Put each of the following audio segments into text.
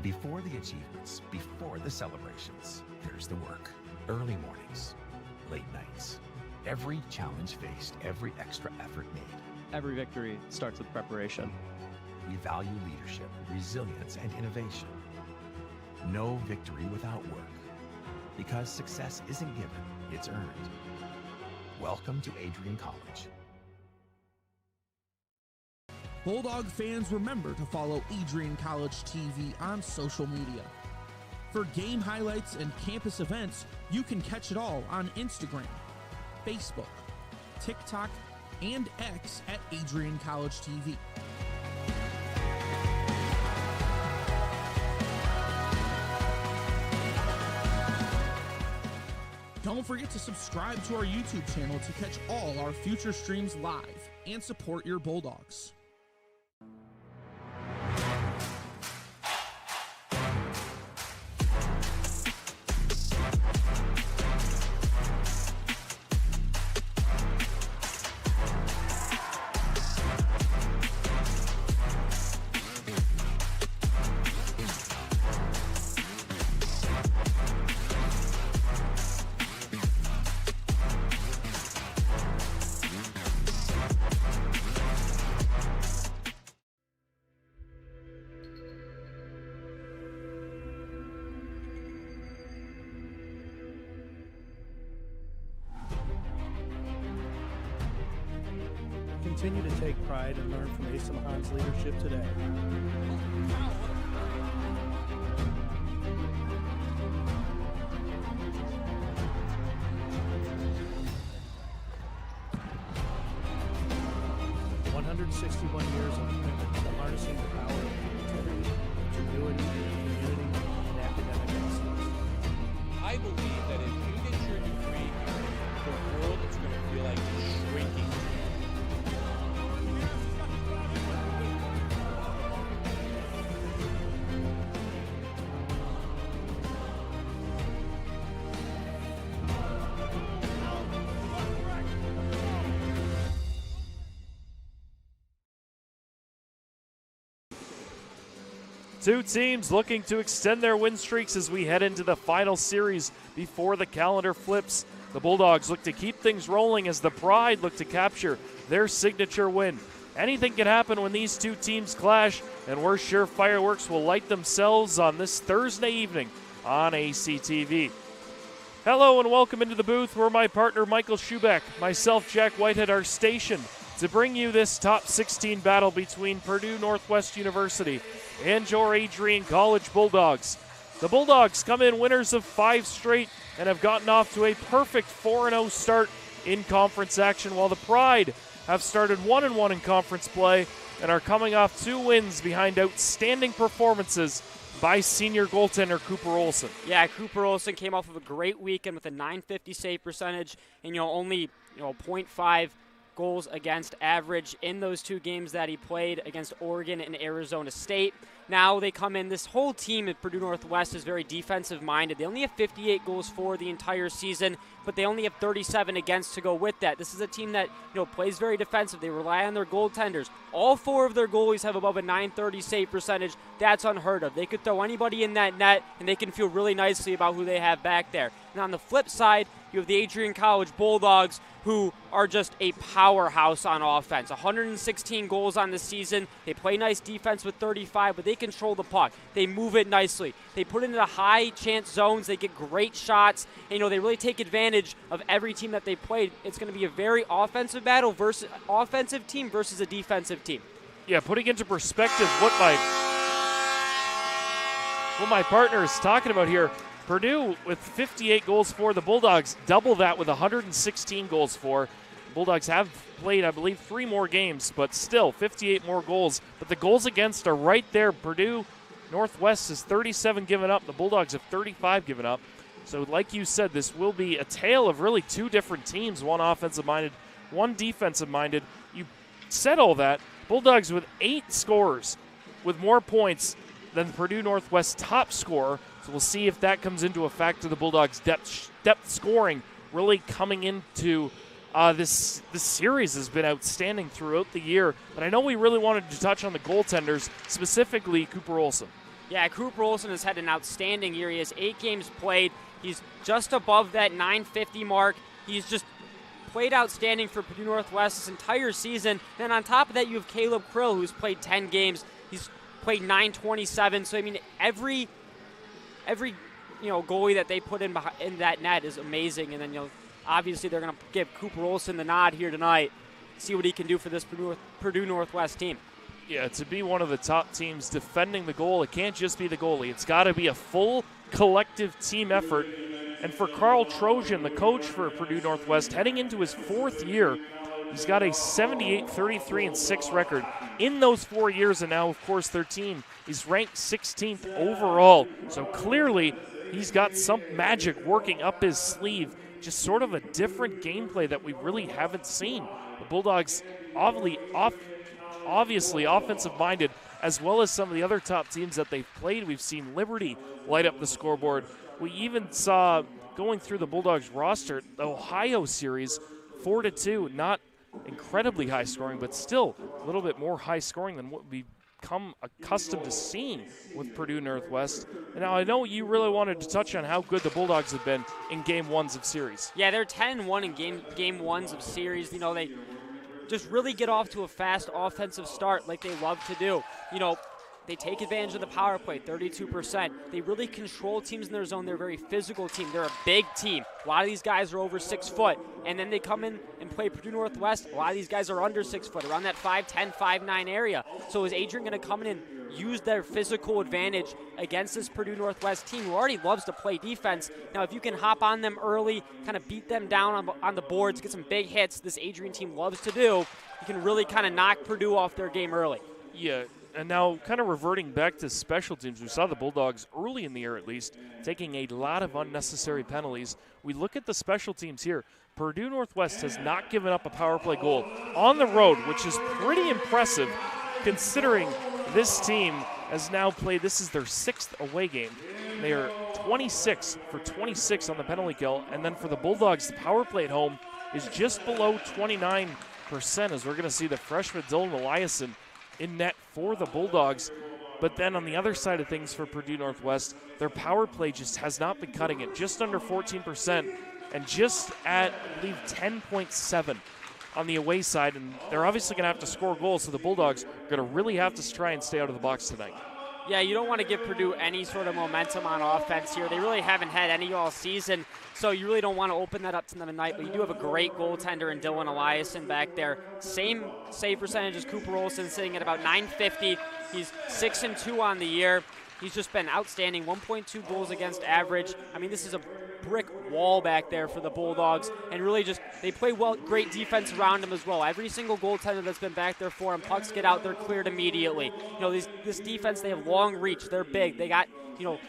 Before the achievements, before the celebrations, there's the work. Early mornings, late nights. Every challenge faced, every extra effort made. Every victory starts with preparation. We value leadership, resilience, and innovation. No victory without work. Because success isn't given, it's earned. Welcome to Adrian College. Bulldog fans, remember to follow Adrian College TV on social media. For game highlights and campus events, you can catch it all on Instagram, Facebook, TikTok, and X at Adrian College TV. Don't forget to subscribe to our YouTube channel to catch all our future streams live and support your Bulldogs. Continue to take pride and learn from Asa Mahan's leadership today. Years of commitment to harnessing the power of creativity, ingenuity, community, and academic excellence. I believe that if you get your degree here, the world is going to feel like it's shrinking. Two teams looking to extend their win streaks as we head into the final series before the calendar flips. The Bulldogs look to keep things rolling as the Pride look to capture their signature win. Anything can happen when these two teams clash, and we're sure fireworks will light themselves on this Thursday evening on ACTV. Hello and welcome into the booth where my partner Michael Schubeck, myself Jack Whitehead are stationed to bring you this top 16 battle between Purdue Northwest University and your Adrian College Bulldogs. The Bulldogs come in winners of 5 straight and have gotten off to a perfect 4-0 start in conference action, while the Pride have started 1-1 in conference play and are coming off 2 wins behind outstanding performances by senior goaltender Cooper Olsen. Yeah, Cooper Olsen came off of a great weekend with a .950 save percentage and only 0.5 goals against average in those 2 games that he played against Oregon and Arizona State. Now they come in, this whole team at Purdue Northwest is very defensive minded. They only have 58 goals for the entire season, but they only have 37 against to go with that. This is a team that plays very defensive. They rely on their goaltenders. All 4 of their goalies have above a .930 save percentage. That's unheard of. They could throw anybody in that net, and they can feel really nicely about who they have back there. And on the flip side, you have the Adrian College Bulldogs, who are just a powerhouse on offense. 116 goals on the season. They play nice defense with 35, but they control the puck. They move it nicely. They put it into high chance zones. They get great shots. And, they really take advantage of every team that they played. It's going to be a very offensive battle versus offensive team versus a defensive team. Yeah, putting into perspective what my partner is talking about here, Purdue with 58 goals for, the Bulldogs double that with 116 goals for. Bulldogs have played, I believe, 3 more games, but still 58 more goals. But the goals against are right there. Purdue Northwest is 37 given up. The Bulldogs have 35 given up. So like you said, this will be a tale of really 2 different teams, one offensive-minded, one defensive-minded. You said all that. Bulldogs with 8 scorers with more points than the Purdue Northwest top scorer. So we'll see if that comes into effect to the Bulldogs' depth scoring really coming into this series has been outstanding throughout the year. But I know we really wanted to touch on the goaltenders, specifically Cooper Olsen. Yeah, Cooper Olsen has had an outstanding year. He has 8 games played. He's just above that 950 mark. He's just played outstanding for Purdue Northwest this entire season. Then on top of that, you have Caleb Krill, who's played 10 games. He's played 927. So I mean, every goalie that they put in that net is amazing. And then obviously they're going to give Cooper Olsen the nod here tonight. See what he can do for this Purdue Northwest team. Yeah, to be one of the top teams defending the goal, it can't just be the goalie. It's got to be a full collective team effort. And for Carl Trojan, the coach for Purdue Northwest, heading into his 4th year, he's got a 78, 33, and 6 record in those 4 years, and now, of course, 13. He's ranked 16th overall. So clearly, he's got some magic working up his sleeve. Just sort of a different gameplay that we really haven't seen. The Bulldogs obviously offensive-minded, as well as some of the other top teams that they've played. We've seen Liberty light up the scoreboard. We even saw, going through the Bulldogs roster, the Ohio series, 4-2, not incredibly high scoring, but still a little bit more high scoring than what we've become accustomed to seeing with Purdue Northwest. And now I know you really wanted to touch on how good the Bulldogs have been in game 1s of series. Yeah, they're 10-1 in game 1s of series. They just really get off to a fast offensive start like they love to do. They take advantage of the power play, 32%. They really control teams in their zone. They're a very physical team. They're a big team. A lot of these guys are over 6 foot. And then they come in and play Purdue Northwest. A lot of these guys are under 6 foot, around that 5'10", 5'9" area. So is Adrian going to come in and use their physical advantage against this Purdue Northwest team who already loves to play defense? Now, if you can hop on them early, kind of beat them down on the boards, get some big hits, this Adrian team loves to do, you can really kind of knock Purdue off their game early. Yeah. And now, kind of reverting back to special teams, we saw the Bulldogs early in the year at least taking a lot of unnecessary penalties. We look at the special teams here. Purdue Northwest has not given up a power play goal on the road, which is pretty impressive considering this team has now played, this is their 6th away game. They are 26 for 26 on the penalty kill. And then for the Bulldogs, the power play at home is just below 29%, as we're going to see the freshman Dylan Eliason in net for the Bulldogs. But then on the other side of things for Purdue Northwest, their power play just has not been cutting it, just under 14% and just at, I believe, 10.7 on the away side. And they're obviously going to have to score goals, so the Bulldogs are going to really have to try and stay out of the box tonight. Yeah, you don't want to give Purdue any sort of momentum on offense here. They really haven't had any all season, so you really don't want to open that up to them tonight. But you do have a great goaltender in Dylan Eliason back there. Same save percentage as Cooper Olsen, sitting at about 950. He's 6-2 on the year. He's just been outstanding, 1.2 goals against average. I mean, this is a brick wall back there for the Bulldogs, and really just they play well, great defense around him as well. Every single goaltender that's been back there for him, pucks get out, they're cleared immediately. This defense, they have long reach, they're big, they got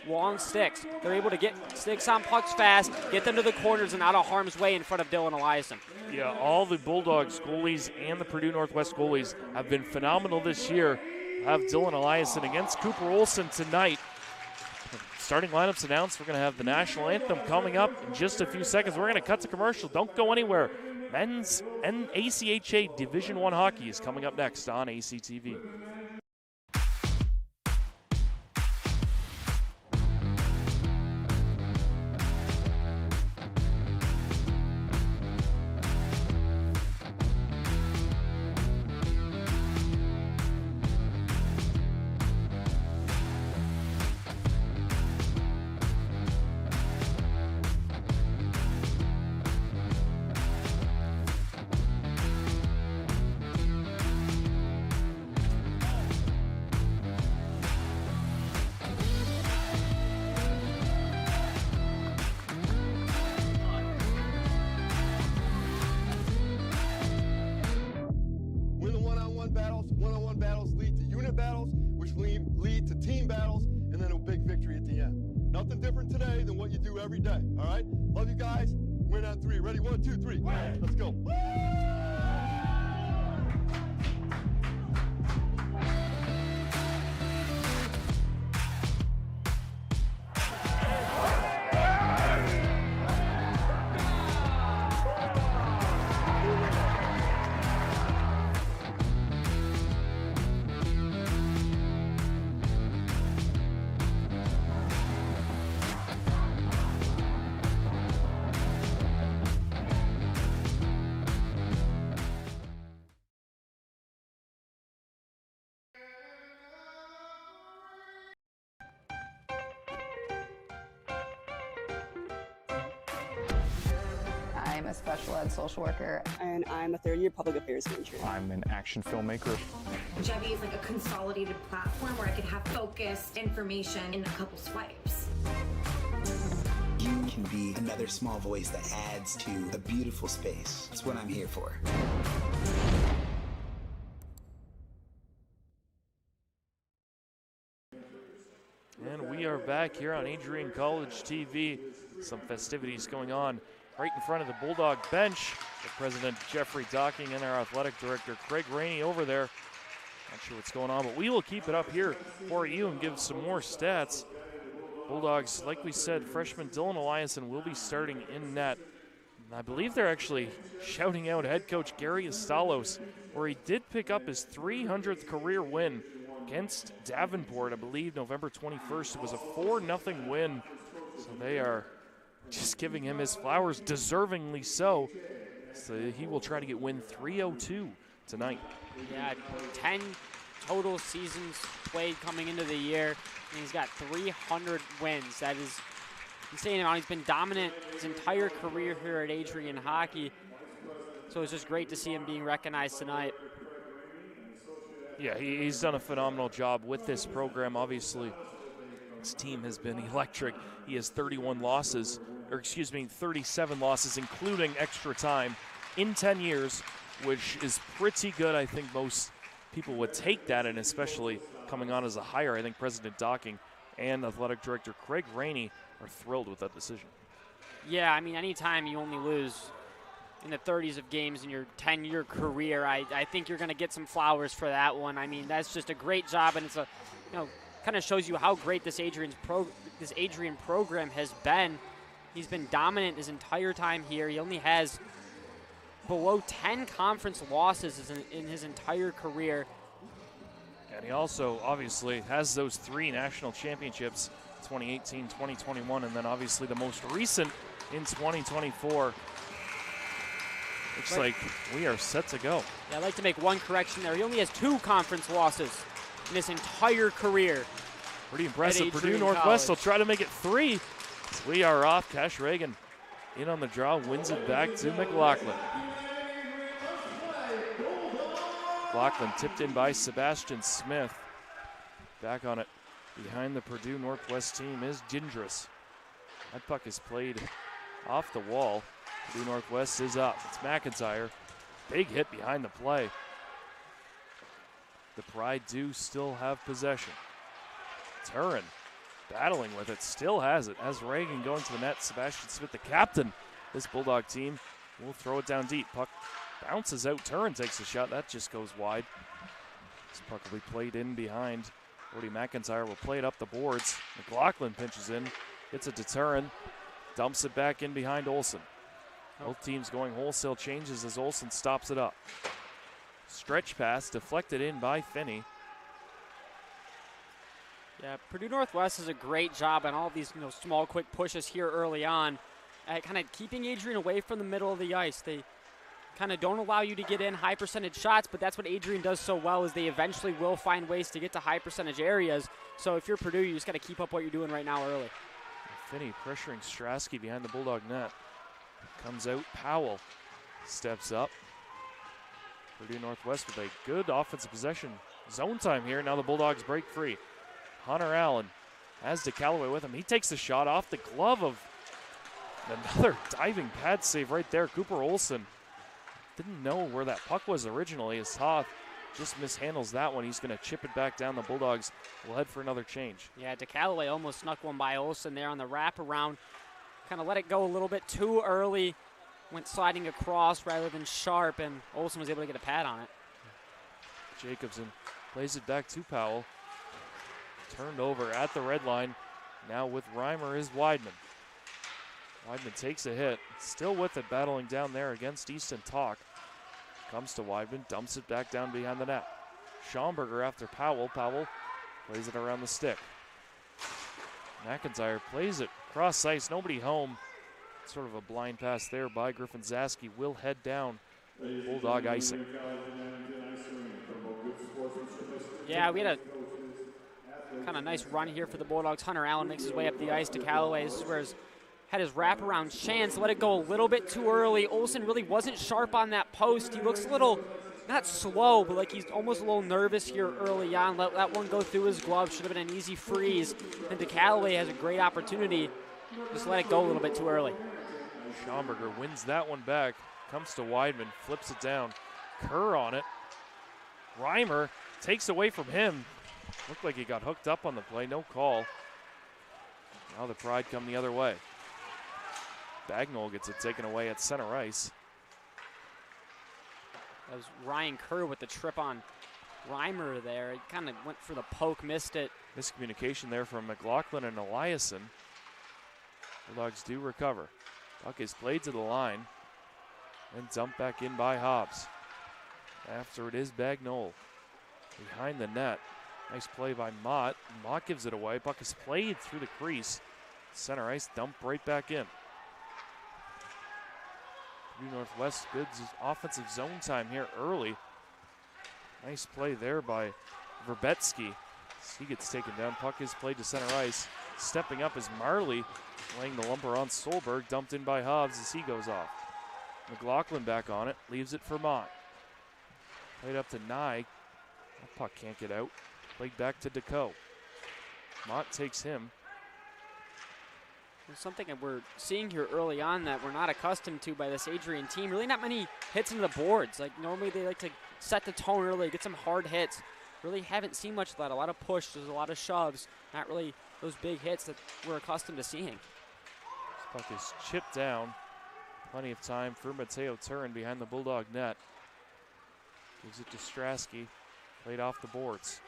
long sticks. They're able to get sticks on pucks fast, get them to the corners and out of harm's way in front of Dylan Eliason. Yeah, all the Bulldogs goalies and the Purdue Northwest goalies have been phenomenal this year. Have Dylan Eliason against Cooper Olsen tonight. Starting lineups announced. We're going to have the national anthem coming up in just a few seconds. We're going to cut to commercial. Don't go anywhere. Men's and ACHA Division I hockey is coming up next on ACTV. One-on-one battles lead to unit battles, which lead to team battles, and then a big victory at the end. Nothing different today than what you do every day, all right? Love you guys. Win on 3. Ready? 1, 2, 3. Let's go. a special ed social worker. And I'm a third-year public affairs major. I'm an action filmmaker. Jevi is like a consolidated platform where I could have focused information in a couple swipes. You can be another small voice that adds to a beautiful space. That's what I'm here for. And we are back here on Adrian College TV. Some festivities going on right in front of the Bulldog bench. The president, Jeffrey Docking, and our athletic director, Craig Rainey, over there. Not sure what's going on, but we will keep it up here for you and give some more stats. Bulldogs, like we said, freshman Dylan Eliason will be starting in net. And I believe they're actually shouting out head coach Gary Estalos, where he did pick up his 300th career win against Davenport, I believe November 21st. It was a 4-0 win. So they are just giving him his flowers, deservingly so. So he will try to get win 302 tonight. Yeah, 10 total seasons played coming into the year, and he's got 300 wins. That is insane amount. He's been dominant his entire career here at Adrian Hockey. So it's just great to see him being recognized tonight. Yeah, he's done a phenomenal job with this program. Obviously, his team has been electric. He has 37 losses, including extra time in 10 years, which is pretty good. I think most people would take that, and especially coming on as a hire. I think President Docking and Athletic Director Craig Rainey are thrilled with that decision. Yeah, I mean, anytime you only lose in the 30s of games in your 10-year career, I think you're going to get some flowers for that one. I mean, that's just a great job, and it's a, kind of shows you how great this Adrian program has been. He's been dominant his entire time here. He only has below 10 conference losses in his entire career. And he also obviously has those 3 national championships, 2018, 2021, and then obviously the most recent in 2024. Looks like we are set to go. Yeah, I'd like to make one correction there. He only has 2 conference losses in his entire career. Pretty impressive. Purdue Northwest will try to make it 3. We are off. Cash Reagan in on the draw, wins it back to McLaughlin. McLaughlin tipped in by Sebastian Smith. Back on it behind the Purdue Northwest team is Gindras. That puck is played off the wall. Purdue Northwest is up. It's McIntyre. Big hit behind the play. The Pride do still have possession. Turin battling with it, still has it. As Reagan going to the net, Sebastian Smith, the captain, this Bulldog team, will throw it down deep. Puck bounces out. Turin takes a shot. That just goes wide. This puck will be played in behind. Cody McIntyre will play it up the boards. McLaughlin pinches in, gets it to Turin, dumps it back in behind Olsen. Both teams going wholesale changes as Olsen stops it up. Stretch pass deflected in by Finney. Yeah, Purdue Northwest does a great job on all of these small, quick pushes here early on, at kind of keeping Adrian away from the middle of the ice. They kind of don't allow you to get in high percentage shots, but that's what Adrian does so well, is they eventually will find ways to get to high percentage areas. So if you're Purdue, you just got to keep up what you're doing right now early. Finney pressuring Strasky behind the Bulldog net. Comes out, Powell steps up. Purdue Northwest with a good offensive possession. Zone time here, now the Bulldogs break free. Hunter Allen has DeCallaway with him. He takes the shot off the glove of another diving pad save right there. Cooper Olsen didn't know where that puck was originally, as Hoth just mishandles that one. He's going to chip it back down. The Bulldogs will head for another change. Yeah, DeCallaway almost snuck one by Olsen there on the wraparound. Kind of let it go a little bit too early. Went sliding across rather than sharp, and Olsen was able to get a pad on it. Jacobson plays it back to Powell. Turned over at the red line. Now with Reimer is Weidman. Weidman takes a hit. Still with it, battling down there against Easton Talk. Comes to Weidman, dumps it back down behind the net. Schaumburger after Powell. Powell plays it around the stick. McIntyre plays it cross ice, nobody home. Sort of a blind pass there by Griffin Zaski. Will head down. Bulldog icing. Yeah, we had a kind of nice run here for the Bulldogs. Hunter Allen makes his way up the ice to Callaway. This is where his had his wraparound chance, let it go a little bit too early. Olsen really wasn't sharp on that post. He looks a little, not slow, but like he's almost a little nervous here early on. Let that one go through his glove. Should have been an easy freeze. And DeCallaway has a great opportunity. Just let it go a little bit too early. Schomburger wins that one back. Comes to Weidman, flips it down. Kerr on it. Reimer takes away from him. Looked like he got hooked up on the play. No call. Now the Pride come the other way. Bagnall gets it taken away at center ice. That was Ryan Kerr with the trip on Reimer there. He kind of went for the poke, missed it. Miscommunication there from McLaughlin and Eliason. Bulldogs do recover. Puck is played to the line and dumped back in by Hobbs. After it is Bagnall. Behind the net. Nice play by Mott. Mott gives it away. Puck is played through the crease. Center ice, dumped right back in. Purdue Northwest, good offensive zone time here early. Nice play there by Verbetsky. He gets taken down. Puck is played to center ice. Stepping up is Marley, laying the lumber on Solberg, dumped in by Hobbs as he goes off. McLaughlin back on it, leaves it for Mott. Played up to Nye. That puck can't get out. Played back to DeCoe. Mott takes him. There's something that we're seeing here early on that we're not accustomed to by this Adrian team. Really not many hits into the boards. Like normally they like to set the tone early, get some hard hits. Really haven't seen much of that. A lot of push, there's a lot of shoves. Not really those big hits that we're accustomed to seeing. This puck is chipped down. Plenty of time for Mateo Turin behind the Bulldog net. Gives it to Strasky. Played off the boards.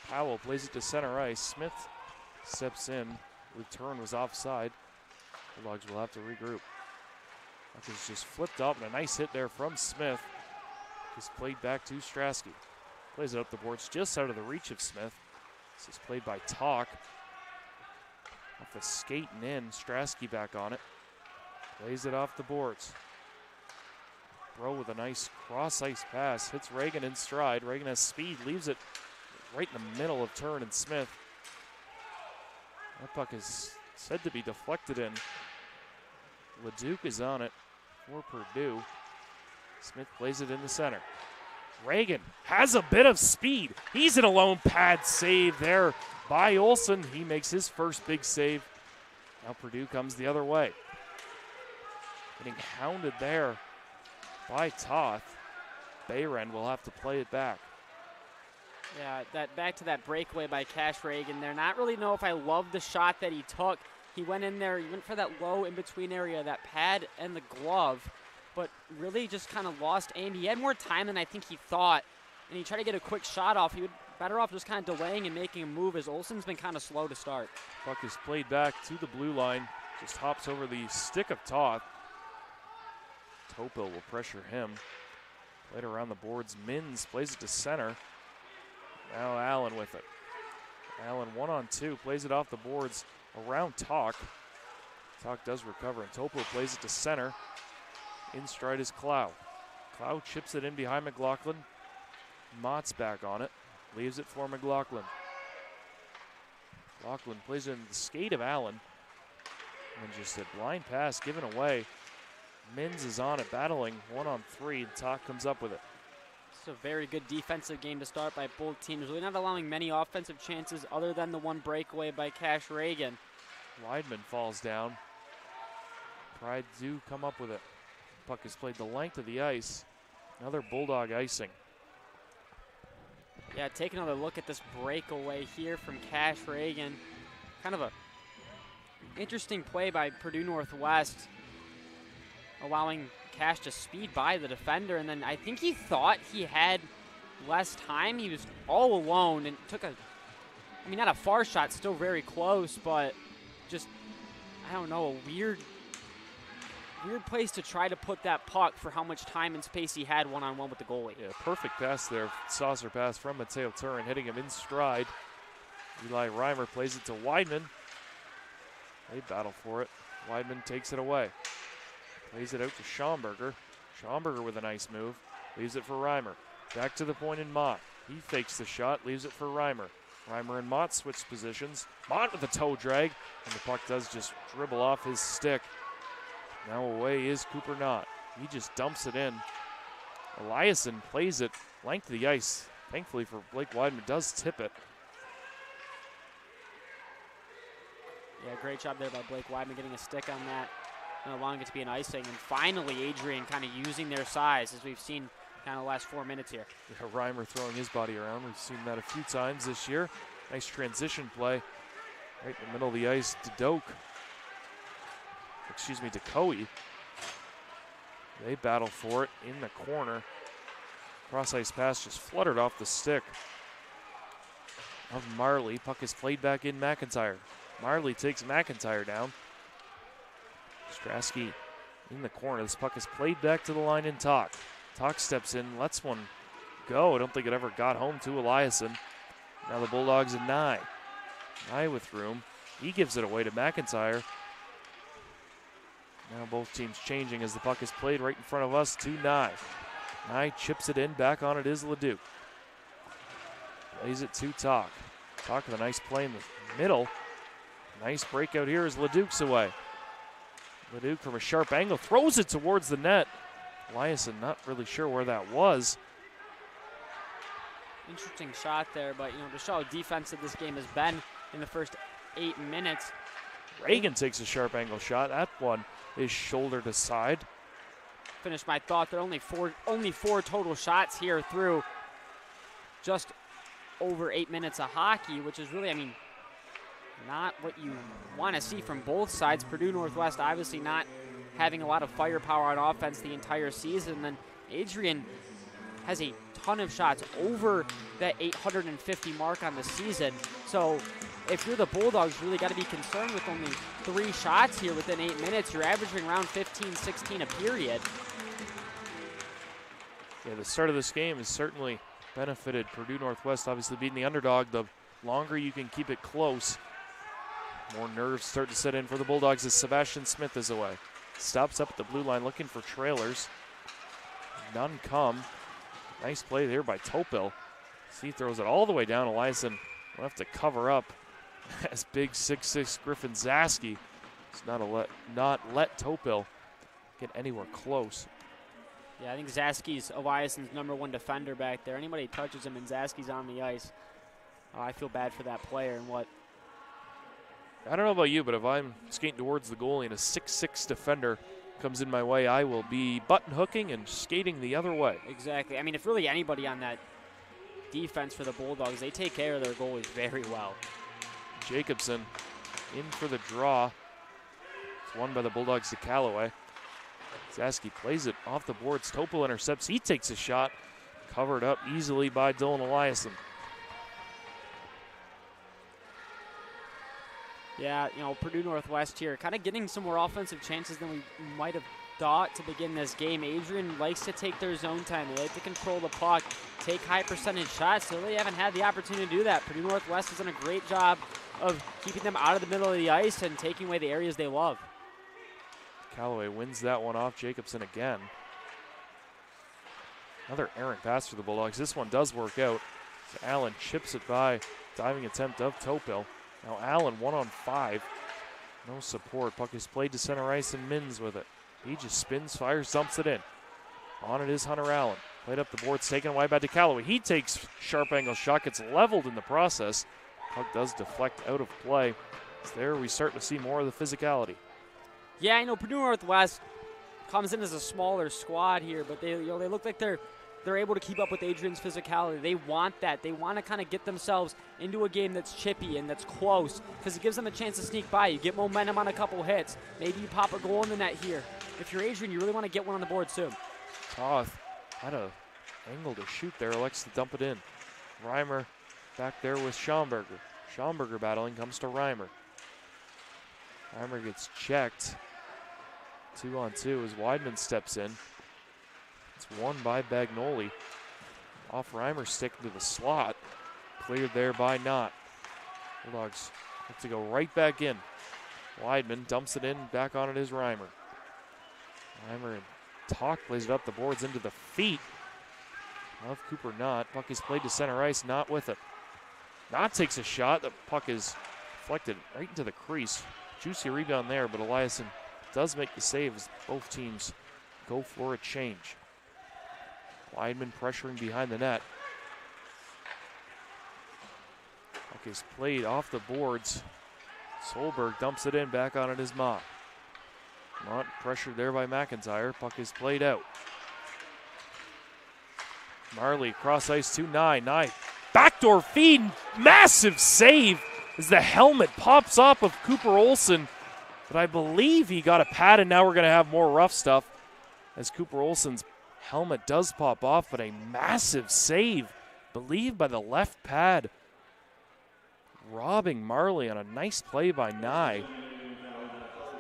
Powell plays it to center ice. Smith steps in. Return was offside. Bulldogs will have to regroup. Puck is just flipped up and a nice hit there from Smith. Is played back to Strasky. Plays it up the boards just out of the reach of Smith. This is played by Talk. Off the skating in. Strasky back on it. Plays it off the boards. Bro with a nice cross-ice pass. Hits Reagan in stride. Reagan has speed. Leaves it right in the middle of Turin and Smith. That puck is said to be deflected in. LeDuc is on it for Purdue. Smith plays it in the center. Reagan has a bit of speed. He's in a lone pad save there by Olsen. He makes his first big save. Now Purdue comes the other way. Getting hounded there by Toth. Bayren will have to play it back. Yeah, that back to that breakaway by Cash Reagan there. Not really know if I love the shot that he took. He went in there, he went for that low in-between area, that pad and the glove, but really just kind of lost aim. He had more time than I think he thought, and he tried to get a quick shot off. He would better off just kind of delaying and making a move, as Olsen's been kind of slow to start. Puck is played back to the blue line. Just hops over the stick of Toth. Topo will pressure him. Played around the boards. Mins plays it to center. Now Allen with it. Allen 1-on-2, plays it off the boards around Talk. Talk does recover, and Topo plays it to center. In stride is Clow. Clow chips it in behind McLaughlin. Mott's back on it. Leaves it for McLaughlin. McLaughlin plays it in the skate of Allen. And just a blind pass given away. Mins is on it, battling 1-on-3, and Talk comes up with it. It's a very good defensive game to start by both teams. Really not allowing many offensive chances other than the one breakaway by Cash Reagan. Weidman falls down. Pride do come up with it. Puck is played the length of the ice. Another Bulldog icing. Yeah, take another look at this breakaway here from Cash Reagan. Kind of a interesting play by Purdue Northwest, allowing Cash to speed by the defender, and then I think he thought he had less time. He was all alone and took a, I mean, not a far shot, still very close, but just, I don't know, a weird place to try to put that puck for how much time and space he had one-on-one with the goalie. Yeah, perfect pass there. Saucer pass from Mateo Turin, hitting him in stride. Eli Reimer plays it to Weidman. They battle for it. Weidman takes it away. Plays it out to Schomburger. Schomburger with a nice move. Leaves it for Reimer. Back to the point in Mott. He fakes the shot, leaves it for Reimer. Reimer and Mott switch positions. Mott with a toe drag, and the puck does just dribble off his stick. Now away is Cooper Knott. He just dumps it in. Eliason plays it length of the ice. Thankfully for Blake Weidman, does tip it. Yeah, great job there by Blake Weidman getting a stick on that, and allowing it to be an icing. And finally, Adrian kind of using their size, as we've seen kind of the last 4 minutes here. Yeah, Reimer throwing his body around. We've seen that a few times this year. Nice transition play. Right in the middle of the ice to Coey. They battle for it in the corner. Cross-ice pass just fluttered off the stick of Marley. Puck is played back in McIntyre. Marley takes McIntyre down. Strasky in the corner. This puck is played back to the line in Talk. Talk steps in, lets one go. I don't think it ever got home to Eliason. Now the Bulldogs at Nye. Nye with room. He gives it away to McIntyre. Now both teams changing as the puck is played right in front of us to Nye. Nye chips it in, back on it is Leduc. Plays it to Talk. Talk with a nice play in the middle. Nice breakout here as Leduc's away. Leduc from a sharp angle throws it towards the net. Eliason not really sure where that was. Interesting shot there, but to show how defensive this game has been in the first 8 minutes. Reagan takes a sharp angle shot. That one is shoulder to side. Finish my thought. There are only four total shots here through just over 8 minutes of hockey, which is really, not what you want to see from both sides. Purdue Northwest obviously not having a lot of firepower on offense the entire season. And then Adrian has a ton of shots over that 850 mark on the season. So if you're the Bulldogs, you really got to be concerned with only 3 shots here within 8 minutes. You're averaging around 15, 16 a period. Yeah, the start of this game has certainly benefited Purdue Northwest, obviously beating the underdog. The longer you can keep it close, more nerves start to set in for the Bulldogs as Sebastian Smith is away. Stops up at the blue line looking for trailers. None come. Nice play there by Topil. He throws it all the way down. Eliason will have to cover up as big 6'6" Griffin Zaski does not let Topil get anywhere close. Yeah, I think Zaski's Eliason's #1 defender back there. Anybody touches him and Zaski's on the ice, I feel bad for that player. And what? I don't know about you, but if I'm skating towards the goalie and a 6'6" defender comes in my way, I will be button hooking and skating the other way. Exactly. If really anybody on that defense for the Bulldogs, they take care of their goalies very well. Jacobson in for the draw. It's won by the Bulldogs to Callaway. Zaski plays it off the boards. Topil intercepts. He takes a shot. Covered up easily by Dylan Eliason. Yeah, Purdue Northwest here kind of getting some more offensive chances than we might have thought to begin this game. Adrian likes to take their zone time. They like to control the puck, take high percentage shots. So they haven't had the opportunity to do that. Purdue Northwest has done a great job of keeping them out of the middle of the ice and taking away the areas they love. Callaway wins that one off Jacobson again. Another errant pass for the Bulldogs. This one does work out. So Allen chips it by. Diving attempt of Topil. Now Allen 1-on-5. No support. Puck is played to center ice and Mins with it. He just spins, fires, dumps it in. On it is Hunter Allen. Played up the boards, taken away by DeCallaway. He takes sharp angle shot, gets leveled in the process. Puck does deflect out of play. So there we start to see more of the physicality. Yeah, Purdue Northwest comes in as a smaller squad here, but they look like they're able to keep up with Adrian's physicality. They want that. They want to kind of get themselves into a game that's chippy and that's close because it gives them a chance to sneak by. You get momentum on a couple hits. Maybe you pop a goal in the net here. If you're Adrian, you really want to get one on the board soon. Toth had an angle to shoot there, elects to dump it in. Reimer back there with Schaumburger. Schaumburger battling, comes to Reimer. Reimer gets checked. 2-on-2 as Weidman steps in. It's won by Bagnoli. Off Reimer's stick into the slot. Cleared there by Knott. Bulldogs have to go right back in. Weidman dumps it in, back on it is Reimer. Reimer and Talk plays it up the boards into the feet of Cooper Knott. Puck is played to center ice, Knott with it. Knott takes a shot. The puck is deflected right into the crease. Juicy rebound there, but Eliason does make the save as both teams go for a change. Weidman pressuring behind the net. Puck is played off the boards. Solberg dumps it in, back on it is Mott. Mott pressured there by McIntyre. Puck is played out. Marley cross ice to Nye. Nye backdoor feed, massive save as the helmet pops off of Cooper Olsen. But I believe he got a pad, and now we're going to have more rough stuff as Cooper Olsen's helmet does pop off, but a massive save, believed by the left pad. Robbing Marley on a nice play by Nye.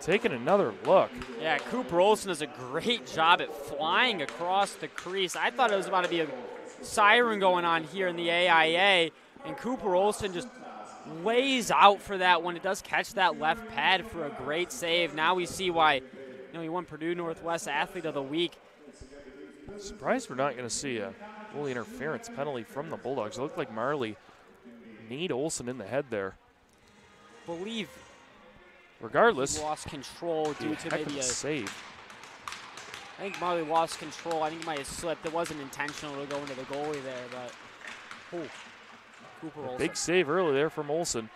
Taking another look. Yeah, Cooper Olsen does a great job at flying across the crease. I thought it was about to be a siren going on here in the AIA, and Cooper Olsen just lays out for that one. It does catch that left pad for a great save. Now we see why he won Purdue Northwest Athlete of the Week. Surprised we're not going to see a goalie interference penalty from the Bulldogs. It looked like Marley kneed Olsen in the head there. Believe regardless, he lost control due to maybe a save. I think Marley lost control. I think he might have slipped. It wasn't intentional to go into the goalie there, but Cooper Olsen. Big save early there from Olsen.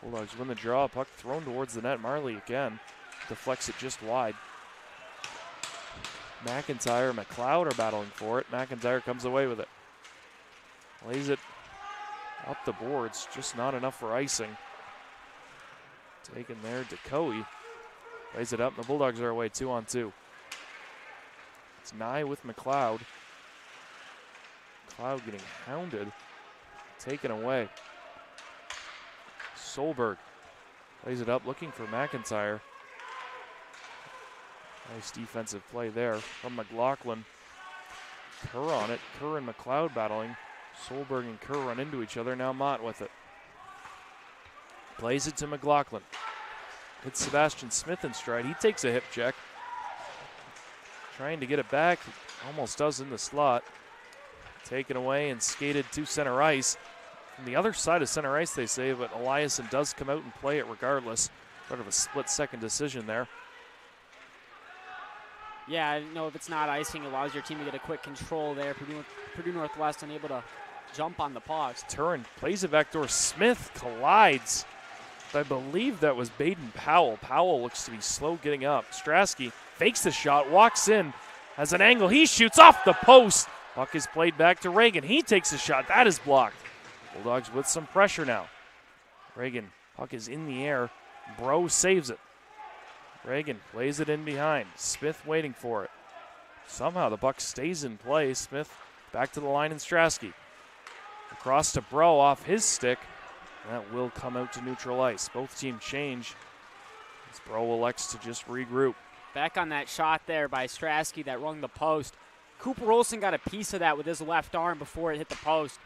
Bulldogs win the draw. Puck thrown towards the net. Marley again deflects it just wide. McIntyre and McLeod are battling for it. McIntyre comes away with it. Lays it up the boards, just not enough for icing. Taken there, DeCoey lays it up, and the Bulldogs are away 2-on-2. It's Nye with McLeod. McLeod getting hounded, taken away. Solberg lays it up, looking for McIntyre. Nice defensive play there from McLaughlin. Kerr on it. Kerr and McLeod battling. Solberg and Kerr run into each other. Now Mott with it. Plays it to McLaughlin. Hits Sebastian Smith in stride. He takes a hip check. Trying to get it back. Almost does in the slot. Taken away and skated to center ice. From the other side of center ice, they say, but Eliason does come out and play it regardless. Sort of a split-second decision there. Yeah, I know if it's not icing, it allows your team to get a quick control there. Purdue Northwest unable to jump on the puck. Turin plays it backdoor. Smith collides. I believe that was Baden Powell. Powell looks to be slow getting up. Strasky fakes the shot, walks in, has an angle. He shoots off the post. Puck is played back to Reagan. He takes a shot. That is blocked. Bulldogs with some pressure now. Reagan, puck is in the air. Bro saves it. Reagan plays it in behind. Smith waiting for it. Somehow the puck stays in play. Smith back to the line and Strasky. Across to Bro off his stick. That will come out to neutral ice. Both teams change as Bro elects to just regroup. Back on that shot there by Strasky that rung the post. Cooper Olsen got a piece of that with his left arm before it hit the post.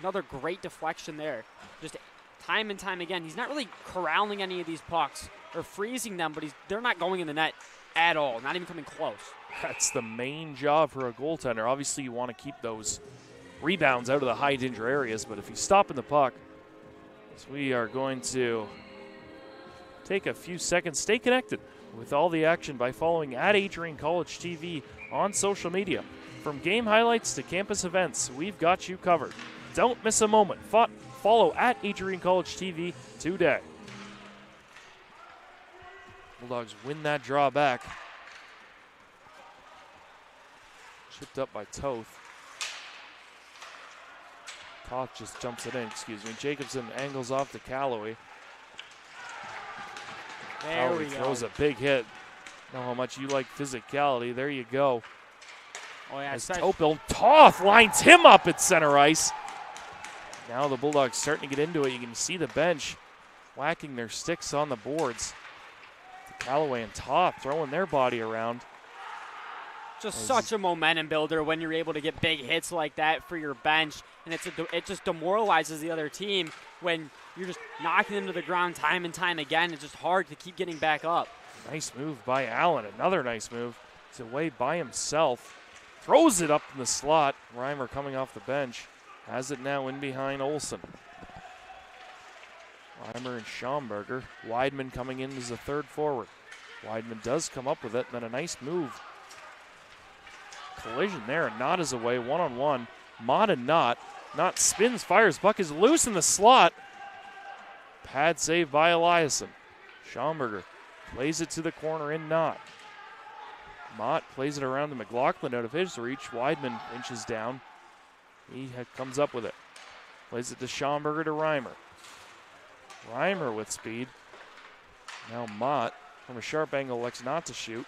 Another great deflection there. Just time and time again. He's not really corralling any of these pucks or freezing them, but they're not going in the net at all, not even coming close. That's the main job for a goaltender. Obviously, you want to keep those rebounds out of the high danger areas, but if he's stopping the puck, so we are going to take a few seconds. Stay connected with all the action by following @AdrianCollegeTV on social media. From game highlights to campus events, we've got you covered. Don't miss a moment. Follow @AdrianCollegeTV today. Bulldogs win that draw back. Chipped up by Toth. Toth just jumps it in, Jacobson angles off to Calloway. There we throws go. a big hit. Know how much you like physicality. There you go. Oh, yeah. As Toth lines him up at center ice. Now the Bulldogs starting to get into it. You can see the bench whacking their sticks on the boards. Calloway and Toth throwing their body around. Just such a momentum builder when you're able to get big hits like that for your bench, and it just demoralizes the other team when you're just knocking them to the ground time and time again. It's just hard to keep getting back up. Nice move by Allen. Another nice move. He's away by himself. Throws it up in the slot. Reimer coming off the bench. Has it now in behind Olsen. Reimer and Schaumburger. Weidman coming in as the third forward. Weidman does come up with it, then a nice move. Collision there, and Knott is away, one-on-one. Mott and Knott. Knott spins, fires, puck is loose in the slot. Pad save by Eliasson. Schaumburger plays it to the corner in Knott. Mott plays it around to McLaughlin out of his reach. Weidman inches down. He comes up with it. Plays it to Schaumburger to Reimer. Reimer with speed. Now Mott from a sharp angle elects not to shoot.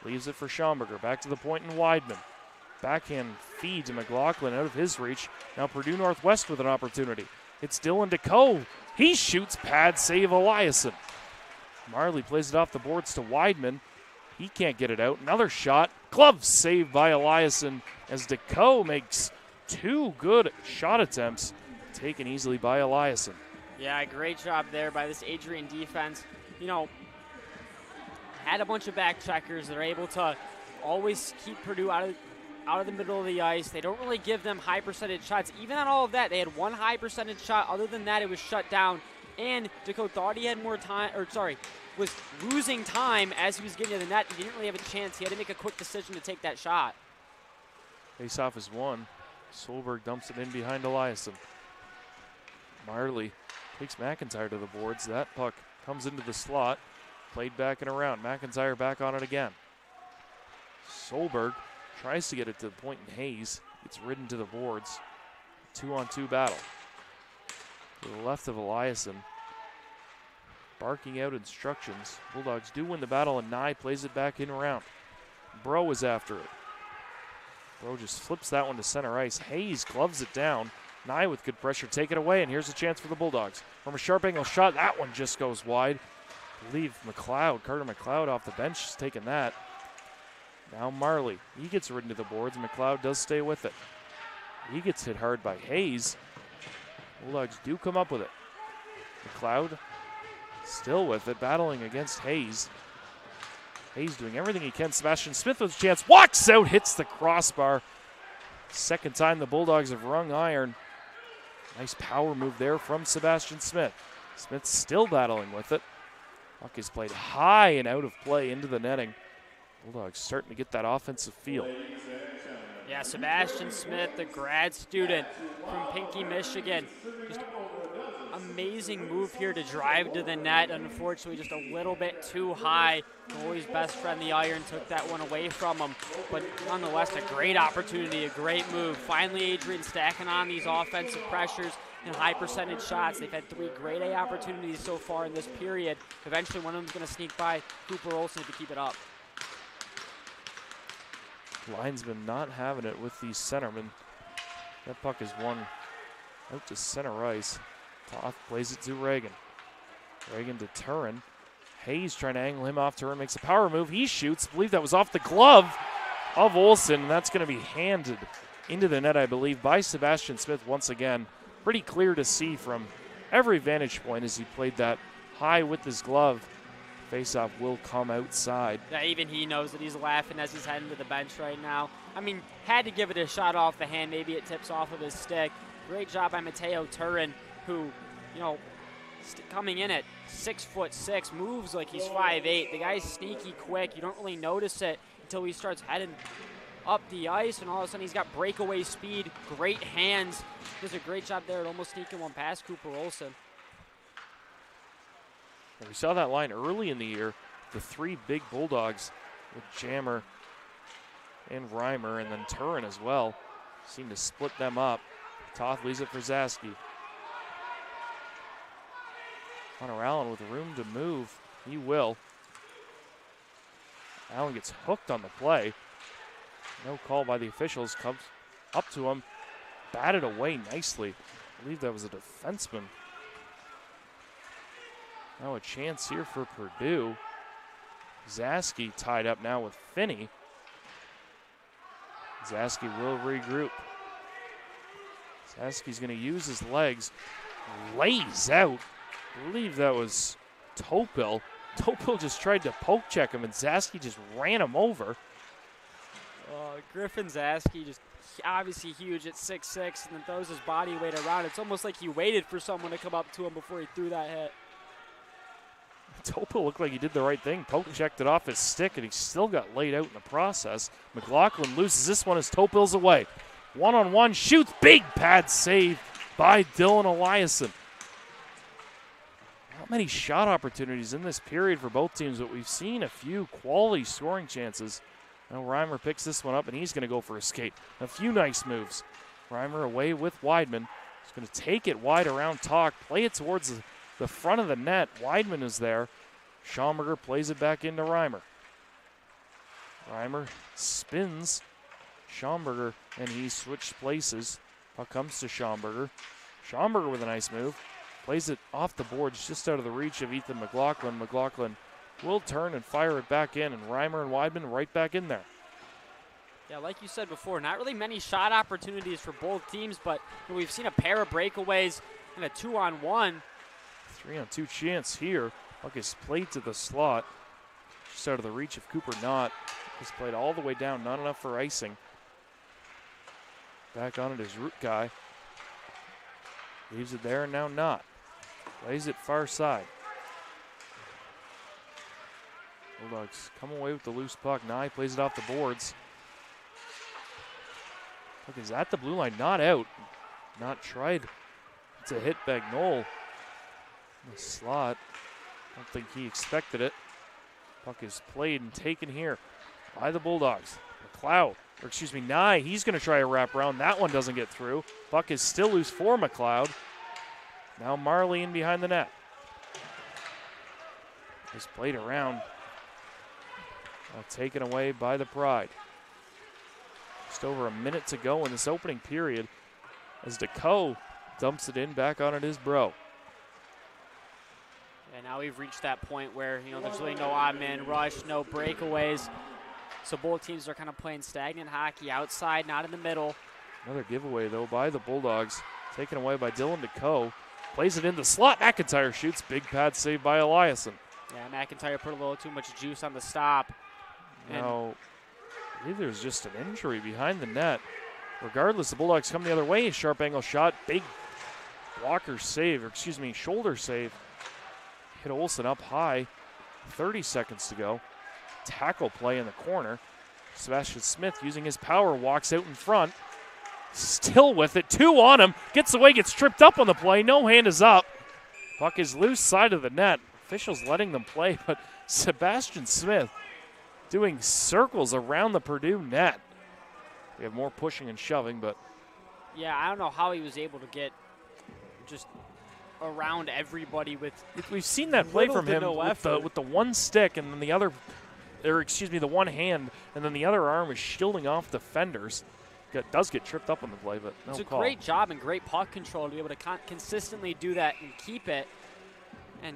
Leaves it for Schaumburger. Back to the point in Weidman. Backhand feed to McLaughlin out of his reach. Now Purdue Northwest with an opportunity. It's Dylan DeCoe. He shoots, pad save Eliasson. Marley plays it off the boards to Weidman. He can't get it out. Another shot. Glove save by Eliasson as DeCoe makes two good shot attempts taken easily by Eliasson. Yeah, great job there by this Adrian defense. You know, had a bunch of back checkers. They're able to always keep Purdue out of the middle of the ice. They don't really give them high percentage shots. Even on all of that, they had one high percentage shot. Other than that, it was shut down. And DeCoe thought he had more time, was losing time as he was getting to the net. He didn't really have a chance. He had to make a quick decision to take that shot. Face-off is won. Solberg dumps it in behind Eliasson. Marley takes McIntyre to the boards. That puck comes into the slot. Played back and around. McIntyre back on it again. Solberg tries to get it to the point in Hayes. Gets ridden to the boards. 2-on-2 battle. To the left of Eliasson. Barking out instructions. Bulldogs do win the battle, and Nye plays it back in around. Bro is after it. Bro just flips that one to center ice. Hayes gloves it down. Nye with good pressure, take it away, and here's a chance for the Bulldogs. From a sharp angle shot, that one just goes wide. I believe Carter McLeod off the bench has taken that. Now Marley, he gets ridden to the boards, and McLeod does stay with it. He gets hit hard by Hayes. Bulldogs do come up with it. McLeod still with it, battling against Hayes. Hayes doing everything he can. Sebastian Smith with a chance, walks out, hits the crossbar. Second time the Bulldogs have rung iron. Nice power move there from Sebastian Smith. Smith still battling with it. Puck is played high and out of play into the netting. Bulldogs starting to get that offensive feel. Yeah, Sebastian Smith, the grad student from Pinckney, Michigan. Just amazing move here to drive to the net. Unfortunately, just a little bit too high. Goalie's best friend, the Iron, took that one away from him. But nonetheless, a great opportunity, a great move. Finally, Adrian stacking on these offensive pressures and high percentage shots. They've had 3 grade A opportunities so far in this period. Eventually, one of them's going to sneak by Cooper Olsen to keep it up. Linesman not having it with these centermen. That puck is won out to center ice. Toth plays it to Reagan. Reagan to Turin. Hayes trying to angle him off. Turin makes a power move. He shoots. I believe that was off the glove of Olsen. That's going to be handed into the net, I believe, by Sebastian Smith once again. Pretty clear to see from every vantage point as he played that high with his glove. Faceoff will come outside. Yeah, even he knows that he's laughing as he's heading to the bench right now. I mean, had to give it a shot off the hand. Maybe it tips off of his stick. Great job by Mateo Turin, who, you know, coming in at 6'6", moves like he's 5'8". The guy's sneaky quick. You don't really notice it until he starts heading up the ice, and all of a sudden he's got breakaway speed, great hands. Does a great job there at almost sneaking one past Cooper Olsen. We saw that line early in the year. The 3 big Bulldogs with Jammer and Reimer, and then Turin as well. Seem to split them up. Toth leaves it for Zaski. Connor Allen with room to move. He will. Allen gets hooked on the play. No call by the officials. Comes up to him. Batted away nicely. I believe that was a defenseman. Now a chance here for Purdue. Zaski tied up now with Finney. Zaski will regroup. Zaski's going to use his legs. Lays out. I believe that was Topil. Topil just tried to poke check him, and Zaski just ran him over. Griffin Zaski just obviously huge at 6'6", and then throws his body weight around. It's almost like he waited for someone to come up to him before he threw that hit. Topil looked like he did the right thing. Poke checked it off his stick, and he still got laid out in the process. McLaughlin loses this one as Topil's away. One-on-one, shoots, big pad save by Dylan Eliason. Not many shot opportunities in this period for both teams, but we've seen a few quality scoring chances. Now Reimer picks this one up, and he's going to go for a skate. A few nice moves. Reimer away with Weidman. He's going to take it wide around Talk, play it towards the front of the net. Weidman is there. Schaumburger plays it back into Reimer. Reimer spins Schaumburger, and he switched places. Puck comes to Schaumburger. Schaumburger with a nice move. Plays it off the boards just out of the reach of Ethan McLaughlin. McLaughlin will turn and fire it back in, and Reimer and Weidman right back in there. Yeah, like you said before, not really many shot opportunities for both teams, but we've seen a pair of breakaways and a 2-on-1. 3-on-2 chance here. Puck is played to the slot. Just out of the reach of Cooper Knott. He's played all the way down, not enough for icing. Back on it is Root Guy. Leaves it there and now Knott. Plays it far side. Bulldogs come away with the loose puck. Nye plays it off the boards. Puck is at the blue line, not out. Not tried to hit Bagnol. The slot. Don't think he expected it. Puck is played and taken here by the Bulldogs. Nye, he's going to try a wrap around. That one doesn't get through. Puck is still loose for McLeod. Now Marley in behind the net. Is played around. Taken away by the Pride. Just over a minute to go in this opening period as DeCoe dumps it in back on it is Bro. And now we've reached that point where, there's really no odd man rush, no breakaways. So both teams are kind of playing stagnant hockey outside, not in the middle. Another giveaway, though, by the Bulldogs. Taken away by Dylan DeCoe. Plays it in the slot. McIntyre shoots. Big pad save by Eliason. Yeah, McIntyre put a little too much juice on the stop. Now, I believe there's just an injury behind the net. Regardless, the Bulldogs come the other way. Sharp angle shot. Big shoulder save. Hit Olsen up high. 30 seconds to go. Tackle play in the corner. Sebastian Smith using his power walks out in front. Still with it. 2 on him. Gets away, gets tripped up on the play. No hand is up. Puck is loose side of the net. Officials letting them play, but Sebastian Smith doing circles around the Purdue net. We have more pushing and shoving, but. Yeah, I don't know how he was able to get just around everybody with. We've seen that play from him with the one stick and then the one hand, and then the other arm is shielding off defenders. Does get tripped up on the play, but no call. It's a great job and great puck control to be able to consistently do that and keep it. And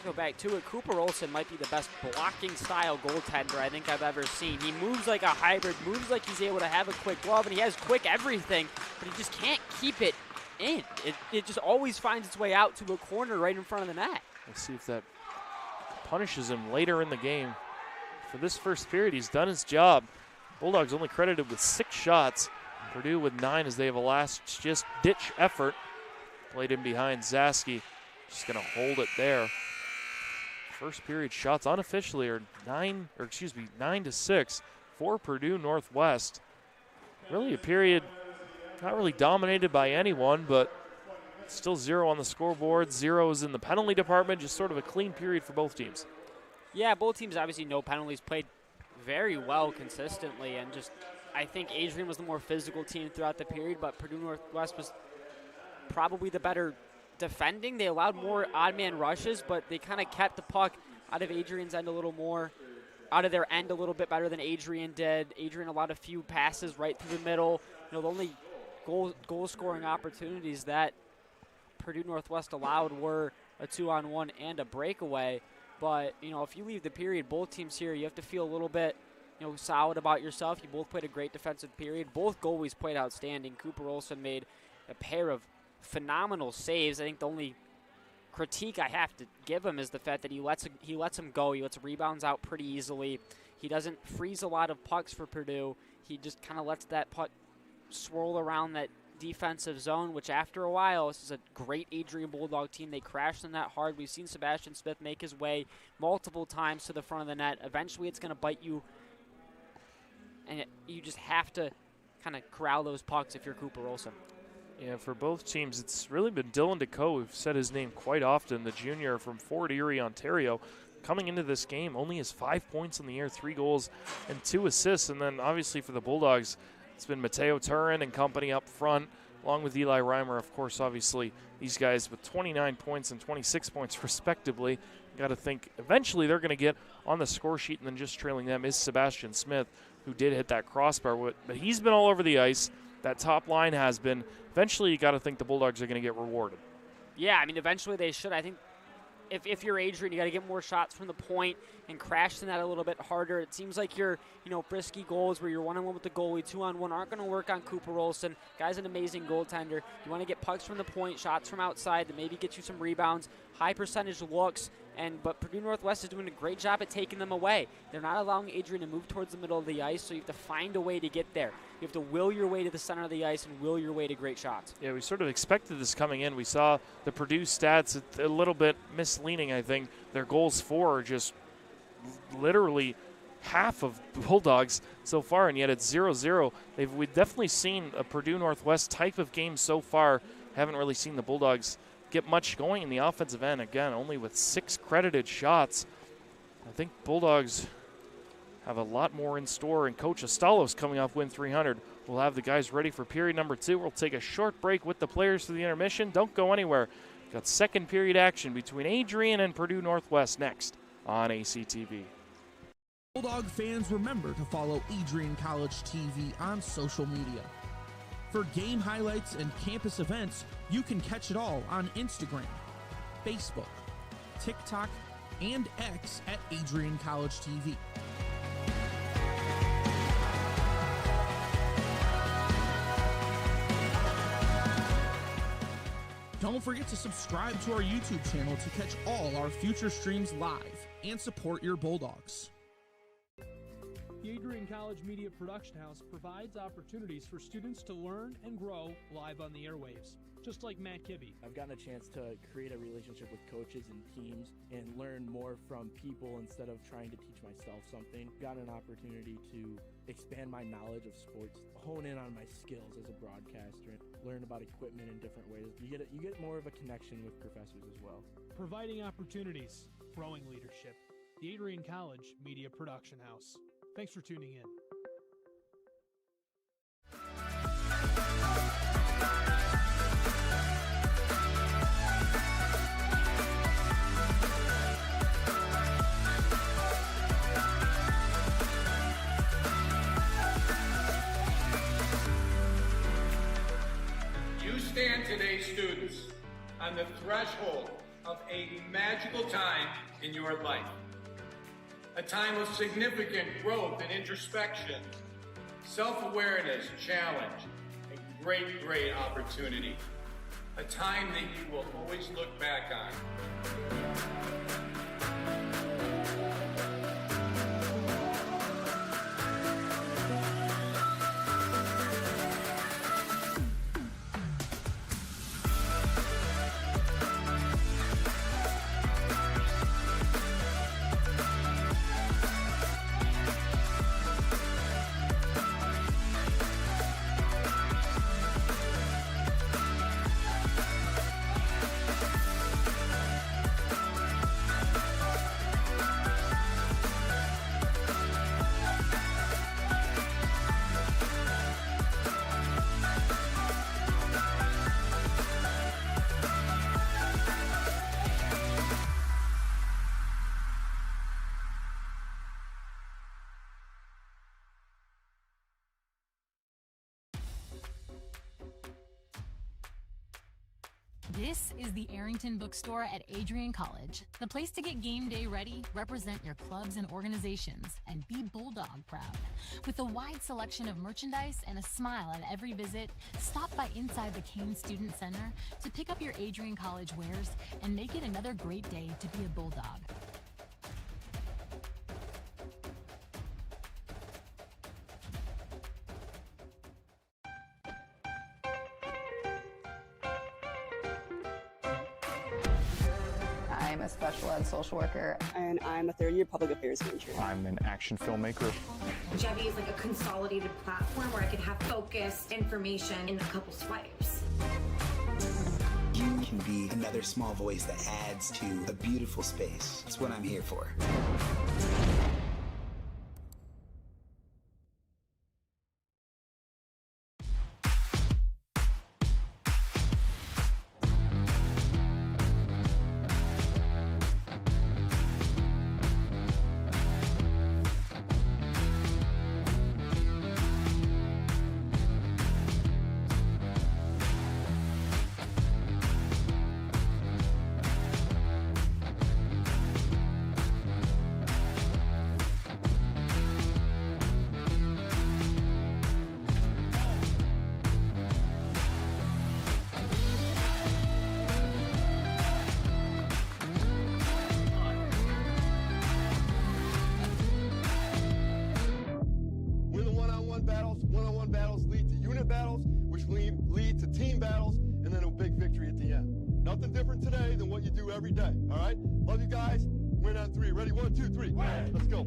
go back to it, Cooper Olsen might be the best blocking style goaltender I think I've ever seen. He moves like a hybrid, moves like he's able to have a quick glove, and he has quick everything, but he just can't keep it in. It just always finds its way out to a corner right in front of the net. Let's see if that punishes him later in the game. For this first period, he's done his job. Bulldogs only credited with 6 shots. Purdue with 9 as they have a last-ditch effort. Played in behind Zaski. Just going to hold it there. First period shots unofficially are 9-6 for Purdue Northwest. Really a period not really dominated by anyone, but still 0 on the scoreboard. 0 is in the penalty department. Just sort of a clean period for both teams. Yeah, both teams obviously no penalties, played very well consistently, and I think Adrian was the more physical team throughout the period, but Purdue Northwest was probably the better defending. They allowed more odd man rushes, but they kind of kept the puck out of Adrian's end a little more, out of their end a little bit better than Adrian did. Adrian allowed a few passes right through the middle. The only goal scoring opportunities that Purdue Northwest allowed were a 2-on-1 and a breakaway. But, if you leave the period, both teams here, you have to feel a little bit, solid about yourself. You both played a great defensive period. Both goalies played outstanding. Cooper Olsen made a pair of phenomenal saves. I think the only critique I have to give him is the fact that he lets him go. He lets rebounds out pretty easily. He doesn't freeze a lot of pucks for Purdue. He just kind of lets that puck swirl around that defensive zone, which after a while, this is a great Adrian Bulldog team. They crashed in that hard. We've seen Sebastian Smith make his way multiple times to the front of the net. Eventually, it's going to bite you, and you just have to kind of corral those pucks if you're Cooper Olsen. Yeah, for both teams, it's really been Dylan DeCoe. We've said his name quite often, the junior from Fort Erie, Ontario. Coming into this game, only has 5 points in the year, 3 goals and 2 assists. And then obviously for the Bulldogs, it's been Mateo Turin and company up front, along with Eli Reimer. Of course, obviously, these guys with 29 points and 26 points respectively. Got to think eventually they're going to get on the score sheet, and then just trailing them is Sebastian Smith, who did hit that crossbar. But he's been all over the ice. That top line has been. Eventually, you got to think the Bulldogs are going to get rewarded. Yeah, I mean, eventually they should. I think if you're Adrian, you got to get more shots from the point and crash the net a little bit harder. It seems like your, frisky goals where you're 1-on-1 with the goalie, 2-on-1 aren't going to work on Cooper Olsen. Guy's an amazing goaltender. You want to get pucks from the point, shots from outside that maybe get you some rebounds, high percentage looks. But Purdue Northwest is doing a great job at taking them away. They're not allowing Adrian to move towards the middle of the ice, so you have to find a way to get there. You have to will your way to the center of the ice and will your way to great shots. Yeah, we sort of expected this coming in. We saw the Purdue stats a little bit misleading, I think. Their goals for are just literally half of Bulldogs so far, and yet it's 0-0. We've definitely seen a Purdue Northwest type of game so far. Haven't really seen the Bulldogs get much going in the offensive end. Again, only with 6 credited shots. I think Bulldogs have a lot more in store, and Coach Astalos, coming off win 300, will have the guys ready for period number 2. We'll take a short break with the players for the intermission. Don't go anywhere. Got second period action between Adrian and Purdue Northwest next on ACTV. Bulldog fans, remember to follow Adrian College TV on social media. For game highlights and campus events, you can catch it all on Instagram, Facebook, TikTok, and X at AdrianCollegeTV. Don't forget to subscribe to our YouTube channel to catch all our future streams live and support your Bulldogs. The Adrian College Media Production House provides opportunities for students to learn and grow live on the airwaves, just like Matt Kibbe. I've gotten a chance to create a relationship with coaches and teams and learn more from people instead of trying to teach myself something. Got an opportunity to expand my knowledge of sports, hone in on my skills as a broadcaster, and learn about equipment in different ways. You get more of a connection with professors as well. Providing opportunities, growing leadership. The Adrian College Media Production House. Thanks for tuning in. You stand today, students, on the threshold of a magical time in your life. A time of significant growth and introspection, self-awareness, challenge, and great, great opportunity. A time that you will always look back on. This is the Arrington Bookstore at Adrian College, the place to get game day ready, represent your clubs and organizations, and be Bulldog proud. With a wide selection of merchandise and a smile at every visit, stop by inside the Kane Student Center to pick up your Adrian College wares and make it another great day to be a Bulldog. I'm a special ed social worker. And I'm a third-year public affairs major. I'm an action filmmaker. Jevi is like a consolidated platform where I can have focused information in a couple swipes. You can be another small voice that adds to a beautiful space. That's what I'm here for. One-on-one battles lead to unit battles, which lead to team battles, and then a big victory at the end. Nothing different today than what you do every day, all right? Love you guys. Win on three. Ready? 1, 2, 3. Let's go.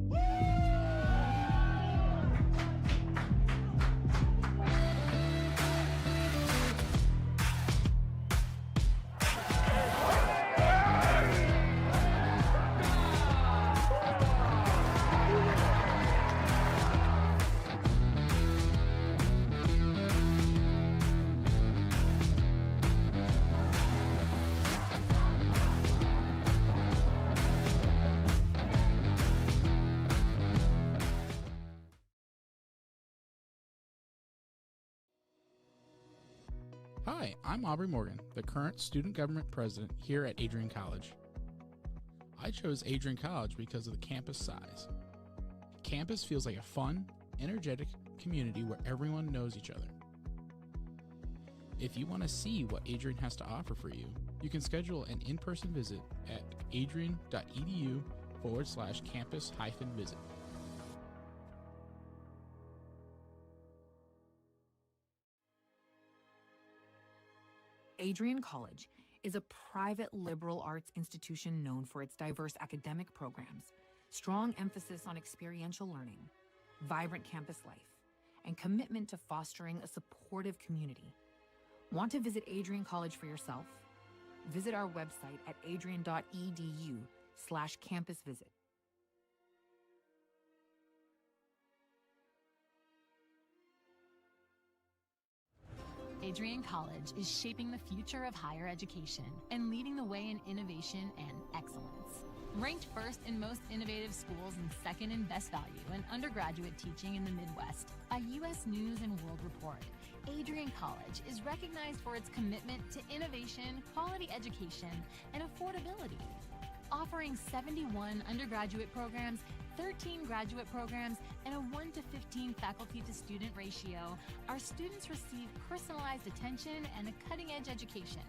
Hi, I'm Aubrey Morgan, the current student government president here at Adrian College. I chose Adrian College because of the campus size. Campus feels like a fun, energetic community where everyone knows each other. If you want to see what Adrian has to offer for you, you can schedule an in-person visit at adrian.edu/campus-visit. Adrian College is a private liberal arts institution known for its diverse academic programs, strong emphasis on experiential learning, vibrant campus life, and commitment to fostering a supportive community. Want to visit Adrian College for yourself? Visit our website at adrian.edu/campus-visit. Adrian College is shaping the future of higher education and leading the way in innovation and excellence. Ranked first in most innovative schools and second in best value in undergraduate teaching in the Midwest by U.S. News & World Report, Adrian College is recognized for its commitment to innovation, quality education, and affordability. Offering 71 undergraduate programs, 13 graduate programs, and a 1-to-15 faculty-to-student ratio, our students receive personalized attention and a cutting-edge education.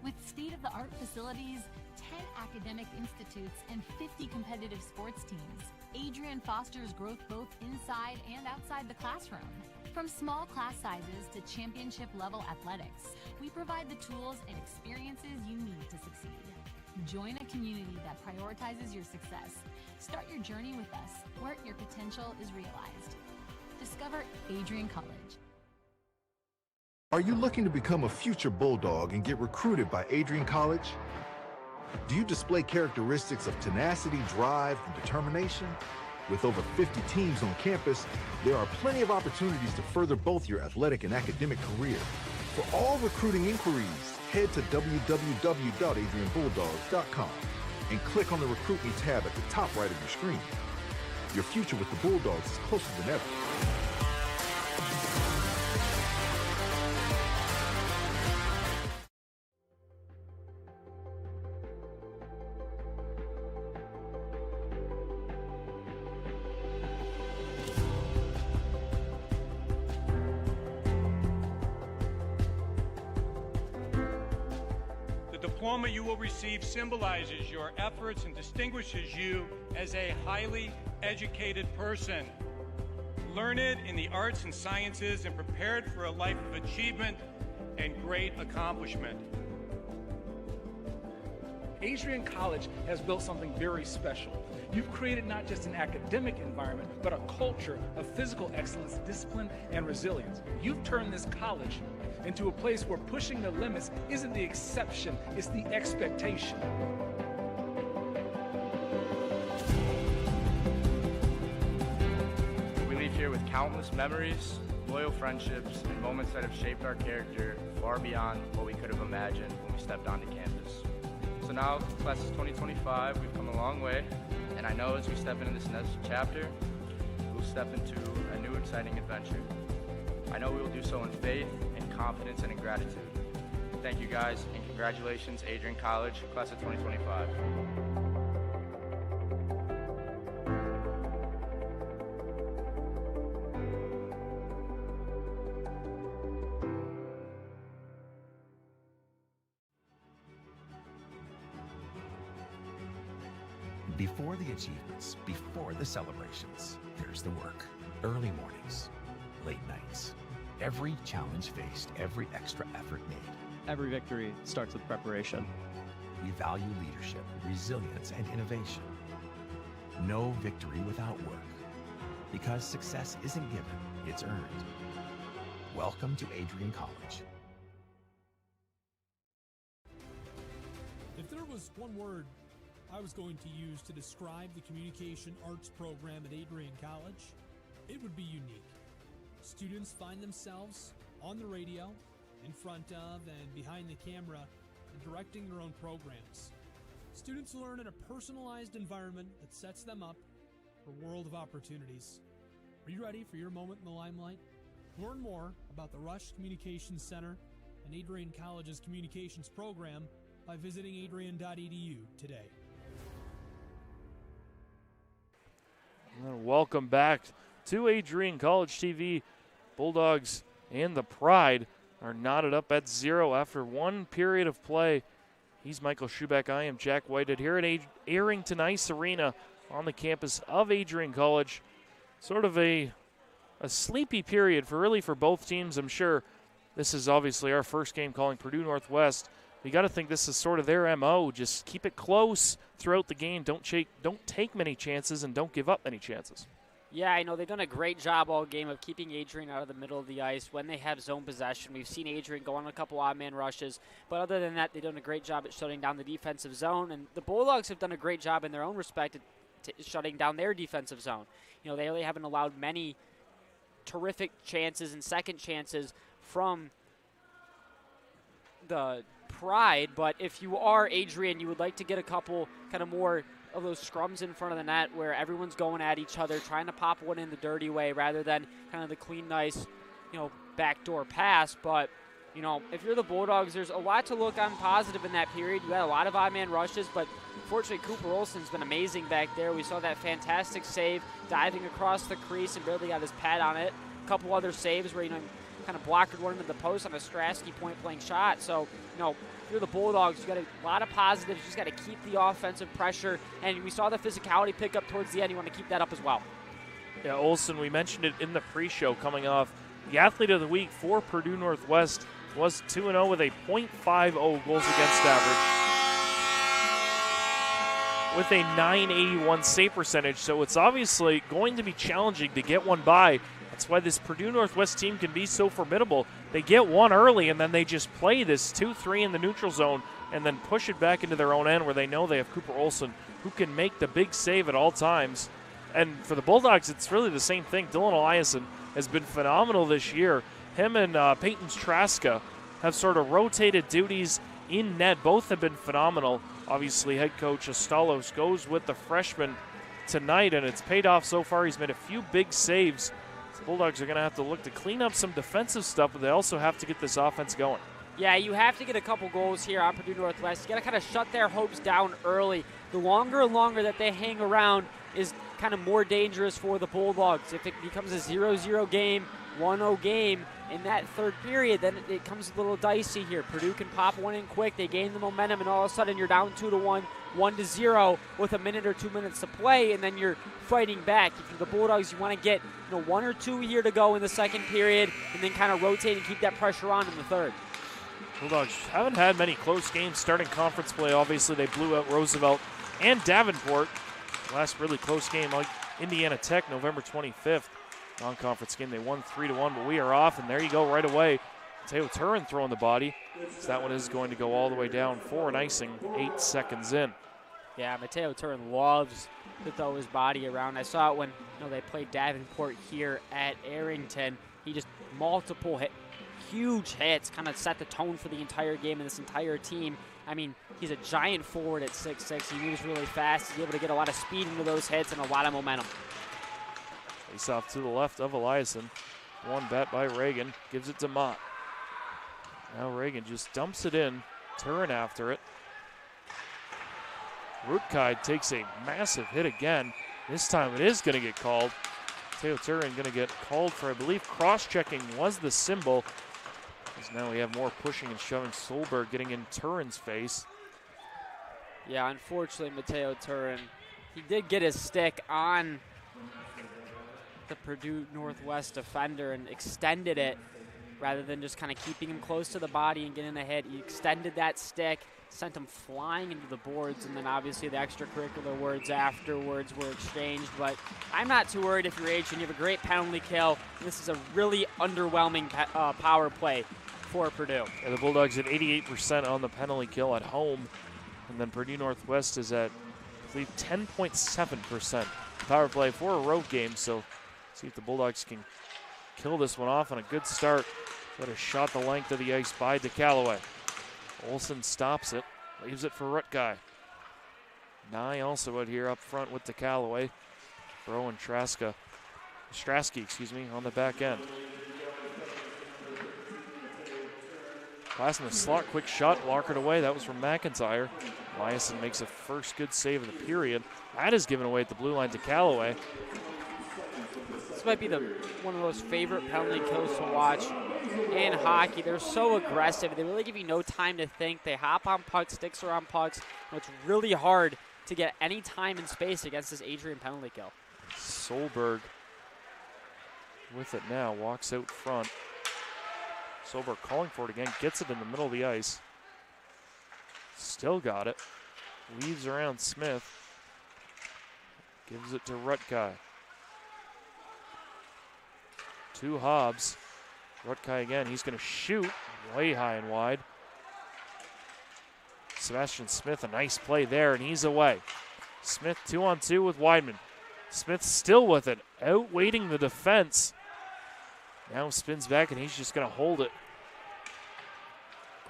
With state-of-the-art facilities, 10 academic institutes, and 50 competitive sports teams, Adrian fosters growth both inside and outside the classroom. From small class sizes to championship-level athletics, we provide the tools and experiences you need to succeed. Join a community that prioritizes your success. Start your journey with us, where your potential is realized. Discover Adrian College. Are you looking to become a future Bulldog and get recruited by Adrian College? Do you display characteristics of tenacity, drive, and determination? With over 50 teams on campus, there are plenty of opportunities to further both your athletic and academic career. For all recruiting inquiries, head to www.adrianbulldogs.com and click on the Recruit Me tab at the top right of your screen. Your future with the Bulldogs is closer than ever. The diploma you will receive symbolizes your efforts and distinguishes you as a highly educated person, learned in the arts and sciences and prepared for a life of achievement and great accomplishment. Adrian College has built something very special. You've created not just an academic environment, but a culture of physical excellence, discipline, and resilience. You've turned this college into a place where pushing the limits isn't the exception, it's the expectation. We leave here with countless memories, loyal friendships, and moments that have shaped our character far beyond what we could have imagined when we stepped onto campus. So now, class of 2025, we've come a long way, and I know as we step into this next chapter, we'll step into a new exciting adventure. I know we will do so in faith, in confidence, and in gratitude. Thank you guys, and congratulations, Adrian College, class of 2025. Before the achievements, before the celebrations, there's the work. Early mornings, late nights. Every challenge faced, every extra effort made. Every victory starts with preparation. We value leadership, resilience, and innovation. No victory without work. Because success isn't given, it's earned. Welcome to Adrian College. If there was one word I was going to use to describe the communication arts program at Adrian College, it would be unique. Students find themselves on the radio, in front of and behind the camera, and directing their own programs. Students learn in a personalized environment that sets them up for a world of opportunities. Are you ready for your moment in the limelight? Learn more about the Rush Communications Center and Adrian College's communications program by visiting adrian.edu today. And welcome back to Adrian College TV. Bulldogs and the Pride are knotted up at 0 after one period of play. He's Michael Schubeck. I am Jack Whitehead here at Arrington Ice Arena on the campus of Adrian College. Sort of a sleepy period for both teams. I'm sure this is obviously our first game calling Purdue Northwest. We got to think this is sort of their MO. Just keep it close throughout the game. Don't take many chances and don't give up many chances. Yeah, I know they've done a great job all game of keeping Adrian out of the middle of the ice when they have zone possession. We've seen Adrian go on a couple odd-man rushes, but other than that, they've done a great job at shutting down the defensive zone, and the Bulldogs have done a great job in their own respect at shutting down their defensive zone. You know, they really haven't allowed many terrific chances and second chances from the Pride, but if you are Adrian, you would like to get a couple kind of more of those scrums in front of the net where everyone's going at each other, trying to pop one in the dirty way rather than kind of the clean, nice, backdoor pass. But, if you're the Bulldogs, there's a lot to look on positive in that period. You had a lot of odd-man rushes, but unfortunately Cooper Olsen's been amazing back there. We saw that fantastic save, diving across the crease and barely got his pad on it. A couple other saves where, kind of blocked one into the post on a Strasky point-blank shot. So, if you're the Bulldogs, you got a lot of positives. You just got to keep the offensive pressure. And we saw the physicality pick up towards the end. You want to keep that up as well. Yeah, Olsen, we mentioned it in the pre-show coming off. The athlete of the week for Purdue Northwest was 2-0 with a .50 goals against average with a .981 save percentage. So it's obviously going to be challenging to get one by. That's why this Purdue Northwest team can be so formidable. They get one early, and then they just play this 2-3 in the neutral zone and then push it back into their own end where they know they have Cooper Olsen, who can make the big save at all times. And for the Bulldogs, it's really the same thing. Dylan Eliason has been phenomenal this year. Him and Peyton Straska have sort of rotated duties in net. Both have been phenomenal. Obviously, head coach Astalos goes with the freshman tonight, and it's paid off so far. He's made a few big saves. The Bulldogs are going to have to look to clean up some defensive stuff, but they also have to get this offense going. Yeah, you have to get a couple goals here on Purdue Northwest. You got to kind of shut their hopes down early. The longer and longer that they hang around is kind of more dangerous for the Bulldogs. If it becomes a 0-0 game, 1-0 game in that third period, then it comes a little dicey here. Purdue can pop one in quick. They gain the momentum, and all of a sudden you're down 2-1, 1-0 with a minute or 2 minutes to play, and then you're fighting back. If you're the Bulldogs, you want to get 1 or 2 here to go in the second period and then kind of rotate and keep that pressure on in the third. Bulldogs haven't had many close games starting conference play. Obviously, they blew out Roosevelt and Davenport. Last really close game, like Indiana Tech, November 25th. Non-conference game, they won 3-1, but we are off, and there you go right away. Mateo Turin throwing the body. So that one is going to go all the way down for an icing, 8 seconds in. Yeah, Mateo Turin loves to throw his body around. I saw it when they played Davenport here at Arrington. He just multiple huge hits, kind of set the tone for the entire game and this entire team. I mean, he's a giant forward at 6'6". He moves really fast. He's able to get a lot of speed into those hits and a lot of momentum. Face off to the left of Eliason. One bat by Reagan, gives it to Mott. Now Reagan just dumps it in, Turin after it. Rutkide takes a massive hit again. This time it is going to get called. Mateo Turin going to get called for, I believe, cross-checking was the symbol. Because now we have more pushing and shoving. Solberg getting in Turin's face. Yeah, unfortunately, Mateo Turin, he did get his stick on the Purdue Northwest defender and extended it rather than just kind of keeping him close to the body and getting a hit. He extended that stick, sent him flying into the boards, and then obviously the extracurricular words afterwards were exchanged. But I'm not too worried if you're Adrian. You have a great penalty kill. This is a really underwhelming power play for Purdue. Yeah, the Bulldogs at 88% on the penalty kill at home, and then Purdue Northwest is at, I believe, 10.7% power play for a road game. So see if the Bulldogs can kill this one off on a good start. Got a shot the length of the ice by DeCallaway. Olsen stops it, leaves it for Rutkaj. Nye also out here up front with DeCallaway. Bro and Strasky, on the back end. Pass in the slot, quick shot, blockered away. That was from McIntyre. Eliason makes a first good save of the period. That is given away at the blue line to Callaway. This might be one of those favorite penalty kills to watch in hockey. They're so aggressive. They really give you no time to think. They hop on pucks, sticks are on pucks. It's really hard to get any time and space against this Adrian penalty kill. Solberg with it now, walks out front. Solberg calling for it again, gets it in the middle of the ice. Still got it. Weaves around Smith. Gives it to Rutkaj. To Hobbs. Rutkaj again, he's going to shoot way high and wide. Sebastian Smith, a nice play there, and he's away. Smith 2-on-2 with Weidman. Smith still with it, outweighting the defense. Now spins back, and he's just going to hold it.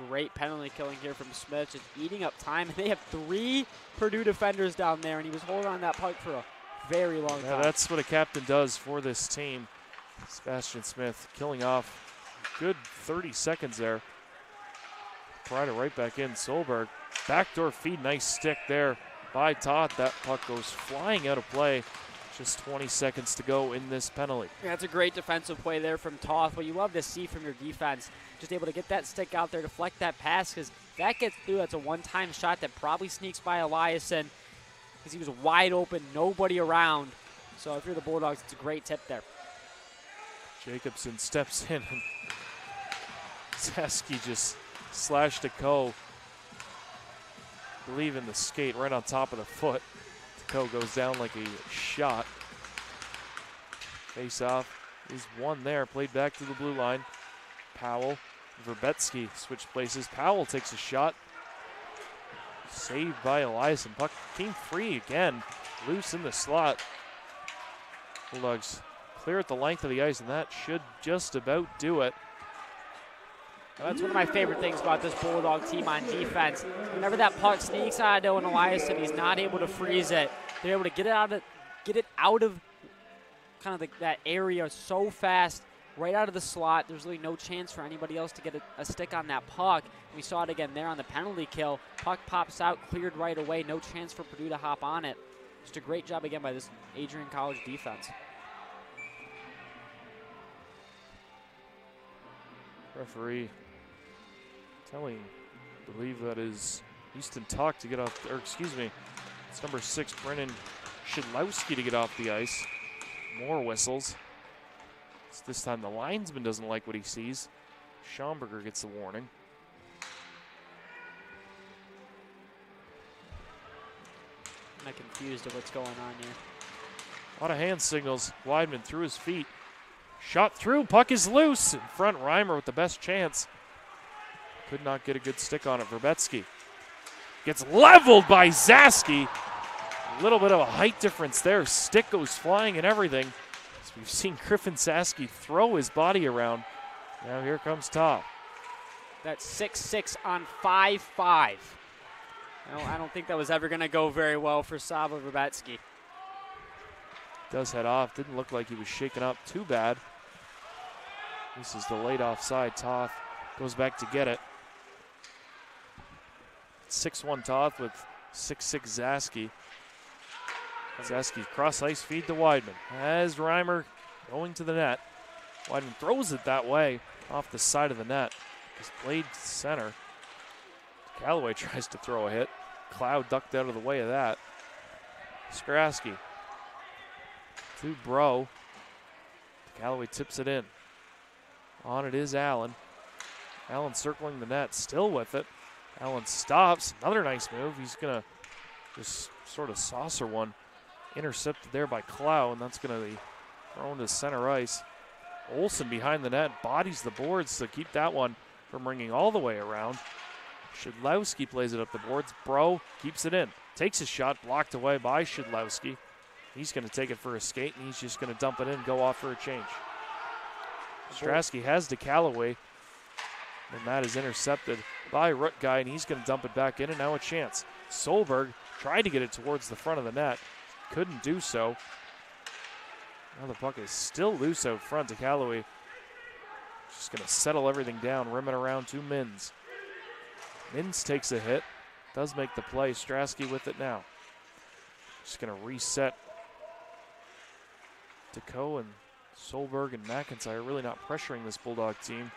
Great penalty killing here from Smith, just eating up time. They have 3 Purdue defenders down there, and he was holding on that puck for a very long time. Yeah, that's what a captain does for this team. Sebastian Smith killing off good 30 seconds there. Pride it right back in. Solberg, backdoor feed, nice stick there by Todd. That puck goes flying out of play. Just 20 seconds to go in this penalty. Yeah, that's a great defensive play there from Toth. What you love to see from your defense, just able to get that stick out there, deflect that pass, because that gets through. That's a one-time shot that probably sneaks by Eliason because he was wide open, nobody around. So if you're the Bulldogs, it's a great tip there. Jacobson steps in, and Zaski just slashed a Coe. I believe in the skate right on top of the foot. Coe goes down like a shot. Face off is one there, played back to the blue line. Powell, Verbetsky switch places. Powell takes a shot. Saved by Eliason. Puck came free again, loose in the slot. Bulldogs clear at the length of the ice, and that should just about do it. That's one of my favorite things about this Bulldog team on defense. Whenever that puck sneaks out of Eliason, he's not able to freeze it. They're able to get it out of kind of that area so fast, right out of the slot. There's really no chance for anybody else to get a stick on that puck. We saw it again there on the penalty kill. Puck pops out, cleared right away. No chance for Purdue to hop on it. Just a great job again by this Adrian College defense. Referee telling, I believe that is Easton Tuck to get off, or excuse me, it's number 6, Brennan Shedlowski to get off the ice. More whistles. This time the linesman doesn't like what he sees. Schomburger gets the warning. Kind of confused at what's going on here. A lot of hand signals. Weidman through his feet. Shot through. Puck is loose. In front, Reimer with the best chance. Could not get a good stick on it. Verbetsky gets leveled by Zaski. A little bit of a height difference there. Stick goes flying and everything. So we've seen Griffin Zaski throw his body around. Now here comes Toth. That's 6-6 on 5-5. I don't think that was ever going to go very well for Sava Verbetsky. Does head off. Didn't look like he was shaken up too bad. This is the late offside. Toth goes back to get it. 6-1 Toth with 6-6 Zaski. Zaski cross ice feed to Weidman. As Reimer going to the net. Weidman throws it that way off the side of the net. He's played center. Callaway tries to throw a hit. Cloud ducked out of the way of that. Skrasky to Bro. Callaway tips it in. On it is Allen. Allen circling the net, still with it. Allen stops. Another nice move. He's going to just sort of saucer one. Intercepted there by Cloud, and that's going to be thrown to center ice. Olsen behind the net, bodies the boards to keep that one from ringing all the way around. Shedlowski plays it up the boards. Bro keeps it in. Takes a shot, blocked away by Shedlowski. He's going to take it for a skate, and he's just going to dump it in, go off for a change. Strasky has to Callaway, and that is intercepted by Root Guy, and he's going to dump it back in, and now a chance. Solberg tried to get it towards the front of the net. Couldn't do so. Now the puck is still loose out front to Callaway. Just going to settle everything down, rim it around to Mins. Mins takes a hit, does make the play. Strasky with it now. Just going to reset. Deco and Solberg and McIntyre really not pressuring this Bulldog team.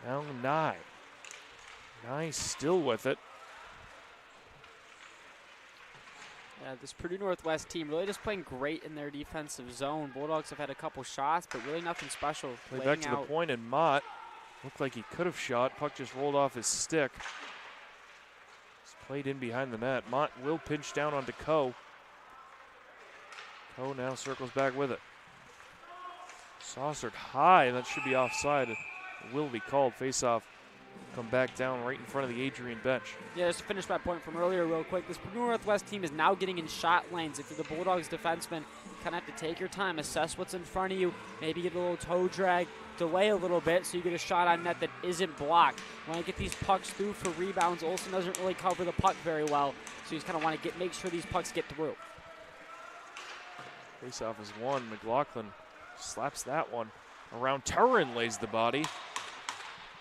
Now Nye. Nye still with it. Yeah, this Purdue Northwest team really just playing great in their defensive zone. Bulldogs have had a couple shots, but really nothing special. Play back to the point, and Mott looked like he could have shot. Puck just rolled off his stick. It's played in behind the net. Mott will pinch down onto Coe. Coe now circles back with it. Saucered high, that should be offside. It will be called. Face-off. Come back down right in front of the Adrian bench. Yeah, just to finish my point from earlier real quick. This Purdue Northwest team is now getting in shot lanes. If you're the Bulldogs defenseman, you kind of have to take your time, assess what's in front of you, maybe get a little toe drag, delay a little bit so you get a shot on net that isn't blocked. You want to get these pucks through for rebounds. Olsen doesn't really cover the puck very well, so you just kind of want to make sure these pucks get through. Face-off is won. McLaughlin slaps that one around. Turin lays the body.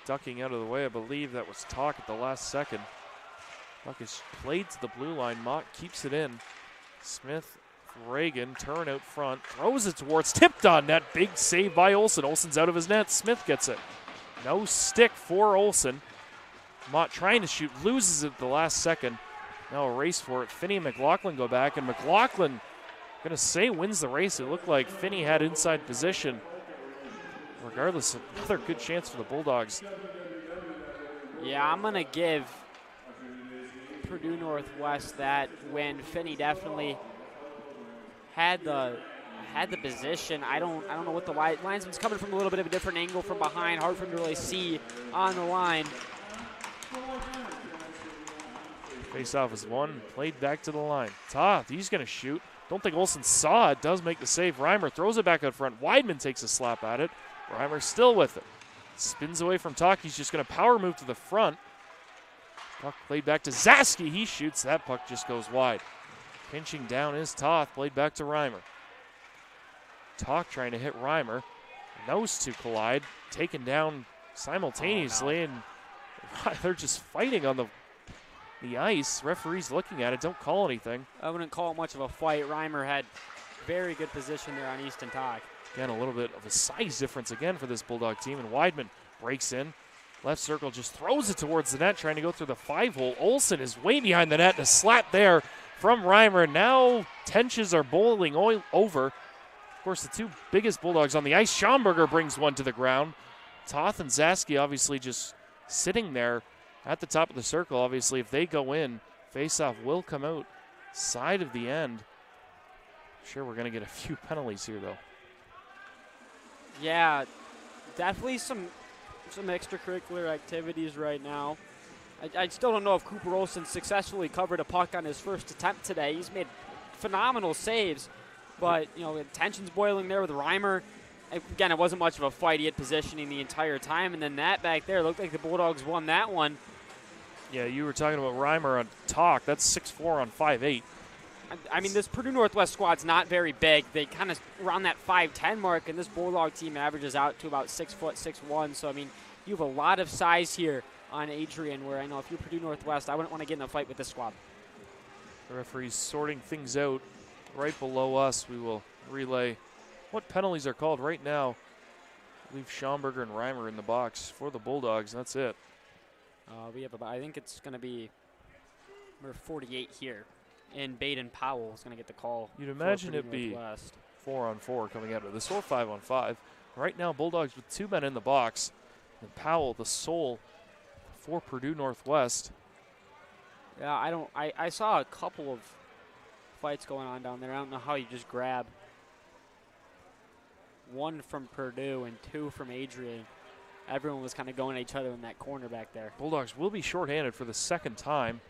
Ducking out of the way, I believe that was Talk at the last second. Puck is played to the blue line. Mott keeps it in. Smith, Reagan, turn out front, throws it towards, tipped on net. Big save by Olsen. Olsen's out of his net. Smith gets it. No stick for Olsen. Mott trying to shoot, loses it at the last second. Now a race for it. Finney and McLaughlin go back, and McLaughlin, gonna say, wins the race. It looked like Finney had inside position. Regardless, another good chance for the Bulldogs. Yeah, I'm going to give Purdue Northwest that win. Finney definitely had the position. I don't know what the linesman's coming from a little bit of a different angle from behind. Hard for him to really see on the line. Face-off is won, played back to the line. Toth, he's going to shoot. Don't think Olsen saw it. Does make the save. Reimer throws it back out front. Weidman takes a slap at it. Reimer still with it. Spins away from Talk. He's just going to power move to the front. Puck played back to Zaski. He shoots. That puck just goes wide. Pinching down is Toth. Played back to Reimer. Talk trying to hit Reimer. Those two collide. Taken down simultaneously. And they're just fighting on the ice. Referee's looking at it. Don't call anything. I wouldn't call it much of a fight. Reimer had very good position there on Easton Talk. Again, a little bit of a size difference again for this Bulldog team. And Weidman breaks in. Left circle just throws it towards the net, trying to go through the 5-hole. Olsen is way behind the net. And a slap there from Reimer. Now tensions are boiling over. Of course, the two biggest Bulldogs on the ice. Schomburger brings one to the ground. Toth and Zaski obviously just sitting there at the top of the circle. Obviously, if they go in, faceoff will come out side of the end. Sure, we're going to get a few penalties here, though. Yeah, definitely some extracurricular activities right now. I still don't know if Cooper Olsen successfully covered a puck on his first attempt today. He's made phenomenal saves, but, you know, tension's boiling there with Reimer. Again, it wasn't much of a fight. He had positioning the entire time, and then that back there looked like the Bulldogs won that one. Yeah, you were talking about Reimer on talk. That's 6'4" on 5'8". I mean, this Purdue Northwest squad's not very big. They kind of around that 5'10" mark, and this Bulldog team averages out to about 6 foot, 6'1". So, I mean, you have a lot of size here on Adrian, where I know if you're Purdue Northwest, I wouldn't want to get in a fight with this squad. The referee's sorting things out. Right below us, we will relay what penalties are called right now. Leave Schomburger and Reimer in the box for the Bulldogs, and that's it. We have about, I think it's going to be number 48 here. And Baden Powell is going to get the call. You'd imagine it'd be 4-on-4 coming out of this, or 5-on-5. Right now, Bulldogs with 2 men in the box. And Powell, the soul for Purdue Northwest. Yeah, I saw a couple of fights going on down there. I don't know how you just grab one from Purdue and two from Adrian. Everyone was kind of going at each other in that corner back there. Bulldogs will be shorthanded for the second time.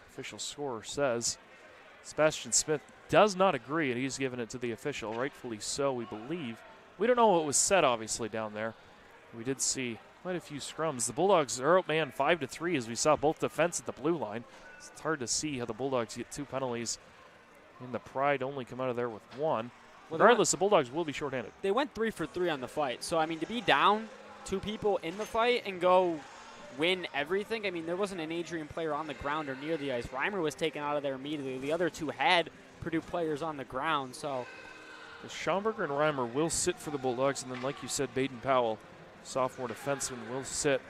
Official scorer says. Sebastian Smith does not agree, and he's given it to the official, rightfully so, we believe. We don't know what was said, obviously, down there. We did see quite a few scrums. The Bulldogs are outmanned 5-3 as we saw both defense at the blue line. It's hard to see how the Bulldogs get 2 penalties and the Pride only come out of there with 1. Regardless, the Bulldogs will be shorthanded. They went 3 for 3 on the fight. So, I mean, to be down 2 people in the fight and go win everything, I mean, there wasn't an Adrian player on the ground or near the ice. Reimer was taken out of there immediately. The other 2 had Purdue players on the ground, so. Schomburger and Reimer will sit for the Bulldogs, and then, like you said, Baden Powell, sophomore defenseman, will sit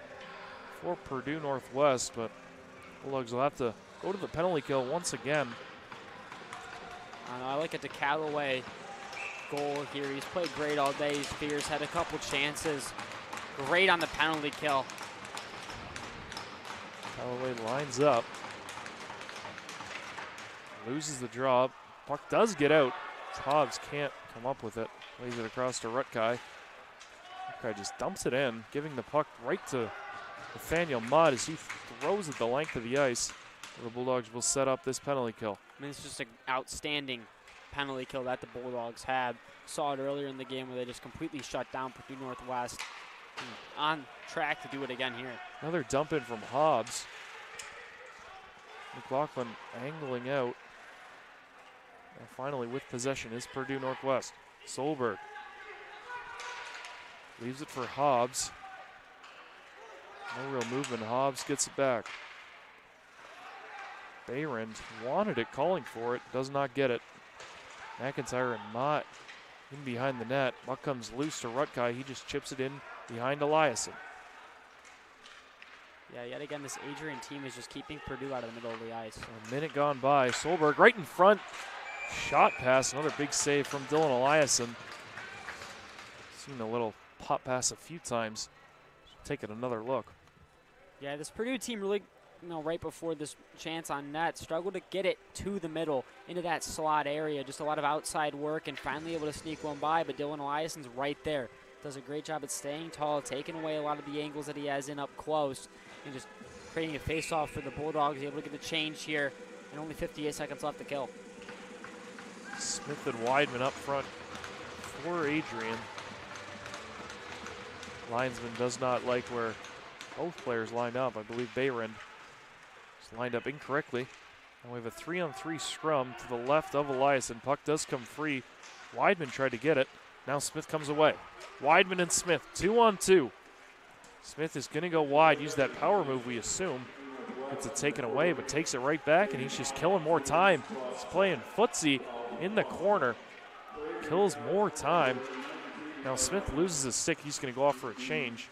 for Purdue Northwest, but Bulldogs will have to go to the penalty kill once again. I like it to Callaway goal here. He's played great all day. Spears had a couple chances. Great on the penalty kill. Callaway lines up. Loses the draw. Puck does get out. Hobbs can't come up with it. Lays it across to Rutkai. Rutkai just dumps it in, giving the puck right to Nathaniel Mudd as he throws it the length of the ice. The Bulldogs will set up this penalty kill. I mean, it's just an outstanding penalty kill that the Bulldogs had. Saw it earlier in the game where they just completely shut down Purdue Northwest. On track to do it again here. Another dump in from Hobbs. McLaughlin angling out. And finally with possession is Purdue Northwest. Solberg leaves it for Hobbs. No real movement. Hobbs gets it back. Behrend wanted it, calling for it, does not get it. McIntyre and Mott in behind the net. Puck comes loose to Rutkai. He just chips it in behind Eliason. Yeah, yet again, this Adrian team is just keeping Purdue out of the middle of the ice. A minute gone by. Solberg right in front. Shot pass. Another big save from Dylan Eliason. Seen a little pop pass a few times. Taking another look. Yeah, this Purdue team really, right before this chance on net, struggled to get it to the middle, into that slot area. Just a lot of outside work and finally able to sneak one by, but Dylan Eliason's right there. Does a great job at staying tall, taking away a lot of the angles that he has in up close, and just creating a face-off for the Bulldogs. Able to get the change here, and only 58 seconds left to kill. Smith and Weidman up front for Adrian. Linesman does not like where both players line up. I believe Behrend is lined up incorrectly. And we have a 3-on-3 scrum to the left of Eliason. Puck does come free. Weidman tried to get it. Now Smith comes away. Weidman and Smith, 2-on-2. Smith is going to go wide, use that power move, we assume. Gets it taken away, but takes it right back, and he's just killing more time. He's playing footsie in the corner. Kills more time. Now Smith loses his stick. He's going to go off for a change.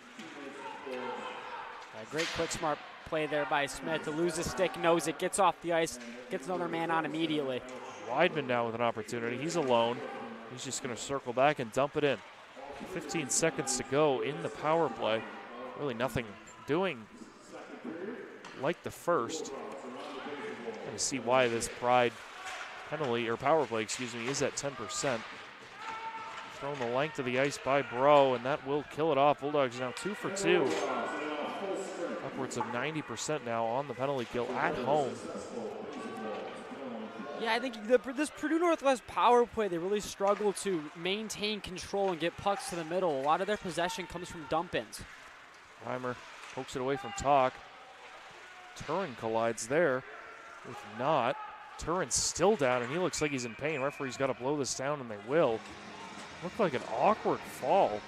Great quick, smart play there by Smith to lose his stick, knows it, gets off the ice, gets another man on immediately. Weidman now with an opportunity. He's alone. He's just going to circle back and dump it in. 15 seconds to go in the power play. Really nothing doing like the first. And to see why this Pride penalty, or power play, excuse me, is at 10%. Thrown the length of the ice by Bro, and that will kill it off. Bulldogs now 2 for 2. Upwards of 90% now on the penalty kill at home. Yeah, I think this Purdue Northwest power play, they really struggle to maintain control and get pucks to the middle. A lot of their possession comes from dump-ins. Reimer pokes it away from Talk. Turin collides there with Knott. Turin's still down, and he looks like he's in pain. Referee's got to blow this down, and they will. Looked like an awkward fall.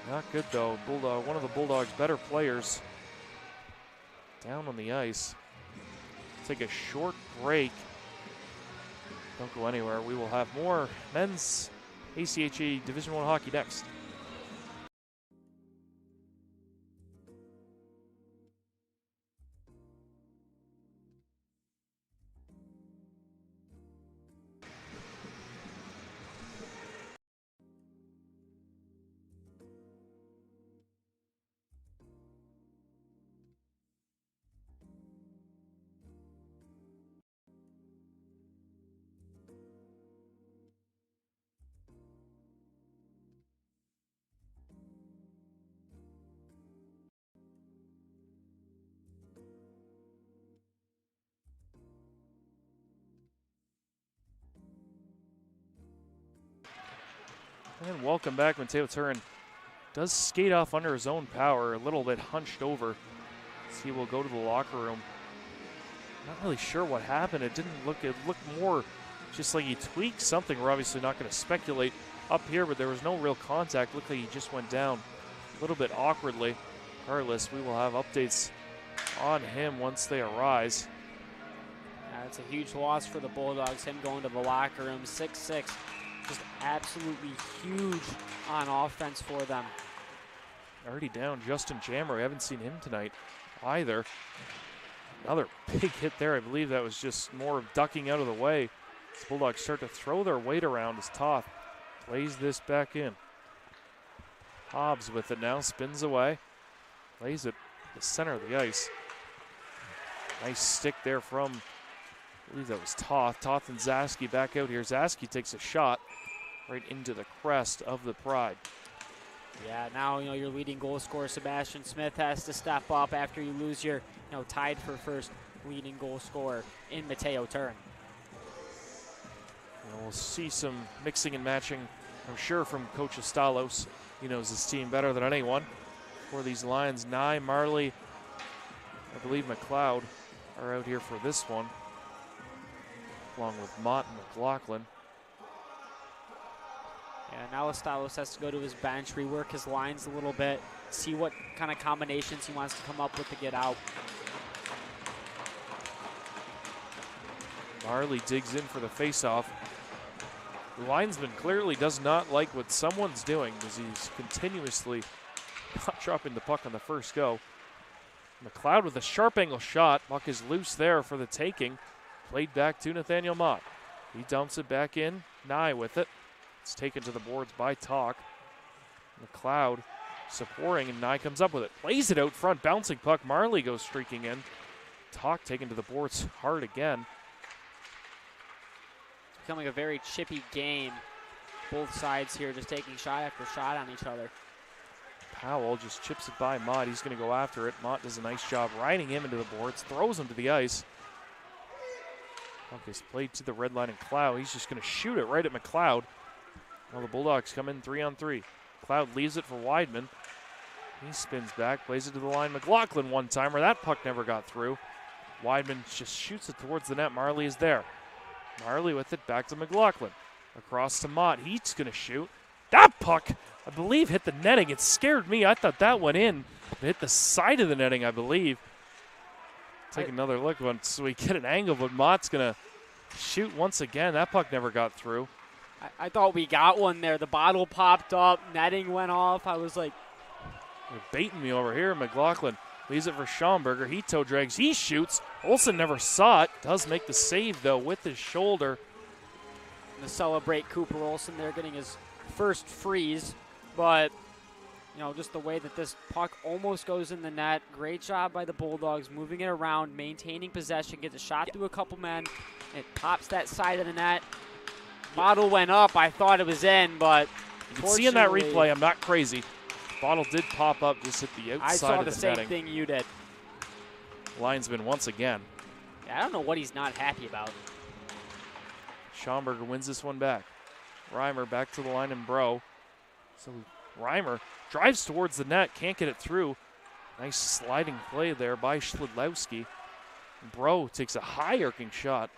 Not good, though. One of the Bulldogs' better players down on the ice. Take a short break. Don't go anywhere. We will have more men's ACHA Division I hockey next. And welcome back. Mateo Turin does skate off under his own power, a little bit hunched over. So he will go to the locker room. Not really sure what happened. It looked more just like he tweaked something. We're obviously not going to speculate up here, but there was no real contact. Looked like he just went down a little bit awkwardly. Regardless, we will have updates on him once they arise. It's a huge loss for the Bulldogs, him going to the locker room. 6-6. Just absolutely huge on offense for them. Already down Justin Jammer. We haven't seen him tonight either. Another big hit there. I believe that was just more of ducking out of the way. The Bulldogs start to throw their weight around as Toth plays this back in. Hobbs with it now, spins away. Plays it the center of the ice. Nice stick there from, I believe that was Toth. Toth and Zaski back out here. Zaski takes a shot right into the crest of the Pride. Yeah, now your leading goal scorer Sebastian Smith has to step up after you lose your tied for first leading goal scorer in Mateo Turin. We'll see some mixing and matching, I'm sure, from Coach Estalos. He knows his team better than anyone. For these lines, Nye, Marley, I believe McLeod are out here for this one, along with Mott and McLaughlin. Yeah, now Estalos has to go to his bench, rework his lines a little bit, see what kind of combinations he wants to come up with to get out. Marley digs in for the faceoff. The linesman clearly does not like what someone's doing as he's continuously not dropping the puck on the first go. McLeod with a sharp angle shot. Puck is loose there for the taking. Played back to Nathaniel Mott. He dumps it back in. Nye with it. It's taken to the boards by Talk. McLeod supporting, and Nye comes up with it. Plays it out front, bouncing puck. Marley goes streaking in. Talk taken to the boards hard again. It's becoming a very chippy game. Both sides here just taking shot after shot on each other. Powell just chips it by Mott. He's going to go after it. Mott does a nice job riding him into the boards, throws him to the ice. Puck is played to the red line, and Cloud, he's just going to shoot it right at McLeod. Well, the Bulldogs come in 3-on-3. Cloud leaves it for Weidman. He spins back, plays it to the line. McLaughlin one-timer. That puck never got through. Weidman just shoots it towards the net. Marley is there. Marley with it back to McLaughlin. Across to Mott. He's going to shoot. That puck, I believe, hit the netting. It scared me. I thought that went in. It hit the side of the netting, I believe. Take another look once we get an angle, but Mott's going to shoot once again. That puck never got through. I thought we got one there. The bottle popped up. Netting went off. I was like, they're baiting me over here. McLaughlin leaves it for Schaumburger. He toe drags. He shoots. Olsen never saw it. Does make the save, though, with his shoulder. To celebrate Cooper Olsen there getting his first freeze. But, just the way that this puck almost goes in the net. Great job by the Bulldogs, moving it around, maintaining possession, gets a shot through a couple men. It pops that side of the net. Bottle went up. I thought it was in, but you can see in that replay, I'm not crazy. Bottle did pop up just at the outside of the netting. I saw the same thing you did. Linesman once again. Yeah, I don't know what he's not happy about. Schomburger wins this one back. Reimer back to the line and Bro. So Reimer drives towards the net, can't get it through. Nice sliding play there by Schlidlowski. Bro takes a high arcing shot.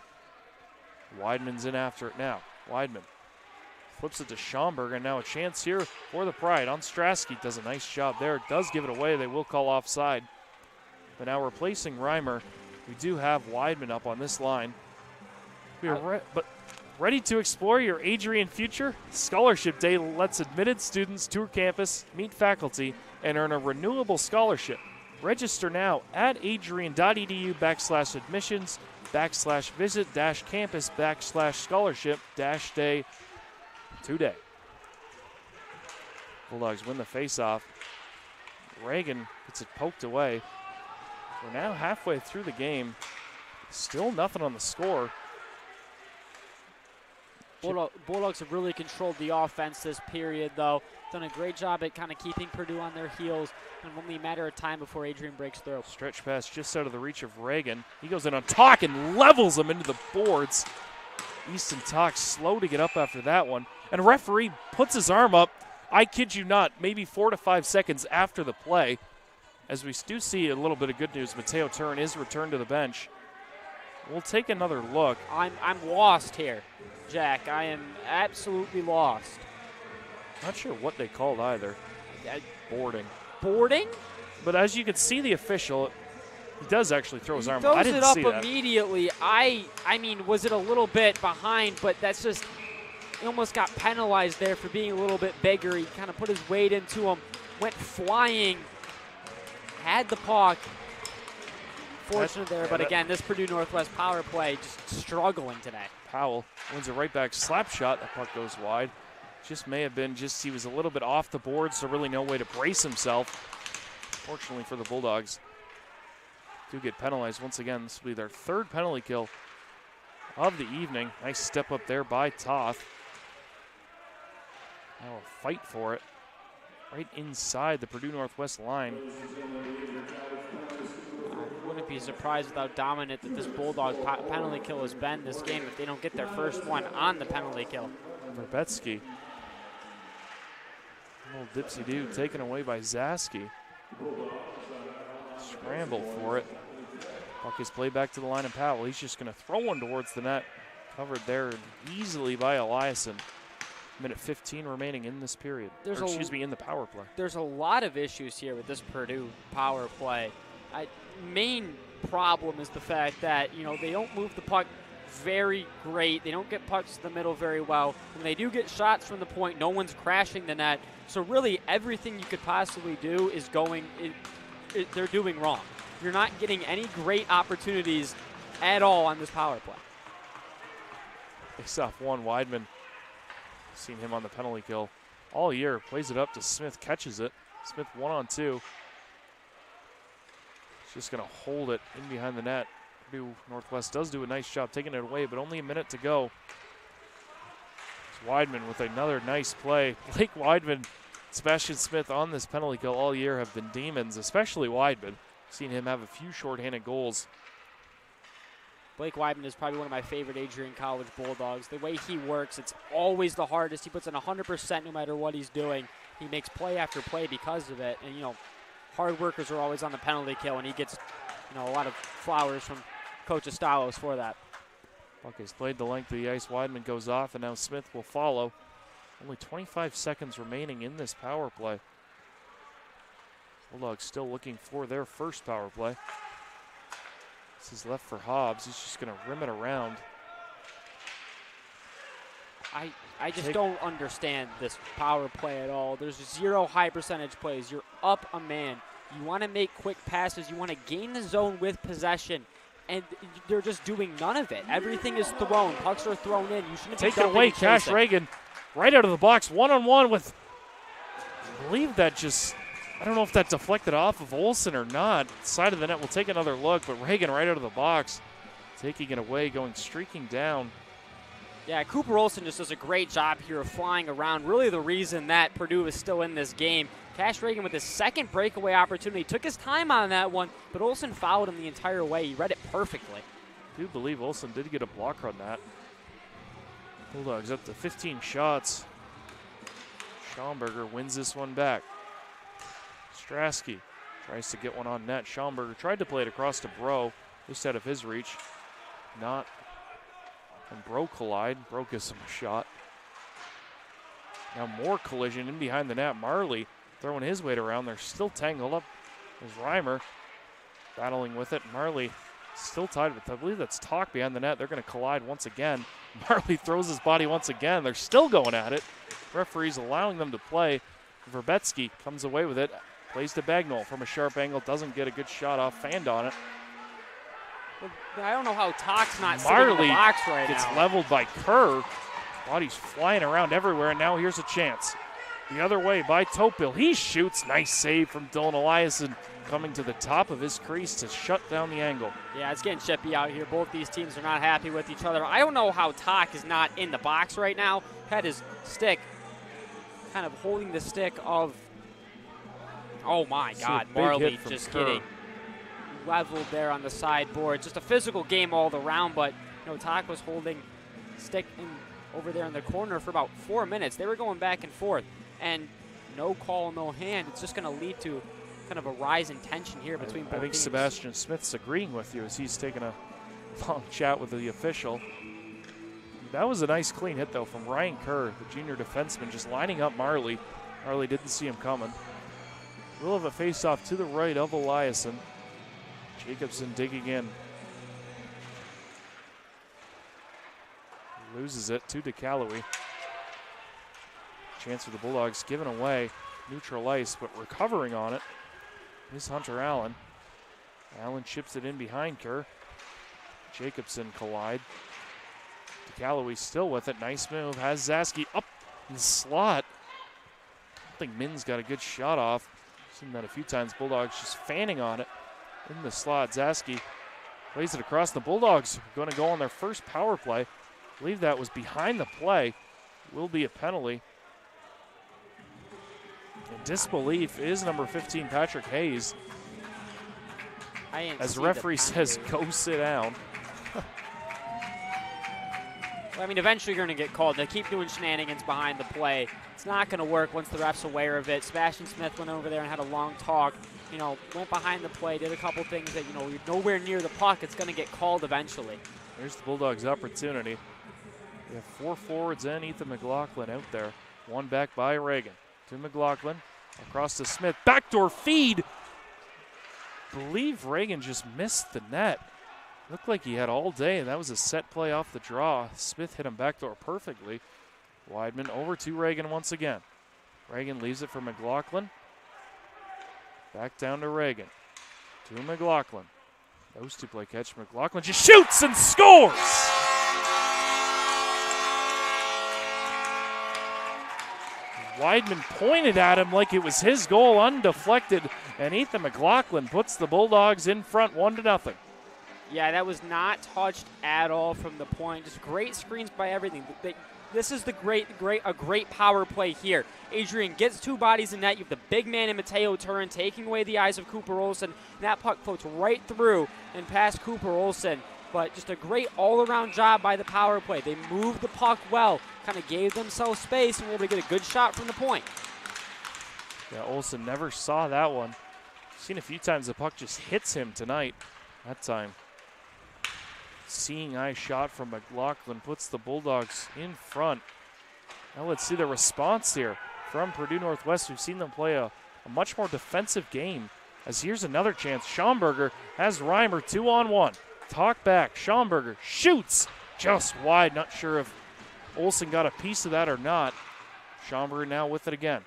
Weidman's in after it now. Weidman flips it to Schomburger, and now a chance here for the Pride. Ostrowski does a nice job there. Does give it away. They will call offside. But now replacing Reimer, we do have Weidman up on this line. We are ready to explore your Adrian future? Scholarship Day lets admitted students tour campus, meet faculty, and earn a renewable scholarship. Register now at adrian.edu/admissions/visit-campus/scholarship-day today. Bulldogs win the faceoff. Reagan gets it poked away. We're now halfway through the game. Still nothing on the score. Bulldogs have really controlled the offense this period, though. Done a great job at kind of keeping Purdue on their heels. And only a matter of time before Adrian breaks through. Stretch pass just out of the reach of Reagan. He goes in on Talk and levels him into the boards. Easton Talk slow to get up after that one. And a referee puts his arm up, I kid you not, maybe 4 to 5 seconds after the play. As we do see a little bit of good news, Mateo Turin is returned to the bench. We'll take another look. I'm lost here, Jack. I am absolutely lost. Not sure what they called either. Boarding. Boarding? But as you can see, the official, he does actually throw his arm up. I didn't see that. Throws it up immediately. I mean, was it a little bit behind, but that's just, he almost got penalized there for being a little bit bigger. He kind of put his weight into him, went flying, had the puck. Fortunate there, but again, this Purdue Northwest power play just struggling today. Powell wins a right back slap shot. That puck goes wide. Just may have been just he was a little bit off the board, so really no way to brace himself. Fortunately for the Bulldogs, do get penalized once again. This will be their third penalty kill of the evening. Nice step up there by Toth. Now a fight for it right inside the Purdue Northwest line. I wouldn't be surprised with how dominant that this Bulldog penalty kill has been this game if they don't get their first one on the penalty kill. Verbetsky. A little dipsy-do taken away by Zaski. Scramble for it. Puck is played back to the line of Powell. He's just going to throw one towards the net. Covered there easily by Eliason. Minute 15 remaining in this period. In the power play. There's a lot of issues here with this Purdue power play. Main problem is the fact that, they don't move the puck very great. They don't get pucks to the middle very well. When they do get shots from the point, no one's crashing the net. So really everything you could possibly do is they're doing wrong. You're not getting any great opportunities at all on this power play. Face-off one, Weidman. Seen him on the penalty kill all year. Plays it up to Smith, catches it. Smith 1-on-2. He's just going to hold it in behind the net. Purdue Northwest does do a nice job taking it away, but only a minute to go. It's Weidman with another nice play. Blake Weidman, Sebastian Smith on this penalty kill all year have been demons, especially Weidman. Seen him have a few shorthanded goals. Blake Weidman is probably one of my favorite Adrian College Bulldogs. The way he works, it's always the hardest. He puts in 100% no matter what he's doing. He makes play after play because of it. And, hard workers are always on the penalty kill, and he gets, a lot of flowers from Coach Estalos for that. Puck is played the length of the ice. Weidman goes off, and now Smith will follow. Only 25 seconds remaining in this power play. Bulldogs still looking for their first power play. This is left for Hobbs. He's just going to rim it around. I just don't understand this power play at all. There's 0 high percentage plays. You're up a man. You want to make quick passes. You want to gain the zone with possession. And they're just doing none of it. Everything is thrown. Pucks are thrown in. You shouldn't take it away, Cash Reagan. Right out of the box, one-on-one with believe that just, I don't know if that deflected off of Olsen or not. Side of the net, we'll take another look, but Reagan right out of the box, taking it away, going streaking down. Yeah, Cooper Olsen just does a great job here of flying around. Really the reason that Purdue is still in this game. Cash Reagan with his second breakaway opportunity. Took his time on that one, but Olsen fouled him the entire way. He read it perfectly. I do believe Olsen did get a block on that. Bulldogs up to 15 shots. Schaumburger wins this one back. Strasky tries to get one on net. Schaumburger tried to play it across to Bro, just out of his reach. Not. And Bro collide. Bro gives him a shot. Now more collision in behind the net. Marley throwing his weight around. They're still tangled up. There's Reimer battling with it. Marley still tied with, I believe that's Talk behind the net. They're going to collide once again. Marley throws his body once again. They're still going at it. Referee's allowing them to play. Verbetsky comes away with it. Plays to Bagnall from a sharp angle. Doesn't get a good shot off. Fanned on it. Well, I don't know how Talk's not sitting in the box right now. Gets leveled by Kerr. Body's flying around everywhere, and now here's a chance. The other way by Topil. He shoots. Nice save from Dylan Eliason, coming to the top of his crease to shut down the angle. Yeah, it's getting chippy out here. Both these teams are not happy with each other. I don't know how Talk is not in the box right now. Had his stick, kind of holding the stick of, oh my God, Marley just getting leveled there on the sideboard. Just a physical game all around, but Talk was holding stick over there in the corner for about 4 minutes. They were going back and forth, and no call, no hand. It's just going to lead to kind of a rise in tension here between both teams. I think Sebastian Smith's agreeing with you as he's taking a long chat with the official. That was a nice clean hit, though, from Ryan Kerr, the junior defenseman, just lining up Marley. Marley didn't see him coming. We'll have a face-off to the right of Eliason. Jacobson digging in. Loses it to DeCalloway. Chance for the Bulldogs given away. Neutral ice, but recovering on it is Hunter Allen. Allen chips it in behind Kerr. Jacobson collide. DeCalloway still with it. Nice move. Has Zaski up in the slot. I think Min's got a good shot off. Seen that a few times. Bulldogs just fanning on it in the slot. Zaski plays it across. The Bulldogs are going to go on their first power play. I believe that was behind the play. Will be a penalty. In disbelief is number 15, Patrick Hayes. As the referee says, go sit down. Well, I mean, eventually you're going to get called. They keep doing shenanigans behind the play. It's not going to work once the ref's aware of it. Sebastian Smith went over there and had a long talk. Went behind the play, did a couple things that, you're nowhere near the puck. It's going to get called eventually. There's the Bulldogs' opportunity. We have 4 forwards and Ethan McLaughlin out there. One back by Reagan. To McLaughlin. Across to Smith. Backdoor feed. Believe Reagan just missed the net. Looked like he had all day, and that was a set play off the draw. Smith hit him backdoor perfectly. Weidman over to Reagan once again. Reagan leaves it for McLaughlin. Back down to Reagan. To McLaughlin. Those two play catch. McLaughlin just shoots and scores! Weidman pointed at him like it was his goal, undeflected, and Ethan McLaughlin puts the Bulldogs in front 1-0. Yeah, that was not touched at all from the point. Just great screens by everything. This is a great power play here. Adrian gets 2 bodies in net. You have the big man in Mateo Turin taking away the eyes of Cooper Olsen. And that puck floats right through and past Cooper Olsen. But just a great all-around job by the power play. They moved the puck well, kind of gave themselves space, and were able to get a good shot from the point. Yeah, Olsen never saw that one. Seen a few times the puck just hits him tonight. That time, seeing eye shot from McLaughlin puts the Bulldogs in front. Now let's see the response here from Purdue Northwest. We've seen them play a much more defensive game. As here's another chance. Schaumburger has Reimer 2-on-1. Talk back. Schaumburger shoots just wide. Not sure if Olsen got a piece of that or not. Schaumburger now with it again.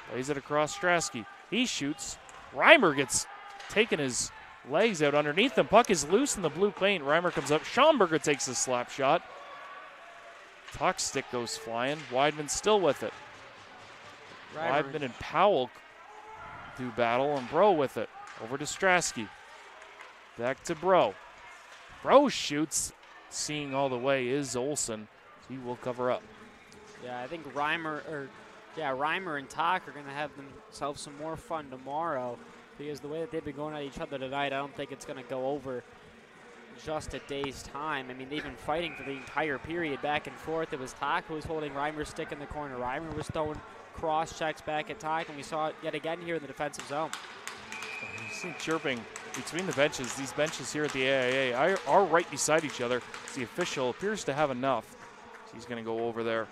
Plays it across Strasky. He shoots. Reimer gets taken his legs out underneath him. Puck is loose in the blue paint. Reimer comes up. Schaumburger takes a slap shot. Talk's stick goes flying. Weidman still with it. Weidman and Powell do battle, and Bro with it. Over to Strasky. Back to Bro. Bro shoots. Seeing all the way is Olsen. He will cover up. Yeah, I think Reimer and Tak are going to have themselves some more fun tomorrow, because the way that they've been going at each other tonight, I don't think it's going to go over just a day's time. I mean, they've been fighting for the entire period back and forth. It was Tak who was holding Reimer's stick in the corner. Reimer was throwing cross checks back at Tak, and we saw it yet again here in the defensive zone. You see chirping between the benches. These benches here at the AIA are right beside each other. The official appears to have enough. So he's going to go over there.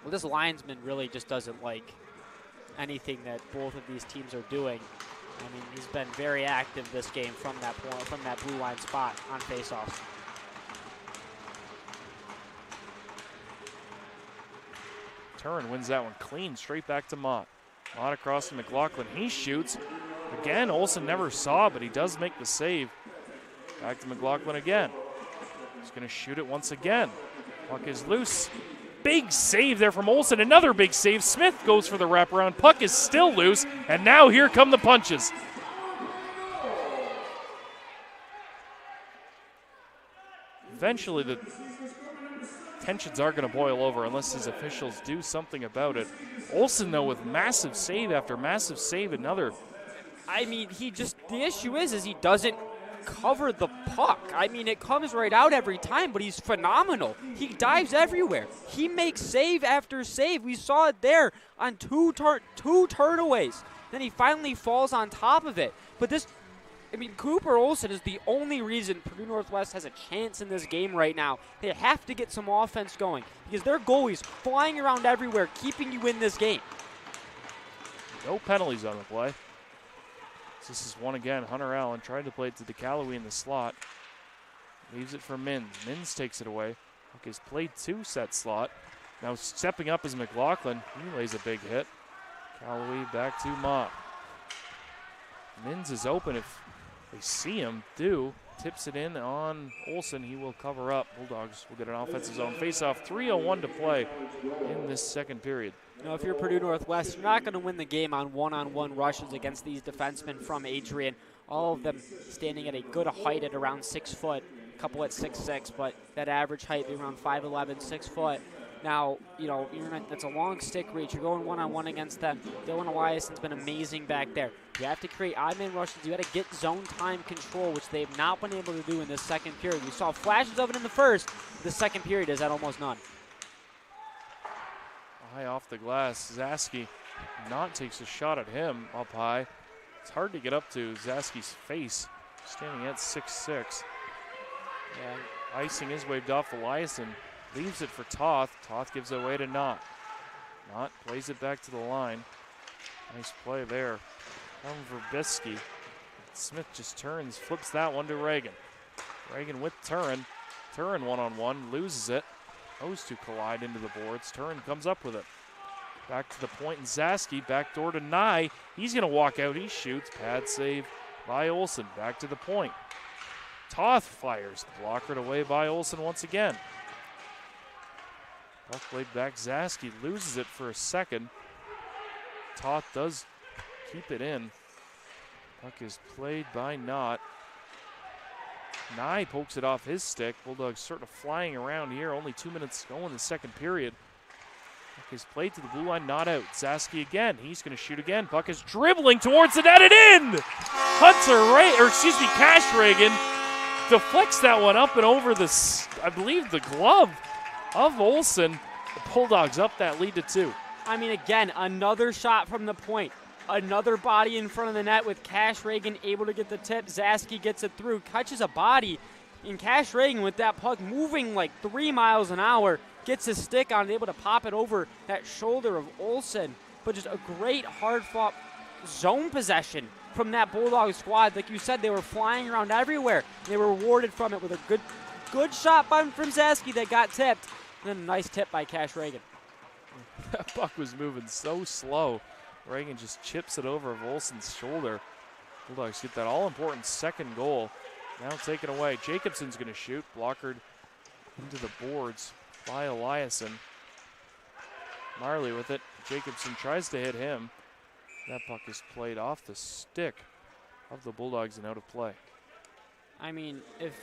Well, this linesman really just doesn't like anything that both of these teams are doing. I mean, he's been very active this game from that point, from that blue line spot on faceoffs. Turin wins that one clean, straight back to Mott. Mott across to McLaughlin. He shoots. Again, Olsen never saw, but he does make the save. Back to McLaughlin again. He's going to shoot it once again. Puck is loose. Big save there from Olsen. Another big save. Smith goes for the wraparound. Puck is still loose, and now here come the punches. Eventually, the tensions are going to boil over unless these officials do something about it. Olsen, though, with massive save after massive save, another. I mean, the issue is he doesn't cover the puck. I mean, it comes right out every time, but he's phenomenal. He dives everywhere. He makes save after save. We saw it there on two turnaways. Then he finally falls on top of it. But Cooper Olsen is the only reason Purdue Northwest has a chance in this game right now. They have to get some offense going because their goalie's flying around everywhere, keeping you in this game. No penalties on the play. This is one again. Hunter Allen tried to play it to DeCalloway in the slot. Leaves it for Mins. Mins takes it away. Puck is played to set slot. Now stepping up is McLaughlin. He lays a big hit. Calloway back to Mott. Mins is open if they see him. Tips it in on Olsen. He will cover up. Bulldogs will get an offensive zone face-off. 3:01 to play in this second period. You know, if you're Purdue Northwest, you're not going to win the game on one-on-one rushes against these defensemen from Adrian. All of them standing at a good height at around 6 foot. A couple at 6'6", but that average height being around 5'11", 6 foot. Now, you know, that's a long stick reach. You're going one-on-one against them. Dylan Eliason's been amazing back there. You have to create odd man rushes. You got to get zone time control, which they've not been able to do in this second period. We saw flashes of it in the first. The second period is at almost none. High off the glass, Zaski not takes a shot at him up high. It's hard to get up to Zaski's face, standing at 6'6". And icing is waved off. Eliason leaves it for Toth. Toth gives it away to Knott. Knott plays it back to the line. Nice play there from Verbisky. Smith just turns, flips that one to Reagan. Reagan with Turin. Turin one-on-one, loses it. Those two collide into the boards. Turin comes up with it. Back to the point, and Zaski backdoor to Nye. He's going to walk out. He shoots. Pad save by Olsen. Back to the point. Toth fires. Blockered away by Olsen once again. Puck played back. Zaski loses it for a second. Toth does keep it in. Puck is played by Knott. Nye pokes it off his stick. Bulldogs sort of flying around here. Only 2 minutes to go in the second period. Puck is played to the blue line, not out. Zaski again. He's going to shoot again. Puck is dribbling towards the net and in! Cash Reagan deflects that one up and over I believe the glove of Olsen. The Bulldogs up that lead to 2. I mean, again, another shot from the point. Another body in front of the net with Cash Reagan able to get the tip. Zaski gets it through, catches a body. And Cash Reagan with that puck moving like 3 miles an hour, gets his stick on, able to pop it over that shoulder of Olsen. But just a great hard-fought zone possession from that Bulldog squad. Like you said, they were flying around everywhere. They were rewarded from it with a good shot from Zaski that got tipped. And then a nice tip by Cash Reagan. That puck was moving so slow. Reagan just chips it over of Olsen's shoulder. Bulldogs get that all-important second goal. Now taken away. Jacobson's going to shoot. Blockered into the boards by Eliason. Marley with it. Jacobson tries to hit him. That puck is played off the stick of the Bulldogs and out of play. I mean, if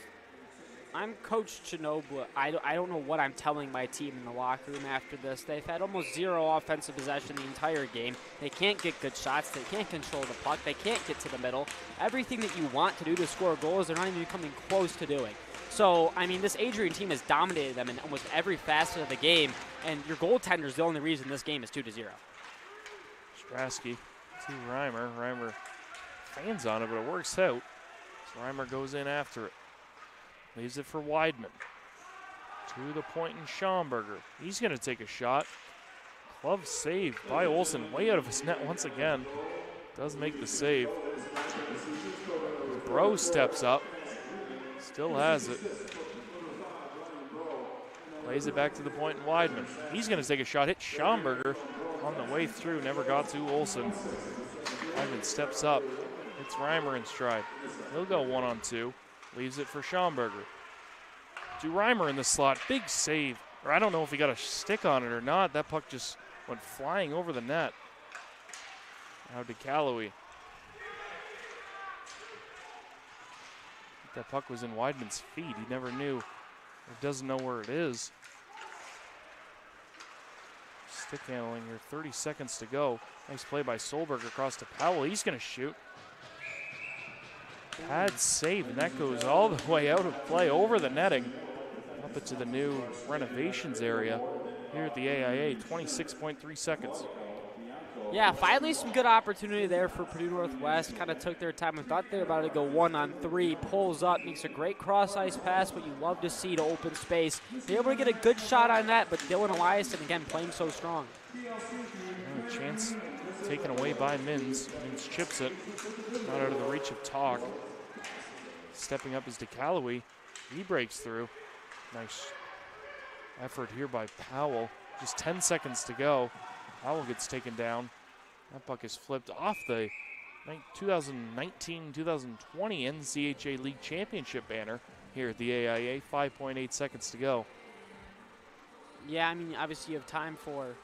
I'm Coach Ginobili, I don't know what I'm telling my team in the locker room after this. They've had almost zero offensive possession the entire game. They can't get good shots. They can't control the puck. They can't get to the middle. Everything that you want to do to score goals, they're not even coming close to doing. So, I mean, this Adrian team has dominated them in almost every facet of the game, and your goaltender is the only reason this game is 2-0. Strasky to Reimer. Reimer fans on it, but it works out. So Reimer goes in after it. Leaves it for Weidman. To the point in Schomburger. He's going to take a shot. Glove saved by Olsen. Way out of his net once again. Does make the save. Bro steps up. Still has it. Plays it back to the point in Weidman. He's going to take a shot. Hit Schomburger on the way through. Never got to Olsen. Weidman steps up. Hits Reimer in stride. He'll go 1-on-2. Leaves it for Schomburger. To Reimer in the slot. Big save. Or I don't know if he got a stick on it or not. That puck just went flying over the net. Now to Calloway. That puck was in Weidman's feet. He never knew or doesn't know where it is. Stick handling here. 30 seconds to go. Nice play by Solberg across to Powell. He's going to shoot. Pad save, and that goes all the way out of play over the netting. Up into the new renovations area here at the AIA. 26.3 seconds. Yeah, finally some good opportunity there for Purdue Northwest. Kind of took their time and thought they were about to go 1-on-3. Pulls up, makes a great cross-ice pass, what you love to see to open space. They're able to get a good shot on that, but Dylan Eliason, again, playing so strong. And a chance taken away by Mins. Mins chips it. Not out of the reach of Talk. Stepping up is to Calloway. He breaks through. Nice effort here by Powell. Just 10 seconds to go. Powell gets taken down. That puck is flipped off the 2019-2020 NCHA League Championship banner here at the AIA. 5.8 seconds to go. Yeah, I mean, obviously you have time for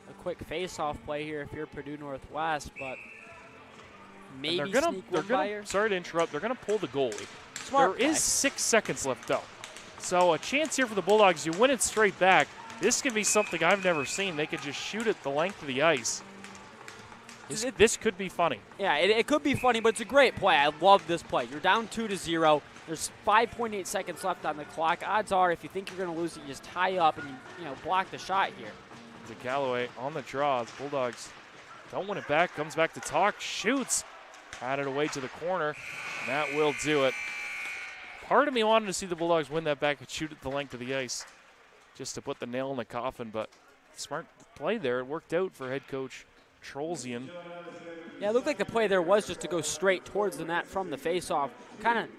a quick face-off play here if you're Purdue Northwest, but maybe sneak one by her. Sorry to interrupt. They're going to pull the goalie. Smart There is 6 seconds left, though. So a chance here for the Bulldogs. You win it straight back. This could be something I've never seen. They could just shoot it the length of the ice. This could be funny. Yeah, it could be funny, but it's a great play. I love this play. You're down 2-0. There's 5.8 seconds left on the clock. Odds are, if you think you're going to lose it, you just tie up and you block the shot here. To Calloway on the draw. The Bulldogs don't win it back. Comes back to Talk. Shoots. Patted away to the corner. And that will do it. Part of me wanted to see the Bulldogs win that back and shoot it the length of the ice just to put the nail in the coffin, but smart play there. It worked out for head coach Trolzian. Yeah, it looked like the play there was just to go straight towards the net from the faceoff. Kind of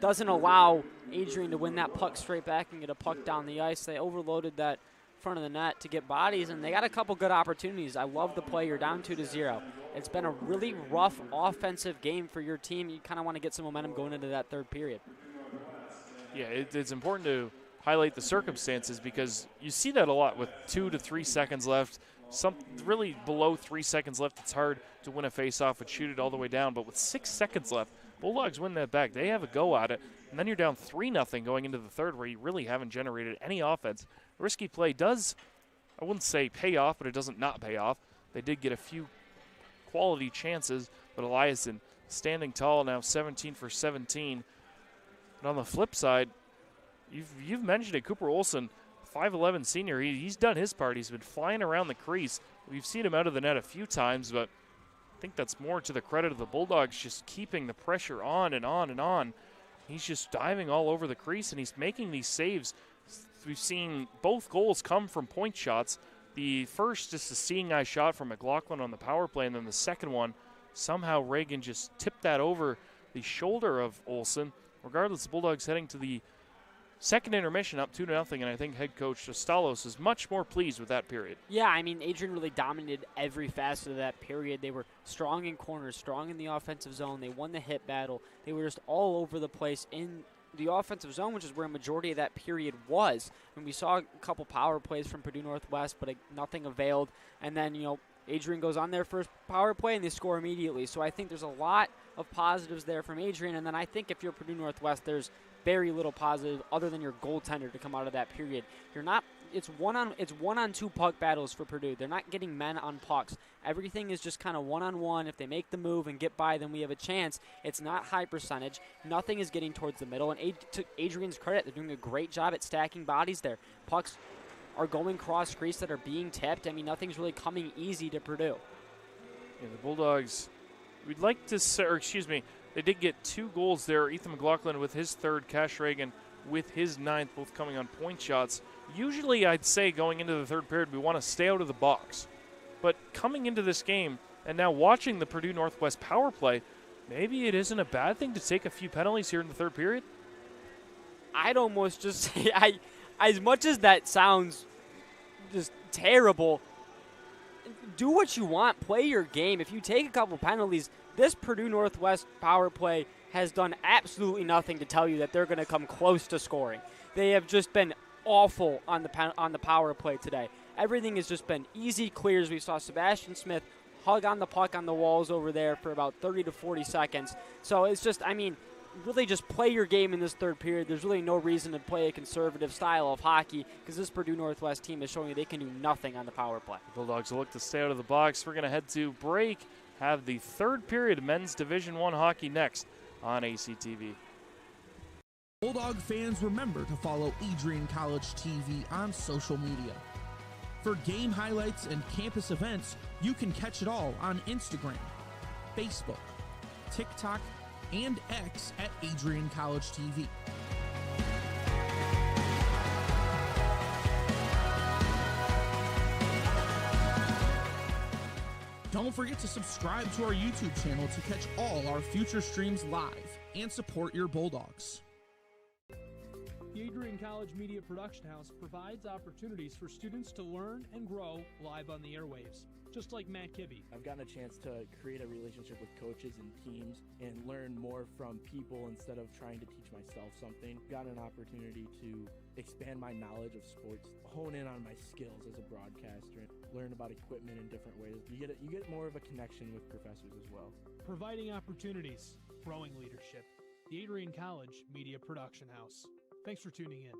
doesn't allow Adrian to win that puck straight back and get a puck down the ice. They overloaded that front of the net to get bodies, and they got a couple good opportunities. I love the play. You're down 2-0. It's been a really rough offensive game for your team. You kind of want to get some momentum going into that third period. Yeah, it's important to highlight the circumstances because you see that a lot with 2 to 3 seconds left. Really below 3 seconds left, it's hard to win a faceoff and shoot it all the way down. But with 6 seconds left, Bulldogs win that back. They have a go at it, and then you're down 3-0 going into the third where you really haven't generated any offense. Risky play does, I wouldn't say pay off, but it doesn't not pay off. They did get a few quality chances, but Eliason standing tall now, 17 for 17. But on the flip side, you've mentioned it, Cooper Olsen, 5'11 senior, he's done his part. He's been flying around the crease. We've seen him out of the net a few times, but I think that's more to the credit of the Bulldogs just keeping the pressure on and on and on. He's just diving all over the crease, and he's making these saves. We've seen both goals come from point shots. The first, just a seeing eye shot from McLaughlin on the power play, and then the second one, somehow Reagan just tipped that over the shoulder of Olsen. Regardless, the Bulldogs heading to the second intermission up 2-0, and I think head coach Stalos is much more pleased with that period. Yeah, I mean, Adrian really dominated every facet of that period. They were strong in corners, strong in the offensive zone. They won the hit battle. They were just all over the place in the offensive zone, which is where a majority of that period was. And we saw a couple power plays from Purdue Northwest, but nothing availed. And then, Adrian goes on their first power play, and they score immediately. So I think there's a lot of positives there from Adrian. And then I think if you're Purdue Northwest, there's very little positive other than your goaltender to come out of that period. It's one-on-two puck battles for Purdue. They're not getting men on pucks. Everything is just kind of one-on-one. If they make the move and get by, then we have a chance. It's not high percentage. Nothing is getting towards the middle. And to Adrian's credit, they're doing a great job at stacking bodies there. Pucks are going cross crease that are being tipped. I mean, nothing's really coming easy to Purdue. Yeah, the Bulldogs, we'd like to say, they did get 2 goals there. Ethan McLaughlin with his 3rd, Cash Reagan with his 9th, both coming on point shots. Usually I'd say going into the 3rd period, we want to stay out of the box. But coming into this game and now watching the Purdue Northwest power play, maybe it isn't a bad thing to take a few penalties here in the 3rd period? I'd almost just say, as much as that sounds just terrible, do what you want. Play your game. If you take a couple penalties, this Purdue Northwest power play has done absolutely nothing to tell you that they're going to come close to scoring. They have just been awful on the power play today. Everything has just been easy clears. We saw Sebastian Smith hug on the puck on the walls over there for about 30 to 40 seconds. So it's just, really just play your game in this 3rd period. There's really no reason to play a conservative style of hockey because this Purdue Northwest team is showing you they can do nothing on the power play. The Bulldogs will look to stay out of the box. We're going to head to break, have the 3rd period of men's Division I hockey next on ACTV. Bulldog fans, remember to follow Adrian College TV on social media. For game highlights and campus events, you can catch it all on Instagram, Facebook, TikTok, and X at AdrianCollegeTV. Don't forget to subscribe to our YouTube channel to catch all our future streams live and support your Bulldogs. The Adrian College Media Production House provides opportunities for students to learn and grow live on the airwaves, just like Matt Kibbe. I've gotten a chance to create a relationship with coaches and teams and learn more from people instead of trying to teach myself something. Got an opportunity to expand my knowledge of sports, hone in on my skills as a broadcaster, learn about equipment in different ways. You get more of a connection with professors as well. Providing opportunities, growing leadership. The Adrian College Media Production House. Thanks for tuning in.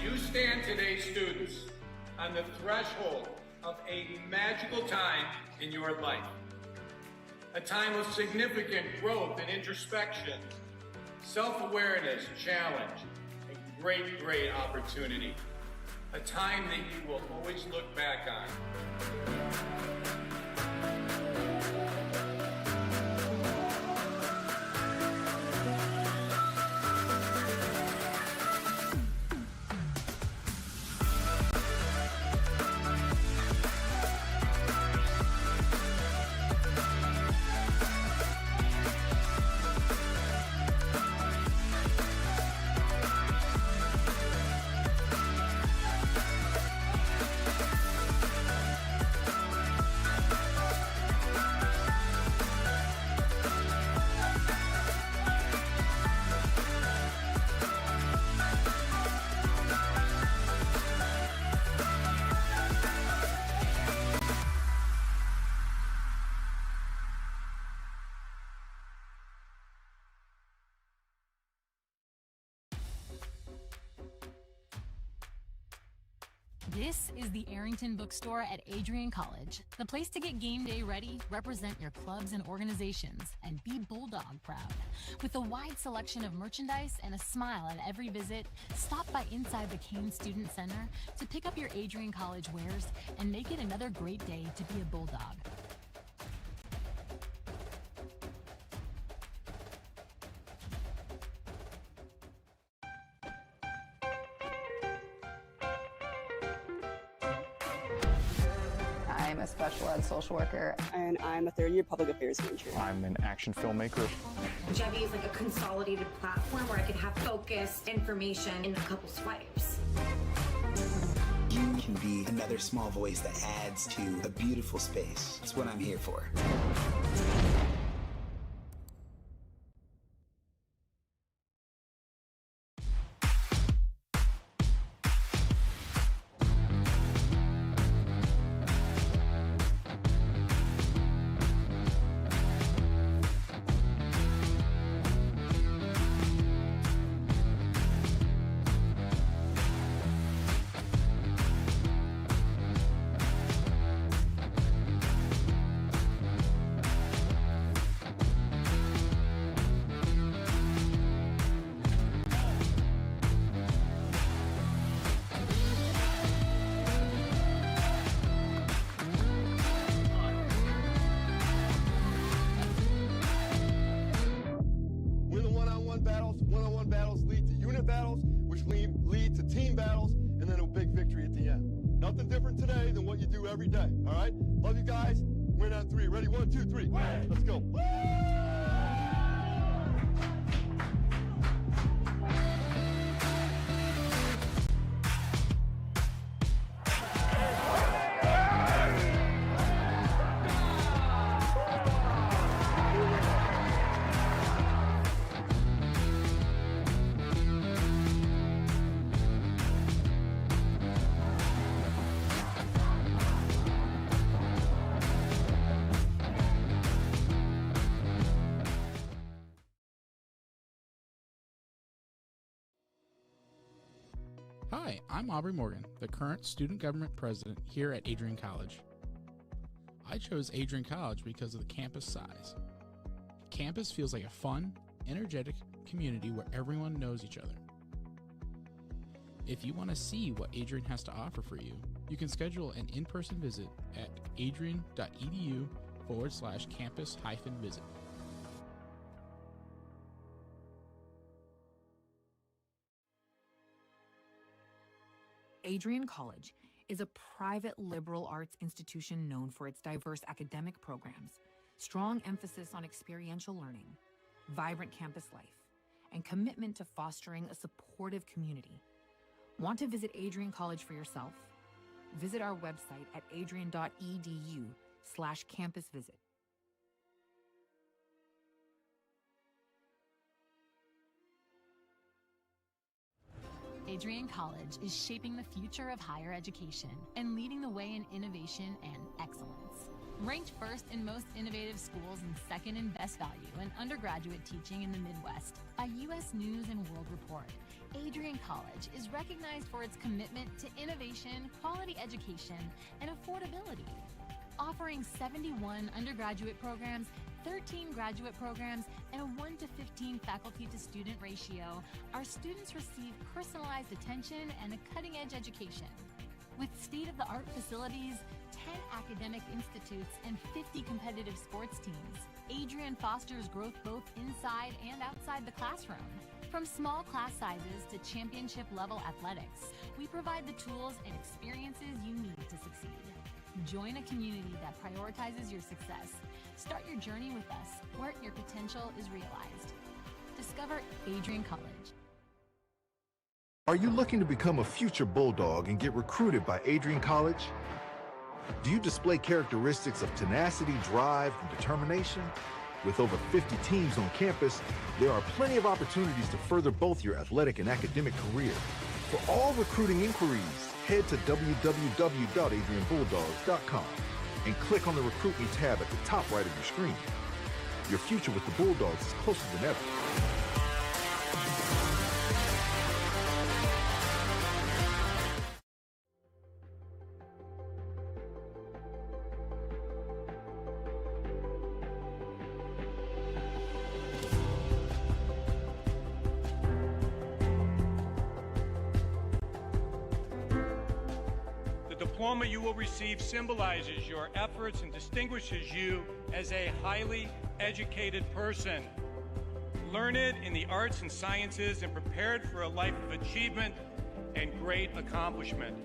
You stand today, students, on the threshold of a magical time in your life. A time of significant growth and introspection, self-awareness, challenge, and great, great opportunity. A time that you will always look back on. This is the Arrington Bookstore at Adrian College, the place to get game day ready, represent your clubs and organizations, and be Bulldog proud. With a wide selection of merchandise and a smile at every visit, stop by inside the Kane Student Center to pick up your Adrian College wares and make it another great day to be a Bulldog. I'm a special ed social worker. And I'm a third-year public affairs major. I'm an action filmmaker. Jevi is like a consolidated platform where I could have focused information in a couple swipes. You can be another small voice that adds to a beautiful space. It's what I'm here for. One-on-one battles lead to unit battles, which lead to team battles, and then a big victory at the end. Nothing different today than what you do every day, all right? Love you guys. Win on three. Ready? 1, 2, 3. Let's go. Hi, I'm Aubrey Morgan, the current student government president here at Adrian College. I chose Adrian College because of the campus size. Campus feels like a fun, energetic community where everyone knows each other. If you want to see what Adrian has to offer for you, you can schedule an in-person visit at adrian.edu/campus-visit. Adrian College is a private liberal arts institution known for its diverse academic programs, strong emphasis on experiential learning, vibrant campus life, and commitment to fostering a supportive community. Want to visit Adrian College for yourself? Visit our website at adrian.edu/campus-visit. Adrian College is shaping the future of higher education and leading the way in innovation and excellence. Ranked first in most innovative schools and second in best value in undergraduate teaching in the Midwest by U.S. News and World Report, Adrian College is recognized for its commitment to innovation, quality education, and affordability. Offering 71 undergraduate programs, 13 graduate programs, and a 1-to-15 faculty-to-student ratio, our students receive personalized attention and a cutting-edge education. With state-of-the-art facilities, 10 academic institutes, and 50 competitive sports teams, Adrian fosters growth both inside and outside the classroom. From small class sizes to championship-level athletics, we provide the tools and experiences you need to succeed. Join a community that prioritizes your success. Start your journey with us, where your potential is realized. Discover Adrian College. Are you looking to become a future Bulldog and get recruited by Adrian College? Do you display characteristics of tenacity, drive, and determination? With over 50 teams on campus, there are plenty of opportunities to further both your athletic and academic career. For all recruiting inquiries, head to www.adrianbulldogs.com and click on the Recruit Me tab at the top right of your screen. Your future with the Bulldogs is closer than ever. The diploma you will receive symbolizes your efforts and distinguishes you as a highly educated person, learned in the arts and sciences and prepared for a life of achievement and great accomplishment.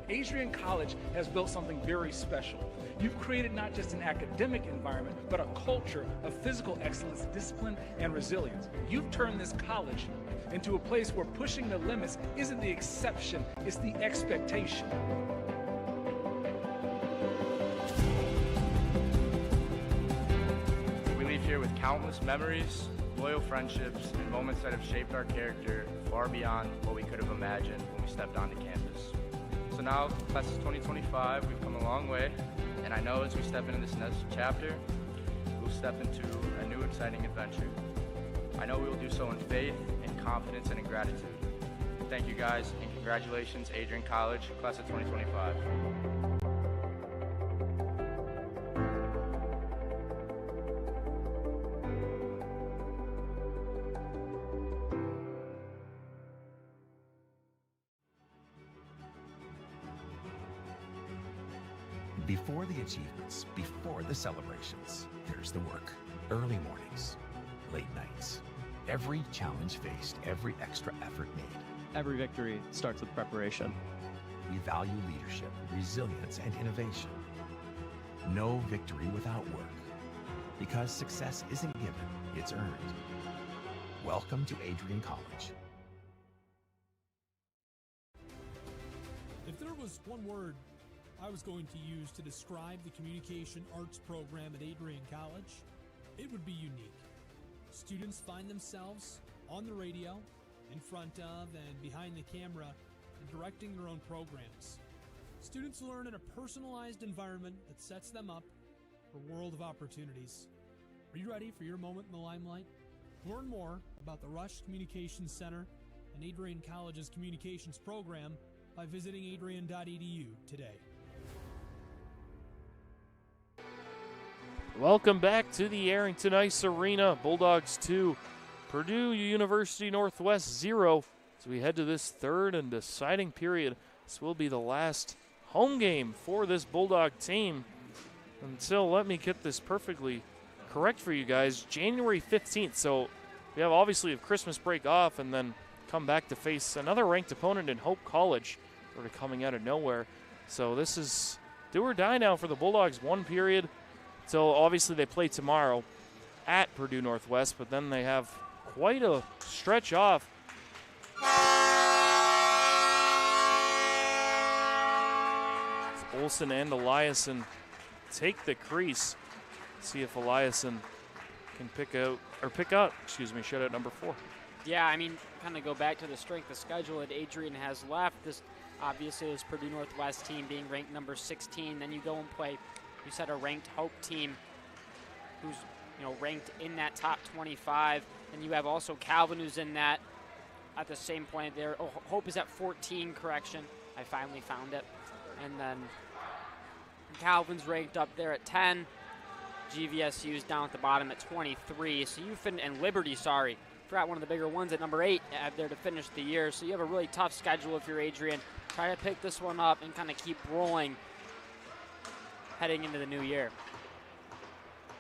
Adrian College has built something very special. You've created not just an academic environment, but a culture of physical excellence, discipline, and resilience. You've turned this college into a place where pushing the limits isn't the exception, it's the expectation. We leave here with countless memories, loyal friendships, and moments that have shaped our character far beyond what we could have imagined when we stepped onto campus. So now, class of 2025, we've come a long way, and I know as we step into this next chapter, we'll step into a new exciting adventure. I know we will do so in faith, in confidence, and in gratitude. Thank you guys, and congratulations, Adrian College, class of 2025. Before the achievements, before the celebrations, there's the work. Early mornings, late nights. Every challenge faced, every extra effort made. Every victory starts with preparation. We value leadership, resilience, and innovation. No victory without work. Because success isn't given, it's earned. Welcome to Adrian College. If there was one word I was going to use to describe the communication arts program at Adrian College, it would be unique. Students find themselves on the radio, in front of and behind the camera, and directing their own programs. Students learn in a personalized environment that sets them up for a world of opportunities. Are you ready for your moment in the limelight? Learn more about the Rush Communications Center and Adrian College's communications program by visiting adrian.edu today. Welcome back to the Arrington Ice Arena. Bulldogs 2, Purdue University Northwest 0. As we head to this third and deciding period, this will be the last home game for this Bulldog team until, let me get this perfectly correct for you guys, January 15th. So we have obviously a Christmas break off and then come back to face another ranked opponent in Hope College, sort of coming out of nowhere. So this is do or die now for the Bulldogs. One period. So obviously they play tomorrow at Purdue Northwest, but then they have quite a stretch off. Olsen and Eliason take the crease. See if Eliason can pick out shutout number 4. Yeah, I mean, kind of go back to the strength of schedule that Adrian has left. This obviously is Purdue Northwest team being ranked number 16. Then you go and play, you said, a ranked Hope team who's, ranked in that top 25. And you have also Calvin who's in that at the same point there. Oh, Hope is at 14, correction. I finally found it. And then Calvin's ranked up there at 10. GVSU's down at the bottom at 23. So and Liberty, forgot one of the bigger ones at number 8 there to finish the year. So you have a really tough schedule if you're Adrian. Try to pick this one up and kind of keep rolling heading into the new year.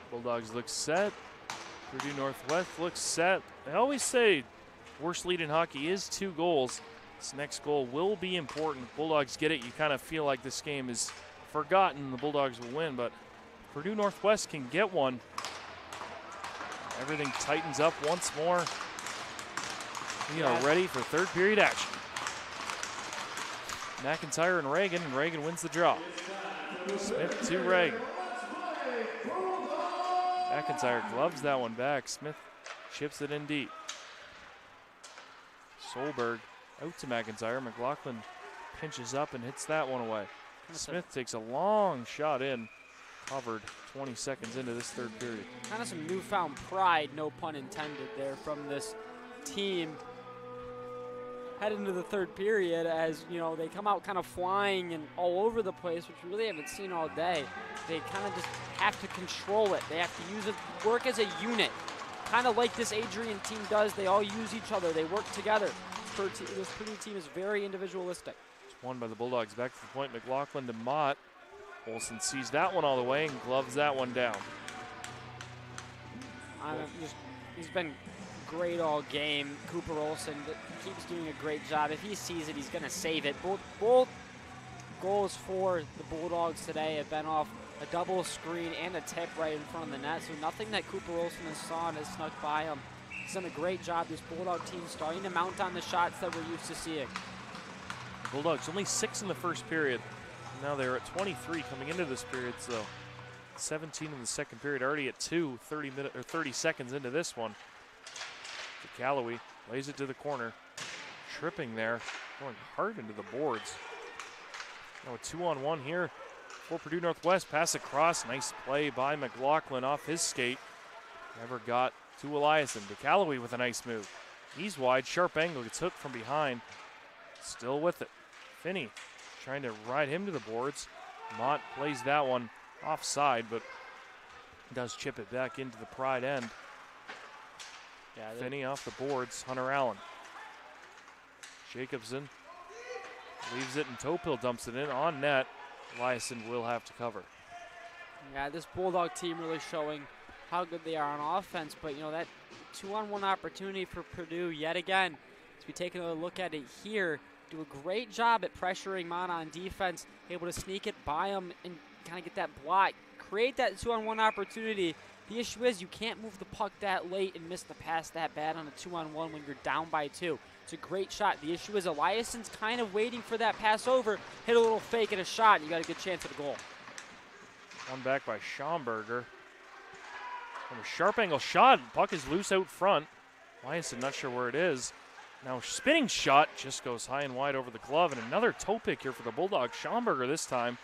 Bulldogs look set. Purdue Northwest looks set. I always say worst lead in hockey is 2 goals. This next goal will be important. Bulldogs get it. You kind of feel like this game is forgotten. The Bulldogs will win, but Purdue Northwest can get one. Everything tightens up once more. We are ready for third period action. McIntyre and Reagan wins the draw. Smith to Reagan. McIntyre gloves that one back. Smith chips it in deep. Solberg out to McIntyre. McLaughlin pinches up and hits that one away. Smith takes a long shot in. Covered 20 seconds into this third period. Kind of some newfound pride, no pun intended there, from this team head into the third period as, they come out kind of flying and all over the place, which we really haven't seen all day. They kind of just have to control it. They have to use it, work as a unit. Kind of like this Adrian team does. They all use each other. They work together. This Purdue team is very individualistic. It's won by the Bulldogs. Back to the point, McLaughlin to Mott. Olsen sees that one all the way and gloves that one down. He's been great all game. Cooper Olsen keeps doing a great job. If he sees it, he's going to save it. Both goals for the Bulldogs today have been off a double screen and a tip right in front of the net, so nothing that Cooper Olsen has saw and has snuck by him. He's done a great job. This Bulldog team starting to mount on the shots that we're used to seeing. Bulldogs only 6 in the first period. Now they're at 23 coming into this period, so 17 in the second period, already at 30 seconds into this one. Callaway lays it to the corner, tripping there, going hard into the boards. Now a 2-on-1 here for Purdue Northwest. Pass across, nice play by McLaughlin off his skate. Never got to Eliason. DeCallaway with a nice move. He's wide, sharp angle, gets hooked from behind. Still with it. Finney trying to ride him to the boards. Mott plays that one offside, but does chip it back into the Pride end. Yeah, Finney off the boards, Hunter Allen. Jacobson leaves it and Topil dumps it in on net. Eliason will have to cover. Yeah, this Bulldog team really showing how good they are on offense, but you know, that 2-on-1 opportunity for Purdue yet again, as we take another look at it here, do a great job at pressuring Mott on defense, able to sneak it by him and kind of get that block, create that 2-on-1 opportunity. The issue is you can't move the puck that late and miss the pass that bad on a 2-on-1 when you're down by 2. It's a great shot. The issue is Eliason's kind of waiting for that pass over, hit a little fake and a shot, and you got a good chance at a goal. One back by Schaumburger. And a sharp angle shot. Puck is loose out front. Eliason not sure where it is. Now spinning shot just goes high and wide over the glove. And another toe pick here for the Bulldogs. Schaumburger this time.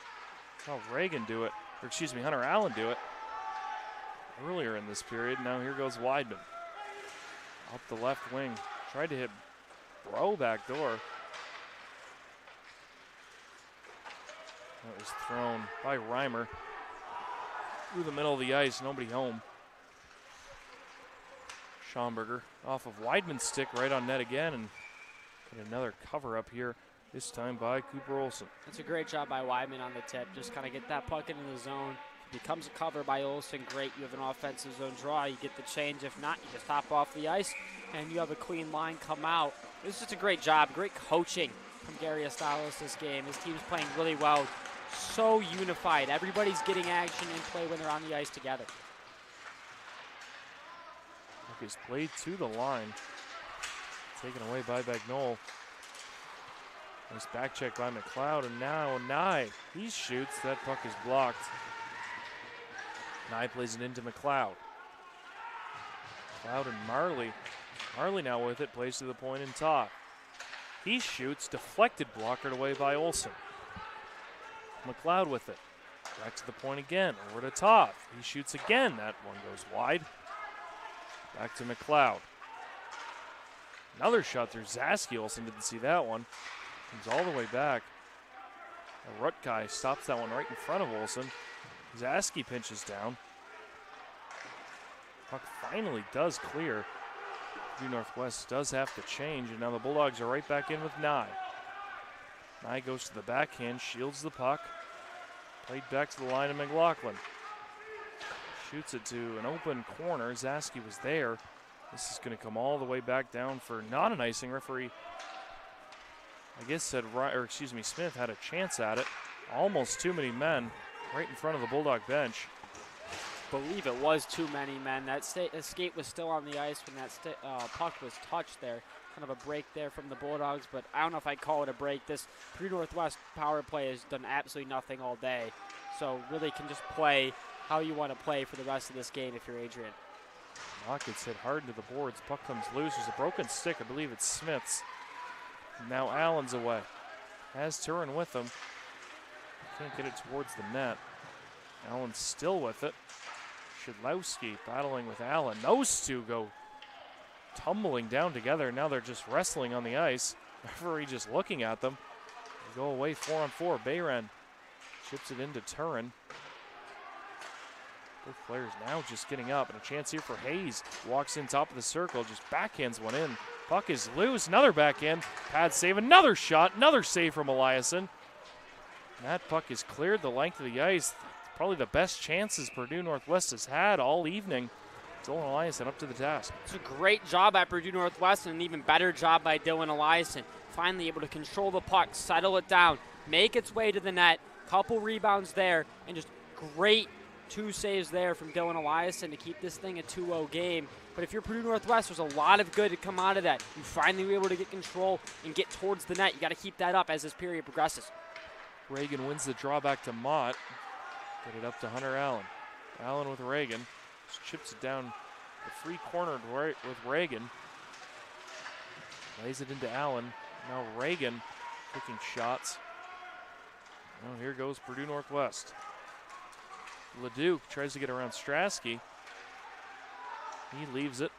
Oh, Reagan do it. Or excuse me, Hunter Allen do it. Earlier in this period. Now here goes Weidman. Up the left wing. Tried to hit Bro back door. That was thrown by Reimer. Through the middle of the ice, nobody home. Schaumburger off of Weidman's stick right on net again, and get another cover up here, this time by Cooper Olsen. It's a great job by Weidman on the tip. Just kind of get that puck into the zone. Becomes a cover by Olsen. Great, you have an offensive zone draw. You get the change. If not, you just hop off the ice, and you have a clean line come out. This is just a great job, great coaching from Gary Estalos this game. His team's playing really well. So unified. Everybody's getting action and play when they're on the ice together. Puck is played to the line. Taken away by Bagnol. Nice back check by McLeod, and now Nye. He shoots. That puck is blocked. Nye plays it into McLeod. McLeod and Marley. Marley now with it, plays to the point and top. He shoots, deflected, blockered away by Olsen. McLeod with it. Back to the point again, over to top. He shoots again, that one goes wide. Back to McLeod. Another shot through Zaski. Olsen didn't see that one. Comes all the way back. Rutkai stops that one right in front of Olsen. Zaski pinches down. Puck finally does clear. Purdue Northwest does have to change, and now the Bulldogs are right back in with Nye. Nye goes to the backhand, shields the puck. Played back to the line of McLaughlin. Shoots it to an open corner. Zaski was there. This is going to come all the way back down for not an icing. Referee, I guess Smith had a chance at it. Almost too many men right in front of the Bulldog bench. Believe it was too many men. That skate was still on the ice when that puck was touched there. Kind of a break there from the Bulldogs, but I don't know if I'd call it a break. This Purdue Northwest power play has done absolutely nothing all day. So really can just play how you want to play for the rest of this game if you're Adrian. Mock gets hit hard into the boards. Puck comes loose. There's a broken stick. I believe it's Smith's. Now Allen's away. Has Turin with him. Can't get it towards the net. Allen's still with it. Shedlowski battling with Allen. Those two go tumbling down together. Now they're just wrestling on the ice. Referee just looking at them. They go away 4-on-4. Bayren chips it into Turin. Both players now just getting up, and a chance here for Hayes. Walks in top of the circle, just backhands one in. Puck is loose, another backhand. Pad save, another shot, another save from Eliason. That puck is cleared the length of the ice. Probably the best chances Purdue Northwest has had all evening. Dylan Eliason up to the task. It's a great job by Purdue Northwest and an even better job by Dylan Eliason. Finally able to control the puck, settle it down. make its way to the net. Couple rebounds there, and just great 2 saves there from Dylan Eliason to keep this thing a 2-0 game. But if you're Purdue Northwest, there's a lot of good to come out of that. You finally were able to get control and get towards the net. You got to keep that up as this period progresses. Reagan wins the draw back to Mott. Get it up to Hunter Allen. Allen with Reagan. Just chips it down the free corner with Reagan. Lays it into Allen. Now Reagan taking shots. Oh, here goes Purdue Northwest. LeDuc tries to get around Strasky. He leaves it.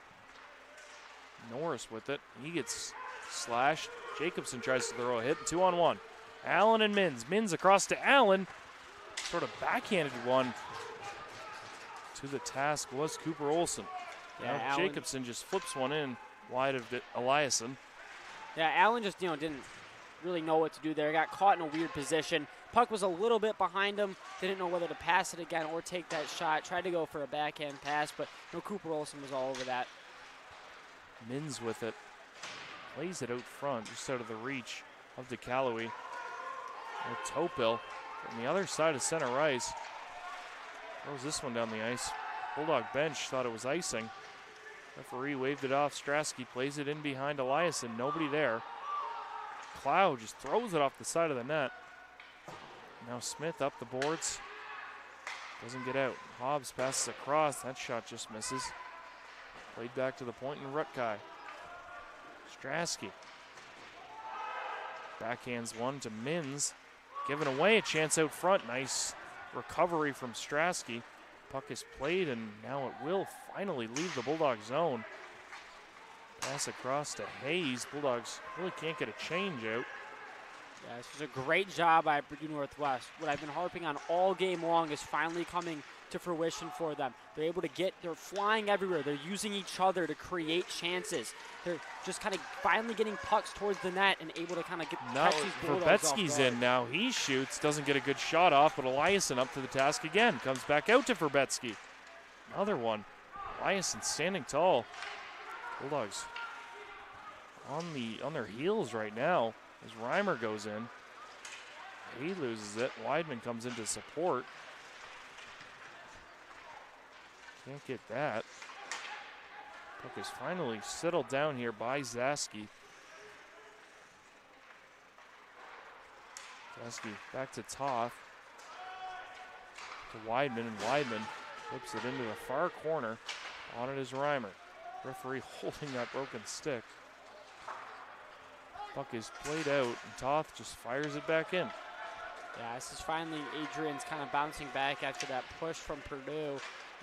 Norris with it. He gets slashed. Jacobson tries to throw a hit. 2-on-1. Allen and Mins. Mins across to Allen. Sort of backhanded one. To the task was Cooper Olson. Yeah, now Jacobson just flips one in wide of Eliason. Yeah, Allen just didn't really know what to do there. Got caught in a weird position. Puck was a little bit behind him. Didn't know whether to pass it again or take that shot. Tried to go for a backhand pass, but Cooper Olson was all over that. Mins with it. Plays it out front, just out of the reach of DeCalloway. Topil from the other side of center ice. Throws this one down the ice. Bulldog bench thought it was icing. Referee waved it off. Strasky plays it in behind Eliason. Nobody there. Cloud just throws it off the side of the net. Now Smith up the boards. Doesn't get out. Hobbs passes across. That shot just misses. Played back to the point in Rutkai. Strasky. Backhands one to Mins. Giving away a chance out front. Nice recovery from Strasky. Puck is played, and now it will finally leave the Bulldog zone. Pass across to Hayes. Bulldogs really can't get a change out. Yeah, this was a great job by Purdue Northwest. What I've been harping on all game long is finally coming to fruition for them. They're able to they're flying everywhere. They're using each other to create chances. They're just kind of finally getting pucks towards the net and able to kind of catch these Bulldogs off Verbetsky's guard. in now. He shoots, doesn't get a good shot off, but Eliason up to the task again. Comes back out to Verbetsky. Another one. Eliason standing tall. Bulldogs on their heels right now as Reimer goes in. He loses it. Weidman comes in to support. Can't get that. Puck is finally settled down here by Zaski. Zaski back to Toth. To Weidman, and Weidman flips it into the far corner. On it is Reimer. Referee holding that broken stick. Puck is played out, and Toth just fires it back in. Yeah, this is finally Adrian's kind of bouncing back after that push from Purdue.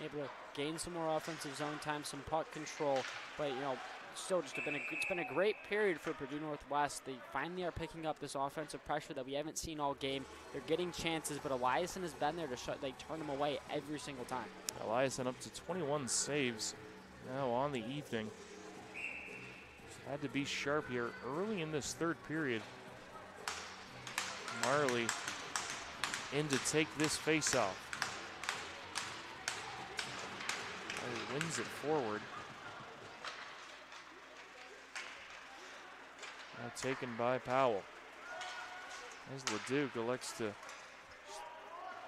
Able to gain some more offensive zone time, some puck control. But, still just it's been a great period for Purdue Northwest. They finally are picking up this offensive pressure that we haven't seen all game. They're getting chances, but Eliason has been there to turn them away every single time. Eliason up to 21 saves now on the evening. Had to be sharp here early in this third period. Marley in to take this face-off. Wins it forward. Now taken by Powell. As LeDuc elects to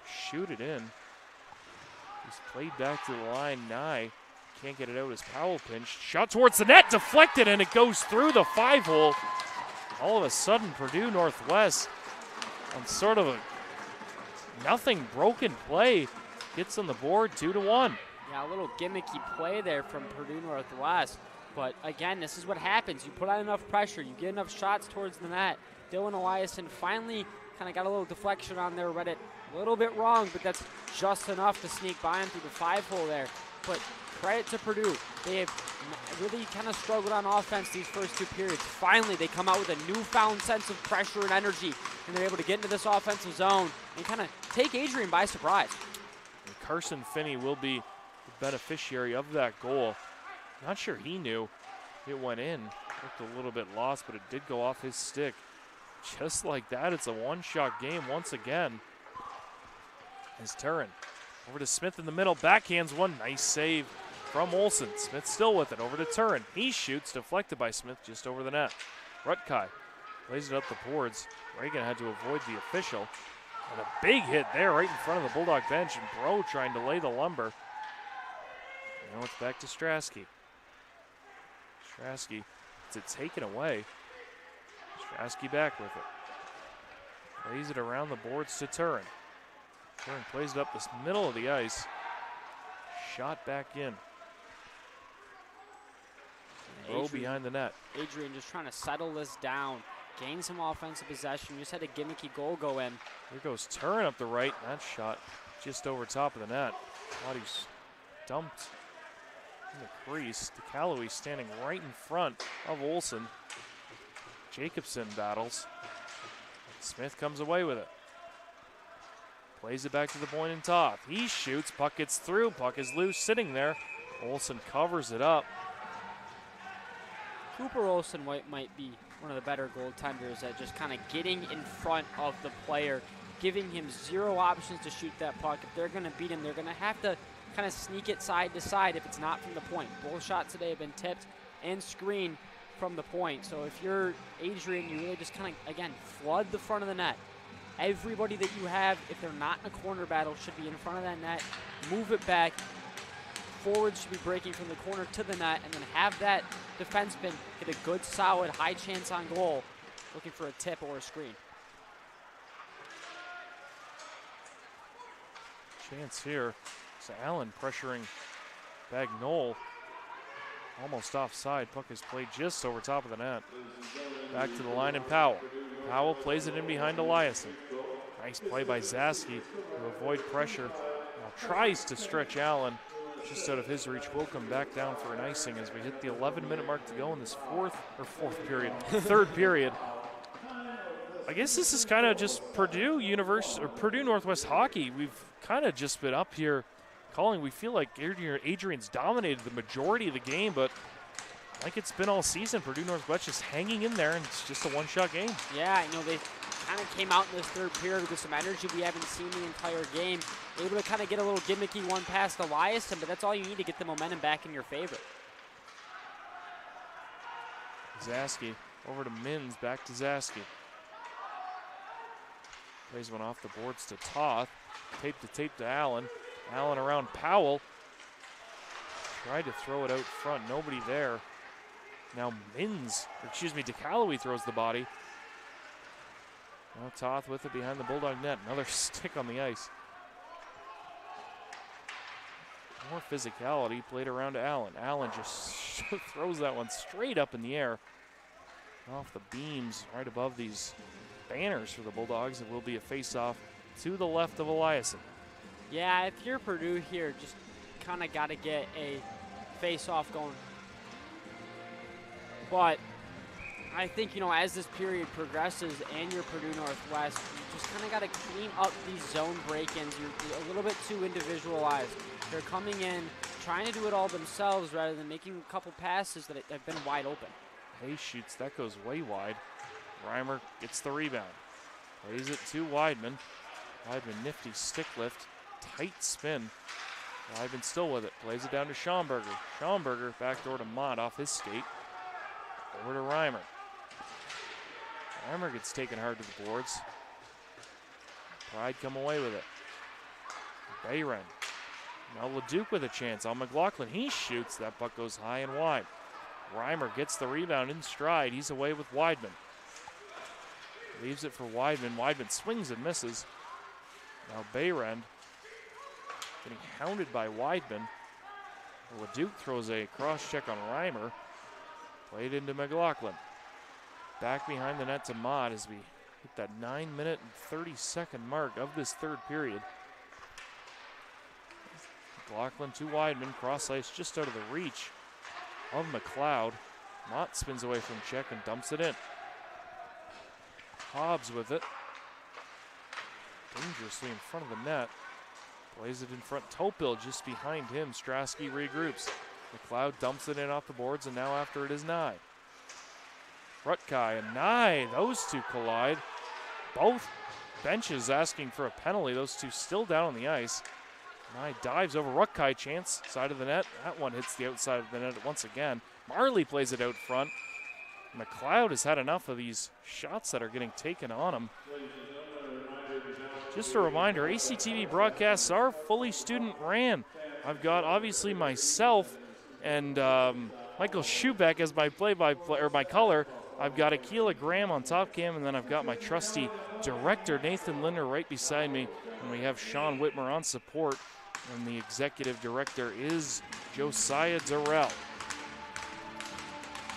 shoot it in. He's played back to the line. Nye can't get it out as Powell pinched. Shot towards the net, deflected, and it goes through the 5-hole. All of a sudden, Purdue Northwest on sort of a nothing broken play gets on the board 2-1. Yeah, a little gimmicky play there from Purdue Northwest. But again, this is what happens. You put on enough pressure, you get enough shots towards the net. Dylan Eliason finally kind of got a little deflection on there, read it a little bit wrong, but that's just enough to sneak by him through the 5-hole there. But credit to Purdue. They have really kind of struggled on offense these first two periods. Finally, they come out with a newfound sense of pressure and energy, and they're able to get into this offensive zone and kind of take Adrian by surprise. And Carson Finney will be the beneficiary of that goal. Not sure he knew it went in. Looked a little bit lost, but it did go off his stick. Just like that, it's a one-shot game once again. As Turin over to Smith in the middle, backhands one. Nice save from Olsen. Smith still with it, over to Turin. He shoots, deflected by Smith just over the net. Rutkai Plays it up the boards. Reagan had to avoid the official. And a big hit there right in front of the Bulldog bench, and Bro trying to lay the lumber. Now it's back to Strasky. Strasky gets it taken away. Strasky back with it. Plays it around the boards to Turin. Turin plays it up the middle of the ice. Shot back in. Bro behind the net. Adrian just trying to settle this down. Gain some offensive possession. Just had a gimmicky goal go in. Here goes Turin up the right. That shot just over top of the net. Body's dumped in the crease. DeCalloway standing right in front of Olsen. Jacobson battles. Smith comes away with it. Plays it back to the point in Toth. He shoots. Puck gets through. Puck is loose, sitting there. Olsen covers it up. Cooper Olsen might be one of the better goaltenders at just kind of getting in front of the player, giving him zero options to shoot that puck. If they're going to beat him, they're going to have to kind of sneak it side to side if it's not from the point. Both shots today have been tipped and screened from the point. So if you're Adrian, you really just kind of, again, flood the front of the net. Everybody that you have, if they're not in a corner battle, should be in front of that net. Move it back. Forwards should be breaking from the corner to the net, and then have that defenseman get a good, solid, high chance on goal, looking for a tip or a screen. Chance here. So Allen pressuring Bagnol. Almost offside. Puck is played just over top of the net. Back to the line and Powell. Powell plays it in behind Eliason. Nice play by Zaski to avoid pressure. Now tries to stretch Allen. Just out of his reach, will come back down for an icing as we hit the 11-minute mark to go in this third period. I guess this is kind of just Purdue Northwest hockey. We've kind of just been up here calling. We feel like Adrian's dominated the majority of the game, but like it's been all season, Purdue Northwest just hanging in there, and it's just a one-shot game. Yeah, they kind of came out in this third period with some energy we haven't seen the entire game. Able to kind of get a little gimmicky one past Eliason, but that's all you need to get the momentum back in your favor. Zaski over to Mins, back to Zaski. Plays one off the boards to Toth. Tape to Allen. Allen around Powell. Tried to throw it out front, nobody there. Now DeCalloway throws the body. Now Toth with it behind the Bulldog net. Another stick on the ice. More physicality played around to Allen. Allen just throws that one straight up in the air. Off the beams right above these banners for the Bulldogs. It will be a face-off to the left of Eliason. Yeah, if you're Purdue here, just kind of got to get a face-off going. But I think, as this period progresses and you're Purdue Northwest, you just kind of got to clean up these zone break-ins. You're a little bit too individualized. They're coming in, trying to do it all themselves rather than making a couple passes that have been wide open. Hayes shoots, that goes way wide. Reimer gets the rebound. Plays it to Weidman. Weidman, nifty stick lift, tight spin. Weidman still with it, plays it down to Schomburger. Schomburger backdoor to Mott off his skate. Over to Reimer. Reimer gets taken hard to the boards. Pride come away with it. Bayren. Now LeDuc with a chance on McLaughlin. He shoots. That puck goes high and wide. Reimer gets the rebound in stride. He's away with Weidman. Leaves it for Weidman. Weidman swings and misses. Now Bayrand getting hounded by Weidman. LeDuc throws a cross check on Reimer. Played into McLaughlin. Back behind the net to Mott as we hit that 9-minute and 30-second mark of this third period. McLaughlin to Weidman, cross ice just out of the reach of McLeod. Mott spins away from check and dumps it in. Hobbs with it. Dangerously in front of the net. Plays it in front. Topil just behind him. Strasky regroups. McLeod dumps it in off the boards, and now after it is Nye. Rutkai and Nye, those two collide. Both benches asking for a penalty. Those two still down on the ice. Nye dives over Rutkai, chance, side of the net. That one hits the outside of the net once again. Marley plays it out front. McLeod has had enough of these shots that are getting taken on him. Just a reminder, ACTV broadcasts are fully student ran. I've got obviously myself and Michael Schubeck as my play-by-play or my color. I've got Akila Graham on top cam, and then I've got my trusty director Nathan Linder right beside me, and we have Sean Whitmer on support, and the executive director is Josiah Durrell.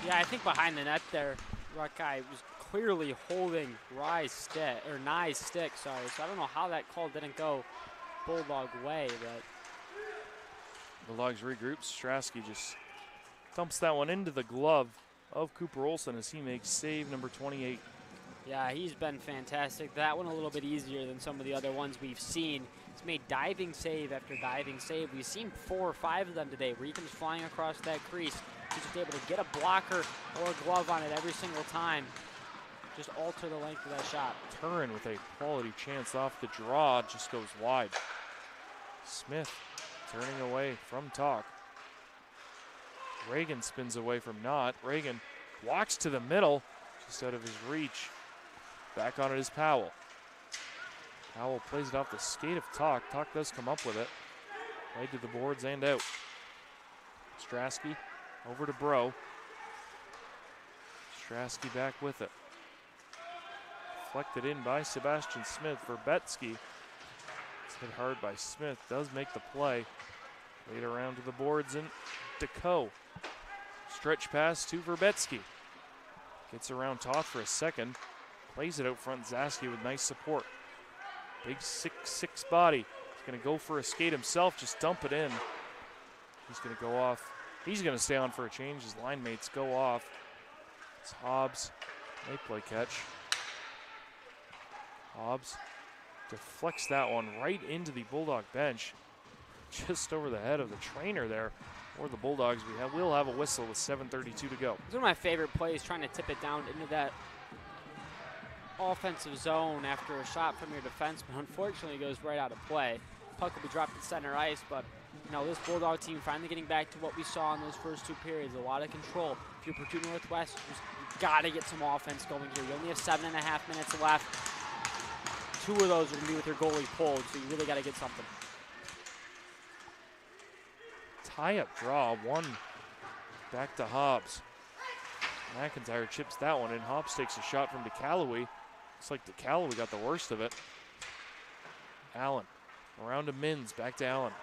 Yeah, I think behind the net there, Ruckeye was clearly holding Nye's stick, so I don't know how that call didn't go Bulldog way, but Bulldogs regroup. Strasky just dumps that one into the glove of Cooper Olson as he makes save number 28. yeah, he's been fantastic. That one a little bit easier than some of the other ones we've seen. He's made diving save after diving save. We've seen 4 or 5 of them today where he comes flying across that crease. He's just able to get a blocker or a glove on it every single time. Just alter the length of that shot. Turin with a quality chance off the draw, just goes wide. Smith turning away from Talk. Reagan spins away from Knott. Reagan walks to the middle, just out of his reach. Back on it is Powell. Powell plays it off the skate of Talk. Talk does come up with it. Played to the boards and out. Strasky over to Bro. Strasky back with it. Deflected in by Sebastian Smith for Betsky. It's hit hard by Smith. Does make the play. Laid around to the boards and DeCo. Stretch pass to Verbetsky. Gets around Toth for a second. Plays it out front. Zaski with nice support. Big 6'6" body. He's going to go for a skate himself. Just dump it in. He's going to go off. He's going to stay on for a change. His line mates go off. It's Hobbs. They play catch. Hobbs deflects that one right into the Bulldog bench. Just over the head of the trainer there. Or the Bulldogs, we'll have a whistle with 7:32 to go. It's one of my favorite plays, trying to tip it down into that offensive zone after a shot from your defenseman. Unfortunately, it goes right out of play. Puck will be dropped at center ice, but you know, this Bulldog team finally getting back to what we saw in those first 2 periods. A lot of control. If you're Purdue Northwest, you've got to get some offense going here. You only have 7.5 minutes left. 2 of those are going to be with your goalie pulled, so you really got to get something. Tie-up draw, one back to Hobbs. McIntyre chips that one in. Hobbs takes a shot from DeCalloway. Looks like DeCalloway got the worst of it. Allen around to Mins, back to Allen.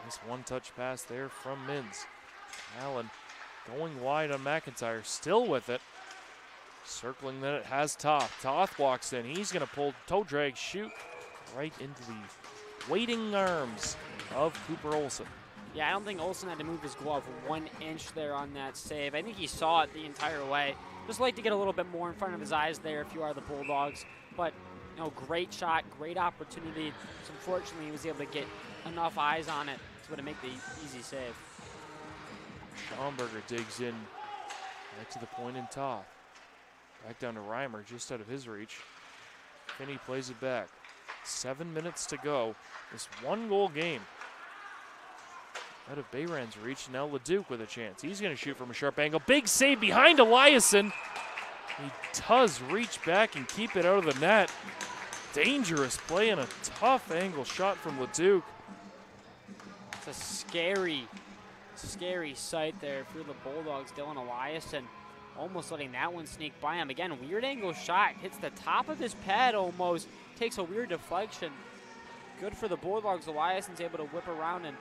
Nice one-touch pass there from Mins. Allen going wide on McIntyre, still with it. Circling that it has Toth. Toth walks in. He's going to pull toe drag, shoot right into the waiting arms of Cooper Olson. Yeah, I don't think Olson had to move his glove 1 inch there on that save. I think he saw it the entire way. Just like to get a little bit more in front of his eyes there if you are the Bulldogs. But, you know, great shot, great opportunity. So unfortunately, he was able to get enough eyes on it to make the easy save. Schomburger digs in right to the point in Toth. Back down to Reimer, just out of his reach. Finney plays it back. 7 minutes to go. This 1-goal game. Out of Bayran's reach, now LeDuc with a chance. He's going to shoot from a sharp angle. Big save behind Eliason. He does reach back and keep it out of the net. Dangerous play and a tough angle shot from LeDuc. It's a scary sight there for the Bulldogs. Dylan Eliason almost letting that one sneak by him. Again, weird angle shot. Hits the top of his pad almost. Takes a weird deflection. Good for the Bulldogs. Eliason's able to whip around and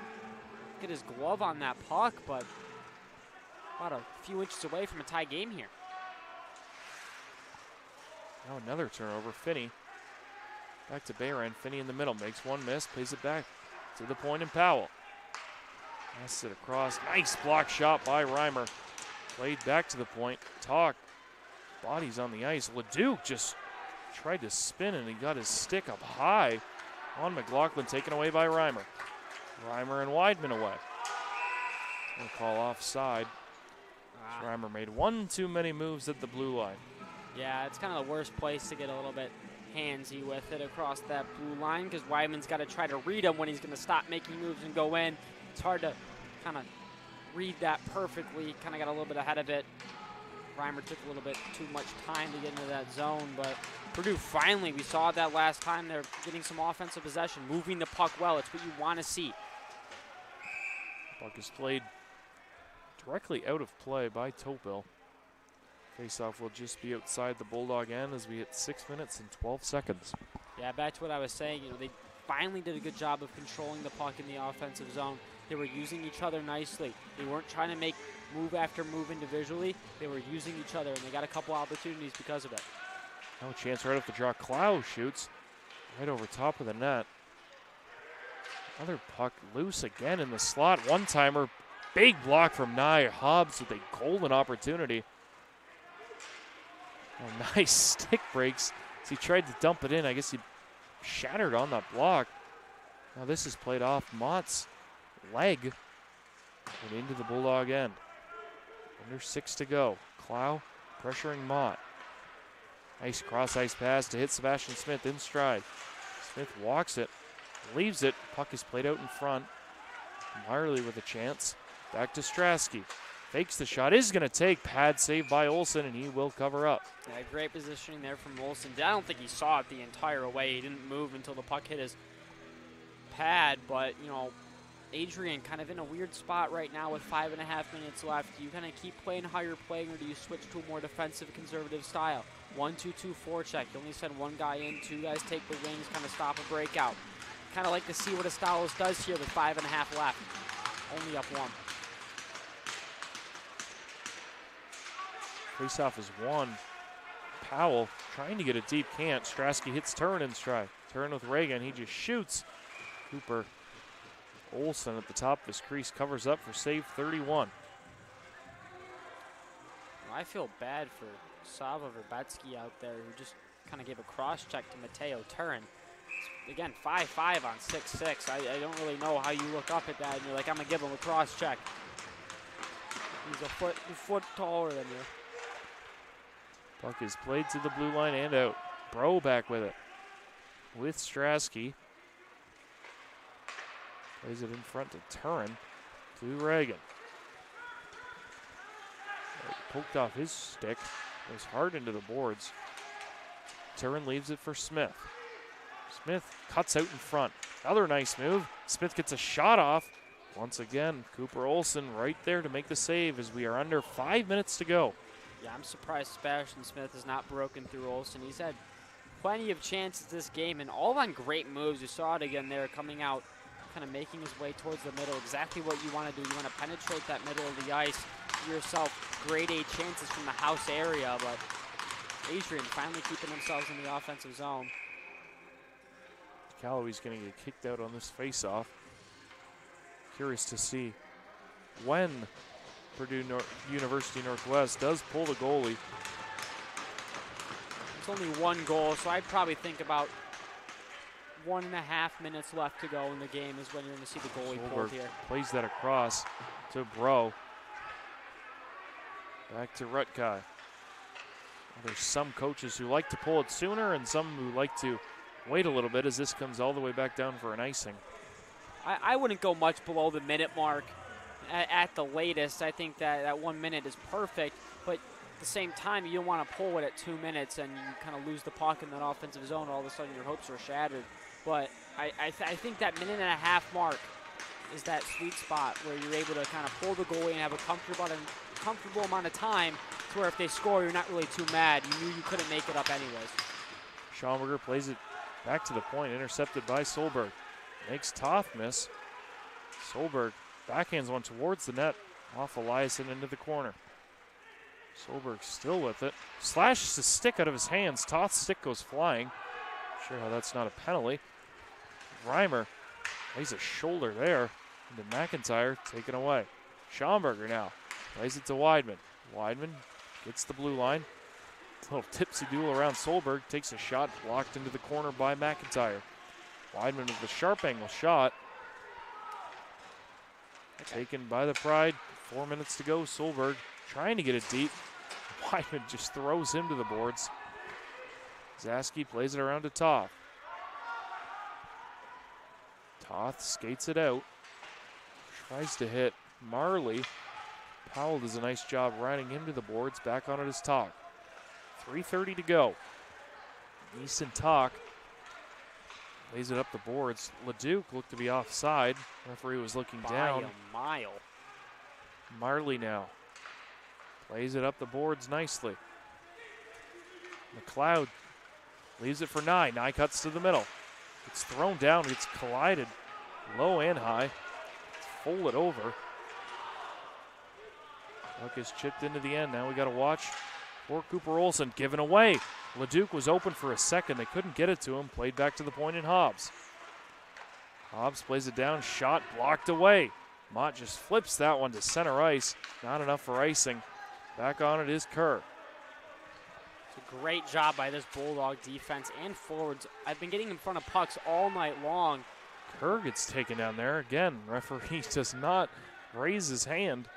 get his glove on that puck, but about a few inches away from a tie game here. Now another turnover. Finney back to Bayran. Finney in the middle. Makes one miss. Plays it back to the point in Powell. Passes it across. Nice block shot by Reimer. Played back to the point. Talk. Bodies on the ice. LeDuc just tried to spin and he got his stick up high on McLaughlin. Taken away by Reimer. Reimer and Weidman away. We'll call offside. Reimer made one too many moves at the blue line. Yeah, it's kind of the worst place to get a little bit handsy with it across that blue line because Weidman's got to try to read him when he's going to stop making moves and go in. It's hard to kind of read that perfectly. Kind of got a little bit ahead of it. Reimer took a little bit too much time to get into that zone, but Purdue finally, we saw that last time, they're getting some offensive possession, moving the puck well. It's what you want to see. Puck is played directly out of play by Topel. Faceoff will just be outside the Bulldog end as we hit 6 minutes and 12 seconds. Yeah, back to what I was saying, they finally did a good job of controlling the puck in the offensive zone. They were using each other nicely. They weren't trying to make move after move individually. They were using each other, and they got a couple opportunities because of it. Now a chance right off the draw. Clow shoots right over top of the net. Another puck loose again in the slot. One-timer, big block from Nye. Hobbs with a golden opportunity. Oh, nice stick breaks as he tried to dump it in. I guess he shattered on that block. Now this is played off Mott's leg and into the Bulldog end. Under 6 to go. Clow pressuring Mott. Nice cross-ice pass to hit Sebastian Smith in stride. Smith walks it, leaves it. Puck is played out in front. Marley with a chance. Back to Strasky. Fakes the shot, is going to take. Pad save by Olsen, and he will cover up. Yeah, great positioning there from Olsen. I don't think he saw it the entire way. He didn't move until the puck hit his pad, but, Adrian kind of in a weird spot right now with 5.5 minutes left. Do you kind of keep playing how you're playing, or do you switch to a more defensive, conservative style? 1-2-2 forecheck. You only send one guy in, two guys take the wings, kind of stop a breakout. Kind of like to see what Estalos does here with 5.5 left. Only up 1. Faceoff is won. Powell trying to get a deep, can't. Strasky hits Turin in stride. Turin with Reagan, he just shoots. Cooper Olsen at the top of his crease covers up for save 31. I feel bad for Sava Verbetsky out there, who just kind of gave a cross check to Mateo Turin. Again, 5'5" on 6'6". I don't really know how you look up at that and you're like, I'm going to give him a cross check. He's a foot taller than you. Puck is played to the blue line and out. Bro back with it. With Strasky. Plays it in front to Turin. To Reagan. Poked off his stick. Goes hard into the boards. Turin leaves it for Smith. Smith cuts out in front. Another nice move. Smith gets a shot off. Once again, Cooper Olsen right there to make the save as we are under 5 minutes to go. Yeah, I'm surprised Sebastian Smith has not broken through Olsen. He's had plenty of chances this game and all on great moves. You saw it again there coming out, kind of making his way towards the middle. Exactly what you want to do. You want to penetrate that middle of the ice. Give yourself grade A chances from the house area, but Adrian finally keeping themselves in the offensive zone. Calloway's going to get kicked out on this faceoff. Curious to see when Purdue University Northwest does pull the goalie. It's only 1 goal, so I'd probably think about 1.5 minutes left to go in the game is when you're going to see the goalie pulled here. Plays that across to Bro. Back to Rutkai. There's some coaches who like to pull it sooner and some who like to wait a little bit as this comes all the way back down for an icing. I wouldn't go much below the minute mark at the latest. I think that 1 minute is perfect, but at the same time, you don't want to pull it at 2 minutes and you kind of lose the puck in that offensive zone. All of a sudden, your hopes are shattered. But I think that 1.5 minute mark is that sweet spot where you're able to kind of pull the goalie and have a comfortable amount of time to where if they score, you're not really too mad. You knew you couldn't make it up anyways. Schaumburger plays it back to the point, intercepted by Solberg. Makes Toth miss. Solberg backhands one towards the net, off Eliason into the corner. Solberg still with it. Slashes the stick out of his hands. Toth's stick goes flying. Not sure how that's not a penalty. Reimer lays a shoulder there into McIntyre, taken away. Schaumburger now plays it to Weidman. Weidman gets the blue line. A little tipsy duel around Solberg. Takes a shot blocked into the corner by McIntyre. Weidman with the sharp angle shot. Taken by the Pride. 4 minutes to go. Solberg trying to get it deep. Weidman just throws him to the boards. Zaski plays it around to Toth. Toth skates it out. Tries to hit Marley. Powell does a nice job riding him to the boards. Back on it is Talk. 3:30 to go. Easton Talk lays it up the boards. LeDuc looked to be offside. Referee was looking down. By a mile. Marley now lays it up the boards nicely. McLeod leaves it for Nye. Nye cuts to the middle. It's thrown down. It's collided low and high. It's folded over. Puck is chipped into the end. Now we got to watch for Cooper Olson. Given away. LeDuc was open for a second. They couldn't get it to him. Played back to the point in Hobbs. Hobbs plays it down. Shot blocked away. Mott just flips that one to center ice. Not enough for icing. Back on it is Kerr. It's a great job by this Bulldog defense and forwards. I've been getting in front of pucks all night long. Kerr gets taken down there. Again, referee does not raise his hand.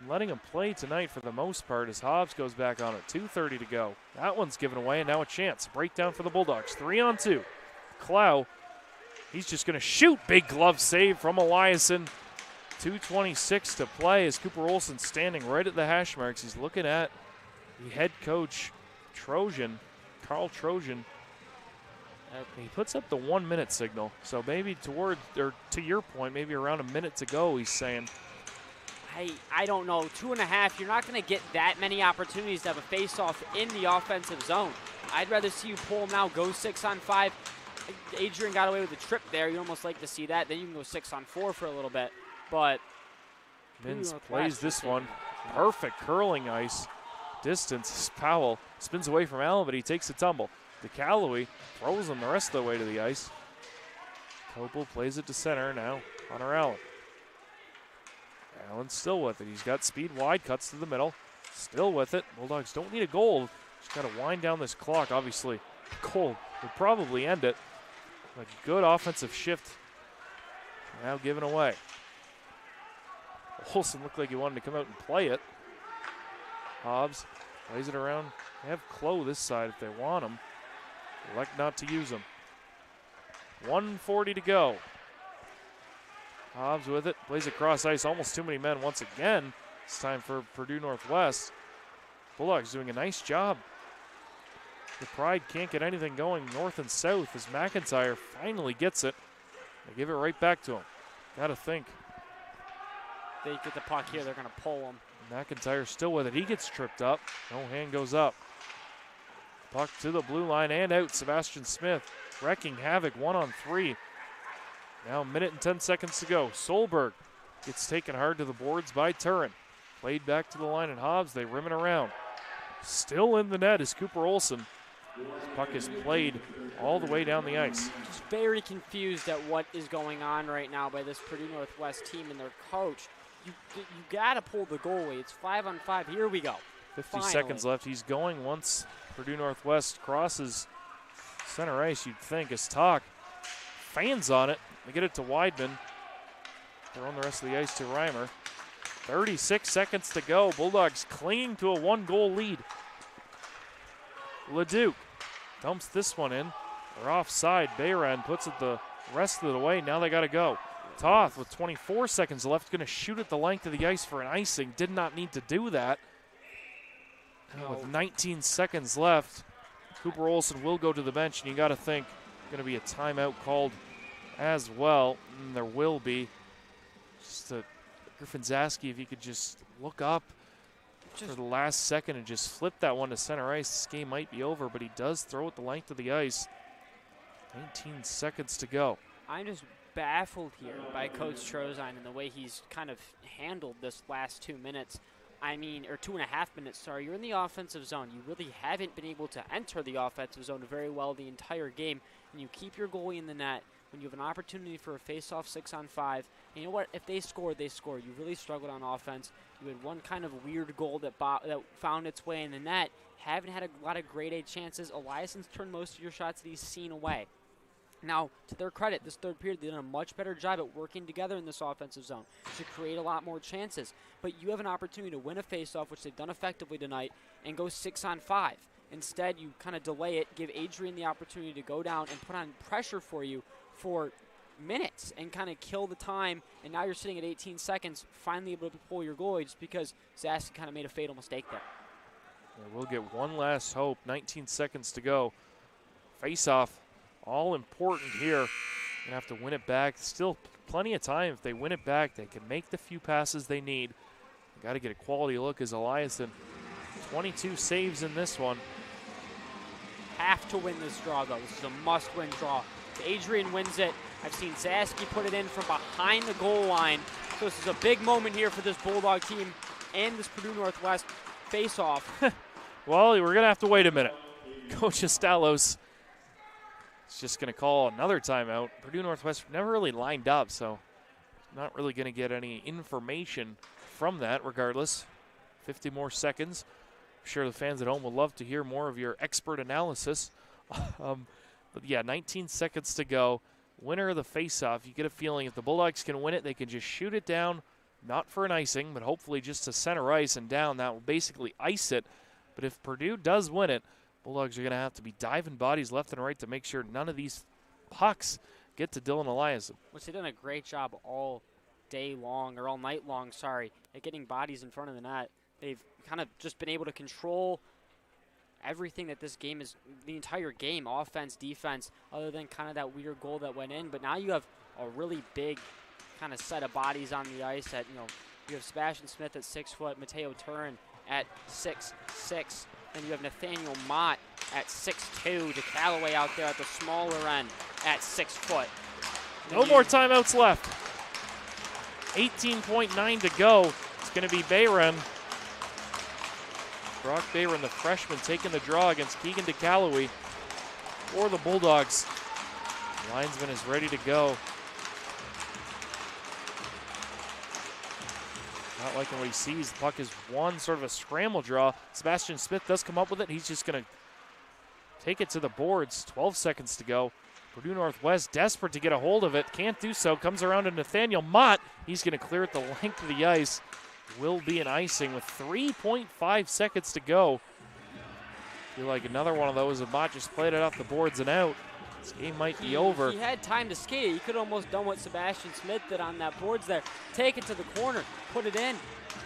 Letting him play tonight for the most part as Hobbs goes back on it. 2:30 to go. That one's given away, and now a chance. Breakdown for the Bulldogs. 3-on-2. Clow, he's just going to shoot. Big glove save from Eliason. 2:26 to play as Cooper Olson standing right at the hash marks. He's looking at the head coach, Trojan, Carl Trojan. He puts up the 1 minute signal. So maybe to your point, maybe around a minute to go, he's saying. I don't know, 2.5, you're not going to get that many opportunities to have a face-off in the offensive zone. I'd rather see you pull now, go 6-on-5. Adrian got away with a trip there. You almost like to see that. Then you can go 6-on-4 for a little bit. But Mins plays this one. Perfect curling ice. Distance. Powell spins away from Allen, but he takes a tumble. DeCalloway throws him the rest of the way to the ice. Copel plays it to center now. Connor Allen. Allen's still with it. He's got speed wide, cuts to the middle. Still with it. Bulldogs don't need a goal. Just got to wind down this clock. Obviously, goal would probably end it. A good offensive shift now given away. Olsen looked like he wanted to come out and play it. Hobbs plays it around. They have Clow this side if they want him. Elect not to use him. 1:40 to go. Hobbs with it, plays across ice, almost too many men once again. It's time for Purdue Northwest. Bulldogs doing a nice job. The Pride can't get anything going north and south as McIntyre finally gets it. They give it right back to him. Gotta think. They get the puck here, they're gonna pull him. McIntyre still with it, he gets tripped up. No hand goes up. Puck to the blue line and out, Sebastian Smith wrecking havoc 1-on-3. Now a minute and 10 seconds to go. Solberg gets taken hard to the boards by Turin. Played back to the line and Hobbs. They rim it around. Still in the net is Cooper Olson. This puck is played all the way down the ice. Just very confused at what is going on right now by this Purdue Northwest team and their coach. You got to pull the goalie. It's 5-on-5. Here we go. 50 seconds left. He's going once Purdue Northwest crosses center ice, you'd think, as Talk fans on it. They get it to Weidman. Throwing the rest of the ice to Reimer. 36 seconds to go. Bulldogs clinging to a 1-goal lead. LeDuc dumps this one in. They're offside. Bayran puts it the rest of the way. Now they got to go. Toth with 24 seconds left, going to shoot at the length of the ice for an icing. Did not need to do that. Now with 19 seconds left, Cooper Olson will go to the bench, and you got to think going to be a timeout called as well, and there will be. Just Griffin Zaski, if he could just look up for the last second and just flip that one to center ice, this game might be over, but he does throw it the length of the ice. 19 seconds to go. I'm just baffled here by Coach Trozine and the way he's kind of handled this last 2 minutes. I mean, or 2.5 minutes, sorry. You're in the offensive zone. You really haven't been able to enter the offensive zone very well the entire game, and you keep your goalie in the net. When you have an opportunity for a face-off 6-on-5, and you know what? If they scored, they scored. You really struggled on offense. You had one kind of weird goal that found its way in the net. Haven't had a lot of grade A chances. Eliason's turned most of your shots that he's seen away. Now, to their credit, this third period, they've done a much better job at working together in this offensive zone to create a lot more chances. But you have an opportunity to win a faceoff, which they've done effectively tonight, and go 6-on-5. Instead, you kind of delay it, give Adrian the opportunity to go down and put on pressure for you for minutes and kind of kill the time, and now you're sitting at 18 seconds, finally able to pull your goalie just because Zaski kind of made a fatal mistake there. Yeah, we'll get one last hope. 19 seconds to go. Face-off, all important here. Gonna have to win it back. Still plenty of time. If they win it back, they can make the few passes they need. Got to get a quality look as Eliasson. 22 saves in this one. Have to win this draw, though. This is a must-win draw. If Adrian wins it, I've seen Zaski put it in from behind the goal line. So this is a big moment here for this Bulldog team and this Purdue Northwest face-off. Well, we're going to have to wait a minute. Coach Estalos is just going to call another timeout. Purdue Northwest never really lined up, so not really going to get any information from that regardless. 50 more seconds. I'm sure the fans at home will love to hear more of your expert analysis. But yeah, 19 seconds to go. Winner of the face-off. You get a feeling if the Bulldogs can win it, they can just shoot it down, not for an icing, but hopefully just to center ice and down. That will basically ice it. But if Purdue does win it, Bulldogs are going to have to be diving bodies left and right to make sure none of these pucks get to Dylan Eliasson. Which they've done a great job all day long, or all night long, at getting bodies in front of the net. They've kind of just been able to control everything that this game is, the entire game, offense, defense, other than kind of that weird goal that went in. But now you have a really big kind of set of bodies on the ice that, you have Sebastian Smith at 6 foot, Mateo Turin at 6'6", and you have Nathaniel Mott at 6'2", to Callaway out there at the smaller end at 6 foot. No more timeouts left. 18.9 to go. It's going to be Bayron. Brock Bayron, the freshman, taking the draw against Keegan DeCalloway for the Bulldogs. The linesman is ready to go. Not liking what he sees. The puck is one sort of a scramble draw. Sebastian Smith does come up with it. He's just going to take it to the boards. 12 seconds to go. Purdue Northwest desperate to get a hold of it. Can't do so. Comes around to Nathaniel Mott. He's going to clear it the length of the ice. Will be an icing with 3.5 seconds to go. Feel like another one of those if Mott just played it off the boards and out. This game might be over. He had time to skate. He could have almost done what Sebastian Smith did on that boards there. Take it to the corner, put it in.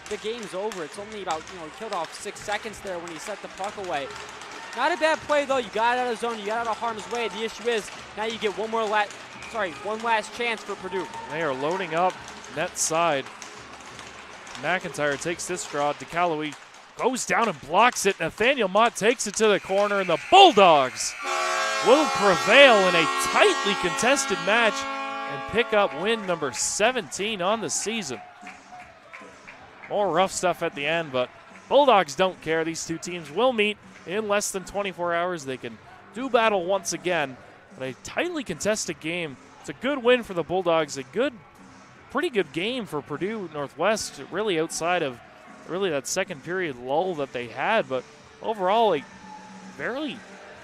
The game's over. It's only about, he killed off 6 seconds there when he set the puck away. Not a bad play, though. You got it out of zone. You got it out of harm's way. The issue is now you get one last chance for Purdue. They are loading up net side. McIntyre takes this draw. DeCalloway goes down and blocks it. Nathaniel Mott takes it to the corner, and the Bulldogs will prevail in a tightly contested match and pick up win number 17 on the season. More rough stuff at the end, but Bulldogs don't care. These two teams will meet in less than 24 hours. They can do battle once again, but a tightly contested game. It's a good win for the Bulldogs, pretty good game for Purdue Northwest, really outside of that second period lull that they had, but overall a very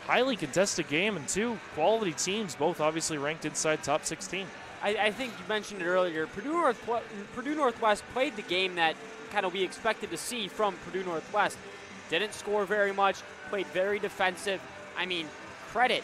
highly contested game and two quality teams, both obviously ranked inside top 16. I think you mentioned it earlier. Purdue Northwest played the game that kind of we expected to see from Purdue Northwest. Didn't score very much, played very defensive. I mean, credit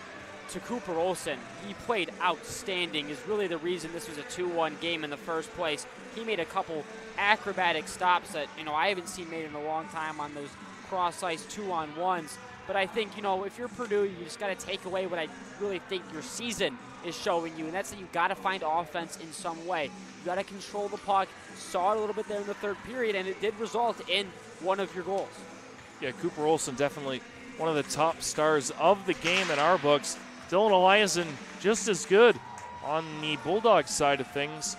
to Cooper Olsen. He played outstanding, is really the reason this was a 2-1 game in the first place. He made a couple acrobatic stops that, I haven't seen made in a long time on those cross-ice 2-on-1s. But I think, if you're Purdue, you just got to take away what I really think your season is showing you, and that's that you got to find offense in some way. You got to control the puck. Saw it a little bit there in the third period, and it did result in one of your goals. Yeah, Cooper Olsen definitely one of the top stars of the game in our books. Dylan Eliasson just as good on the Bulldogs side of things.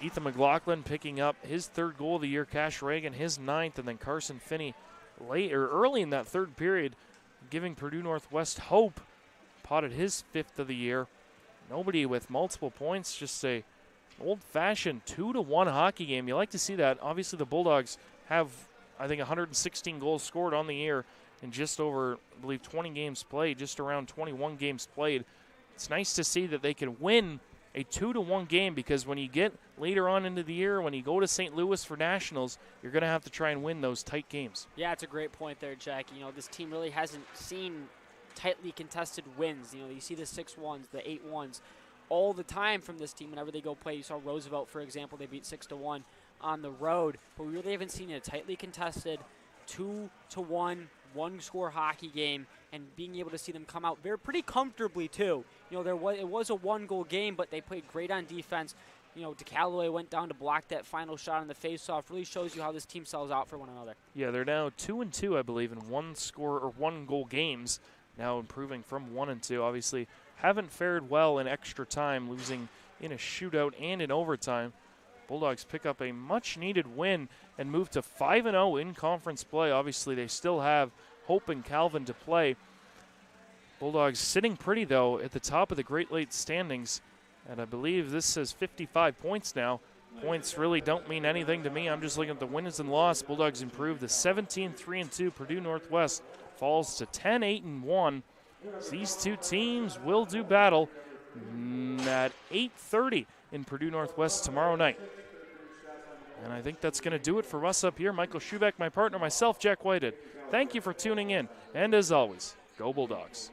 Ethan McLaughlin picking up his third goal of the year, Cash Reagan his 9th, and then Carson Finney early in that third period, giving Purdue Northwest hope. Potted his 5th of the year. Nobody with multiple points, just a old-fashioned 2-1 hockey game. You like to see that. Obviously the Bulldogs have, I think, 116 goals scored on the year in just over, I believe, 20 games played, just around 21 games played. It's nice to see that they can win a 2-1 game, because when you get later on into the year, when you go to St. Louis for nationals, you're going to have to try and win those tight games. Yeah, it's a great point there, Jack. This team really hasn't seen tightly contested wins. You see the 6-1s, the 8-1s. all the time from this team whenever they go play. You saw Roosevelt, for example, they beat 6-1 on the road, but we really haven't seen a tightly contested 2-1 one-score hockey game, and being able to see them come out pretty comfortably too. You know, it was a one-goal game, but they played great on defense. You know, DeCallaway went down to block that final shot on the face-off. Really shows you how this team sells out for one another. Yeah, they're now 2-2, I believe, in one-goal games. Now improving from 1-2. Obviously, haven't fared well in extra time, losing in a shootout and in overtime. Bulldogs pick up a much-needed win and move to 5-0 in conference play. Obviously, they still have Hope and Calvin to play. Bulldogs sitting pretty, though, at the top of the Great Lakes standings. And I believe this says 55 points now. Points really don't mean anything to me. I'm just looking at the wins and loss. Bulldogs improved to 17-3-2. Purdue Northwest falls to 10-8-1. These two teams will do battle at 8:30 in Purdue Northwest tomorrow night. And I think that's going to do it for us up here. Michael Schubeck, my partner, myself, Jack Whitehead. Thank you for tuning in. And as always, go Bulldogs.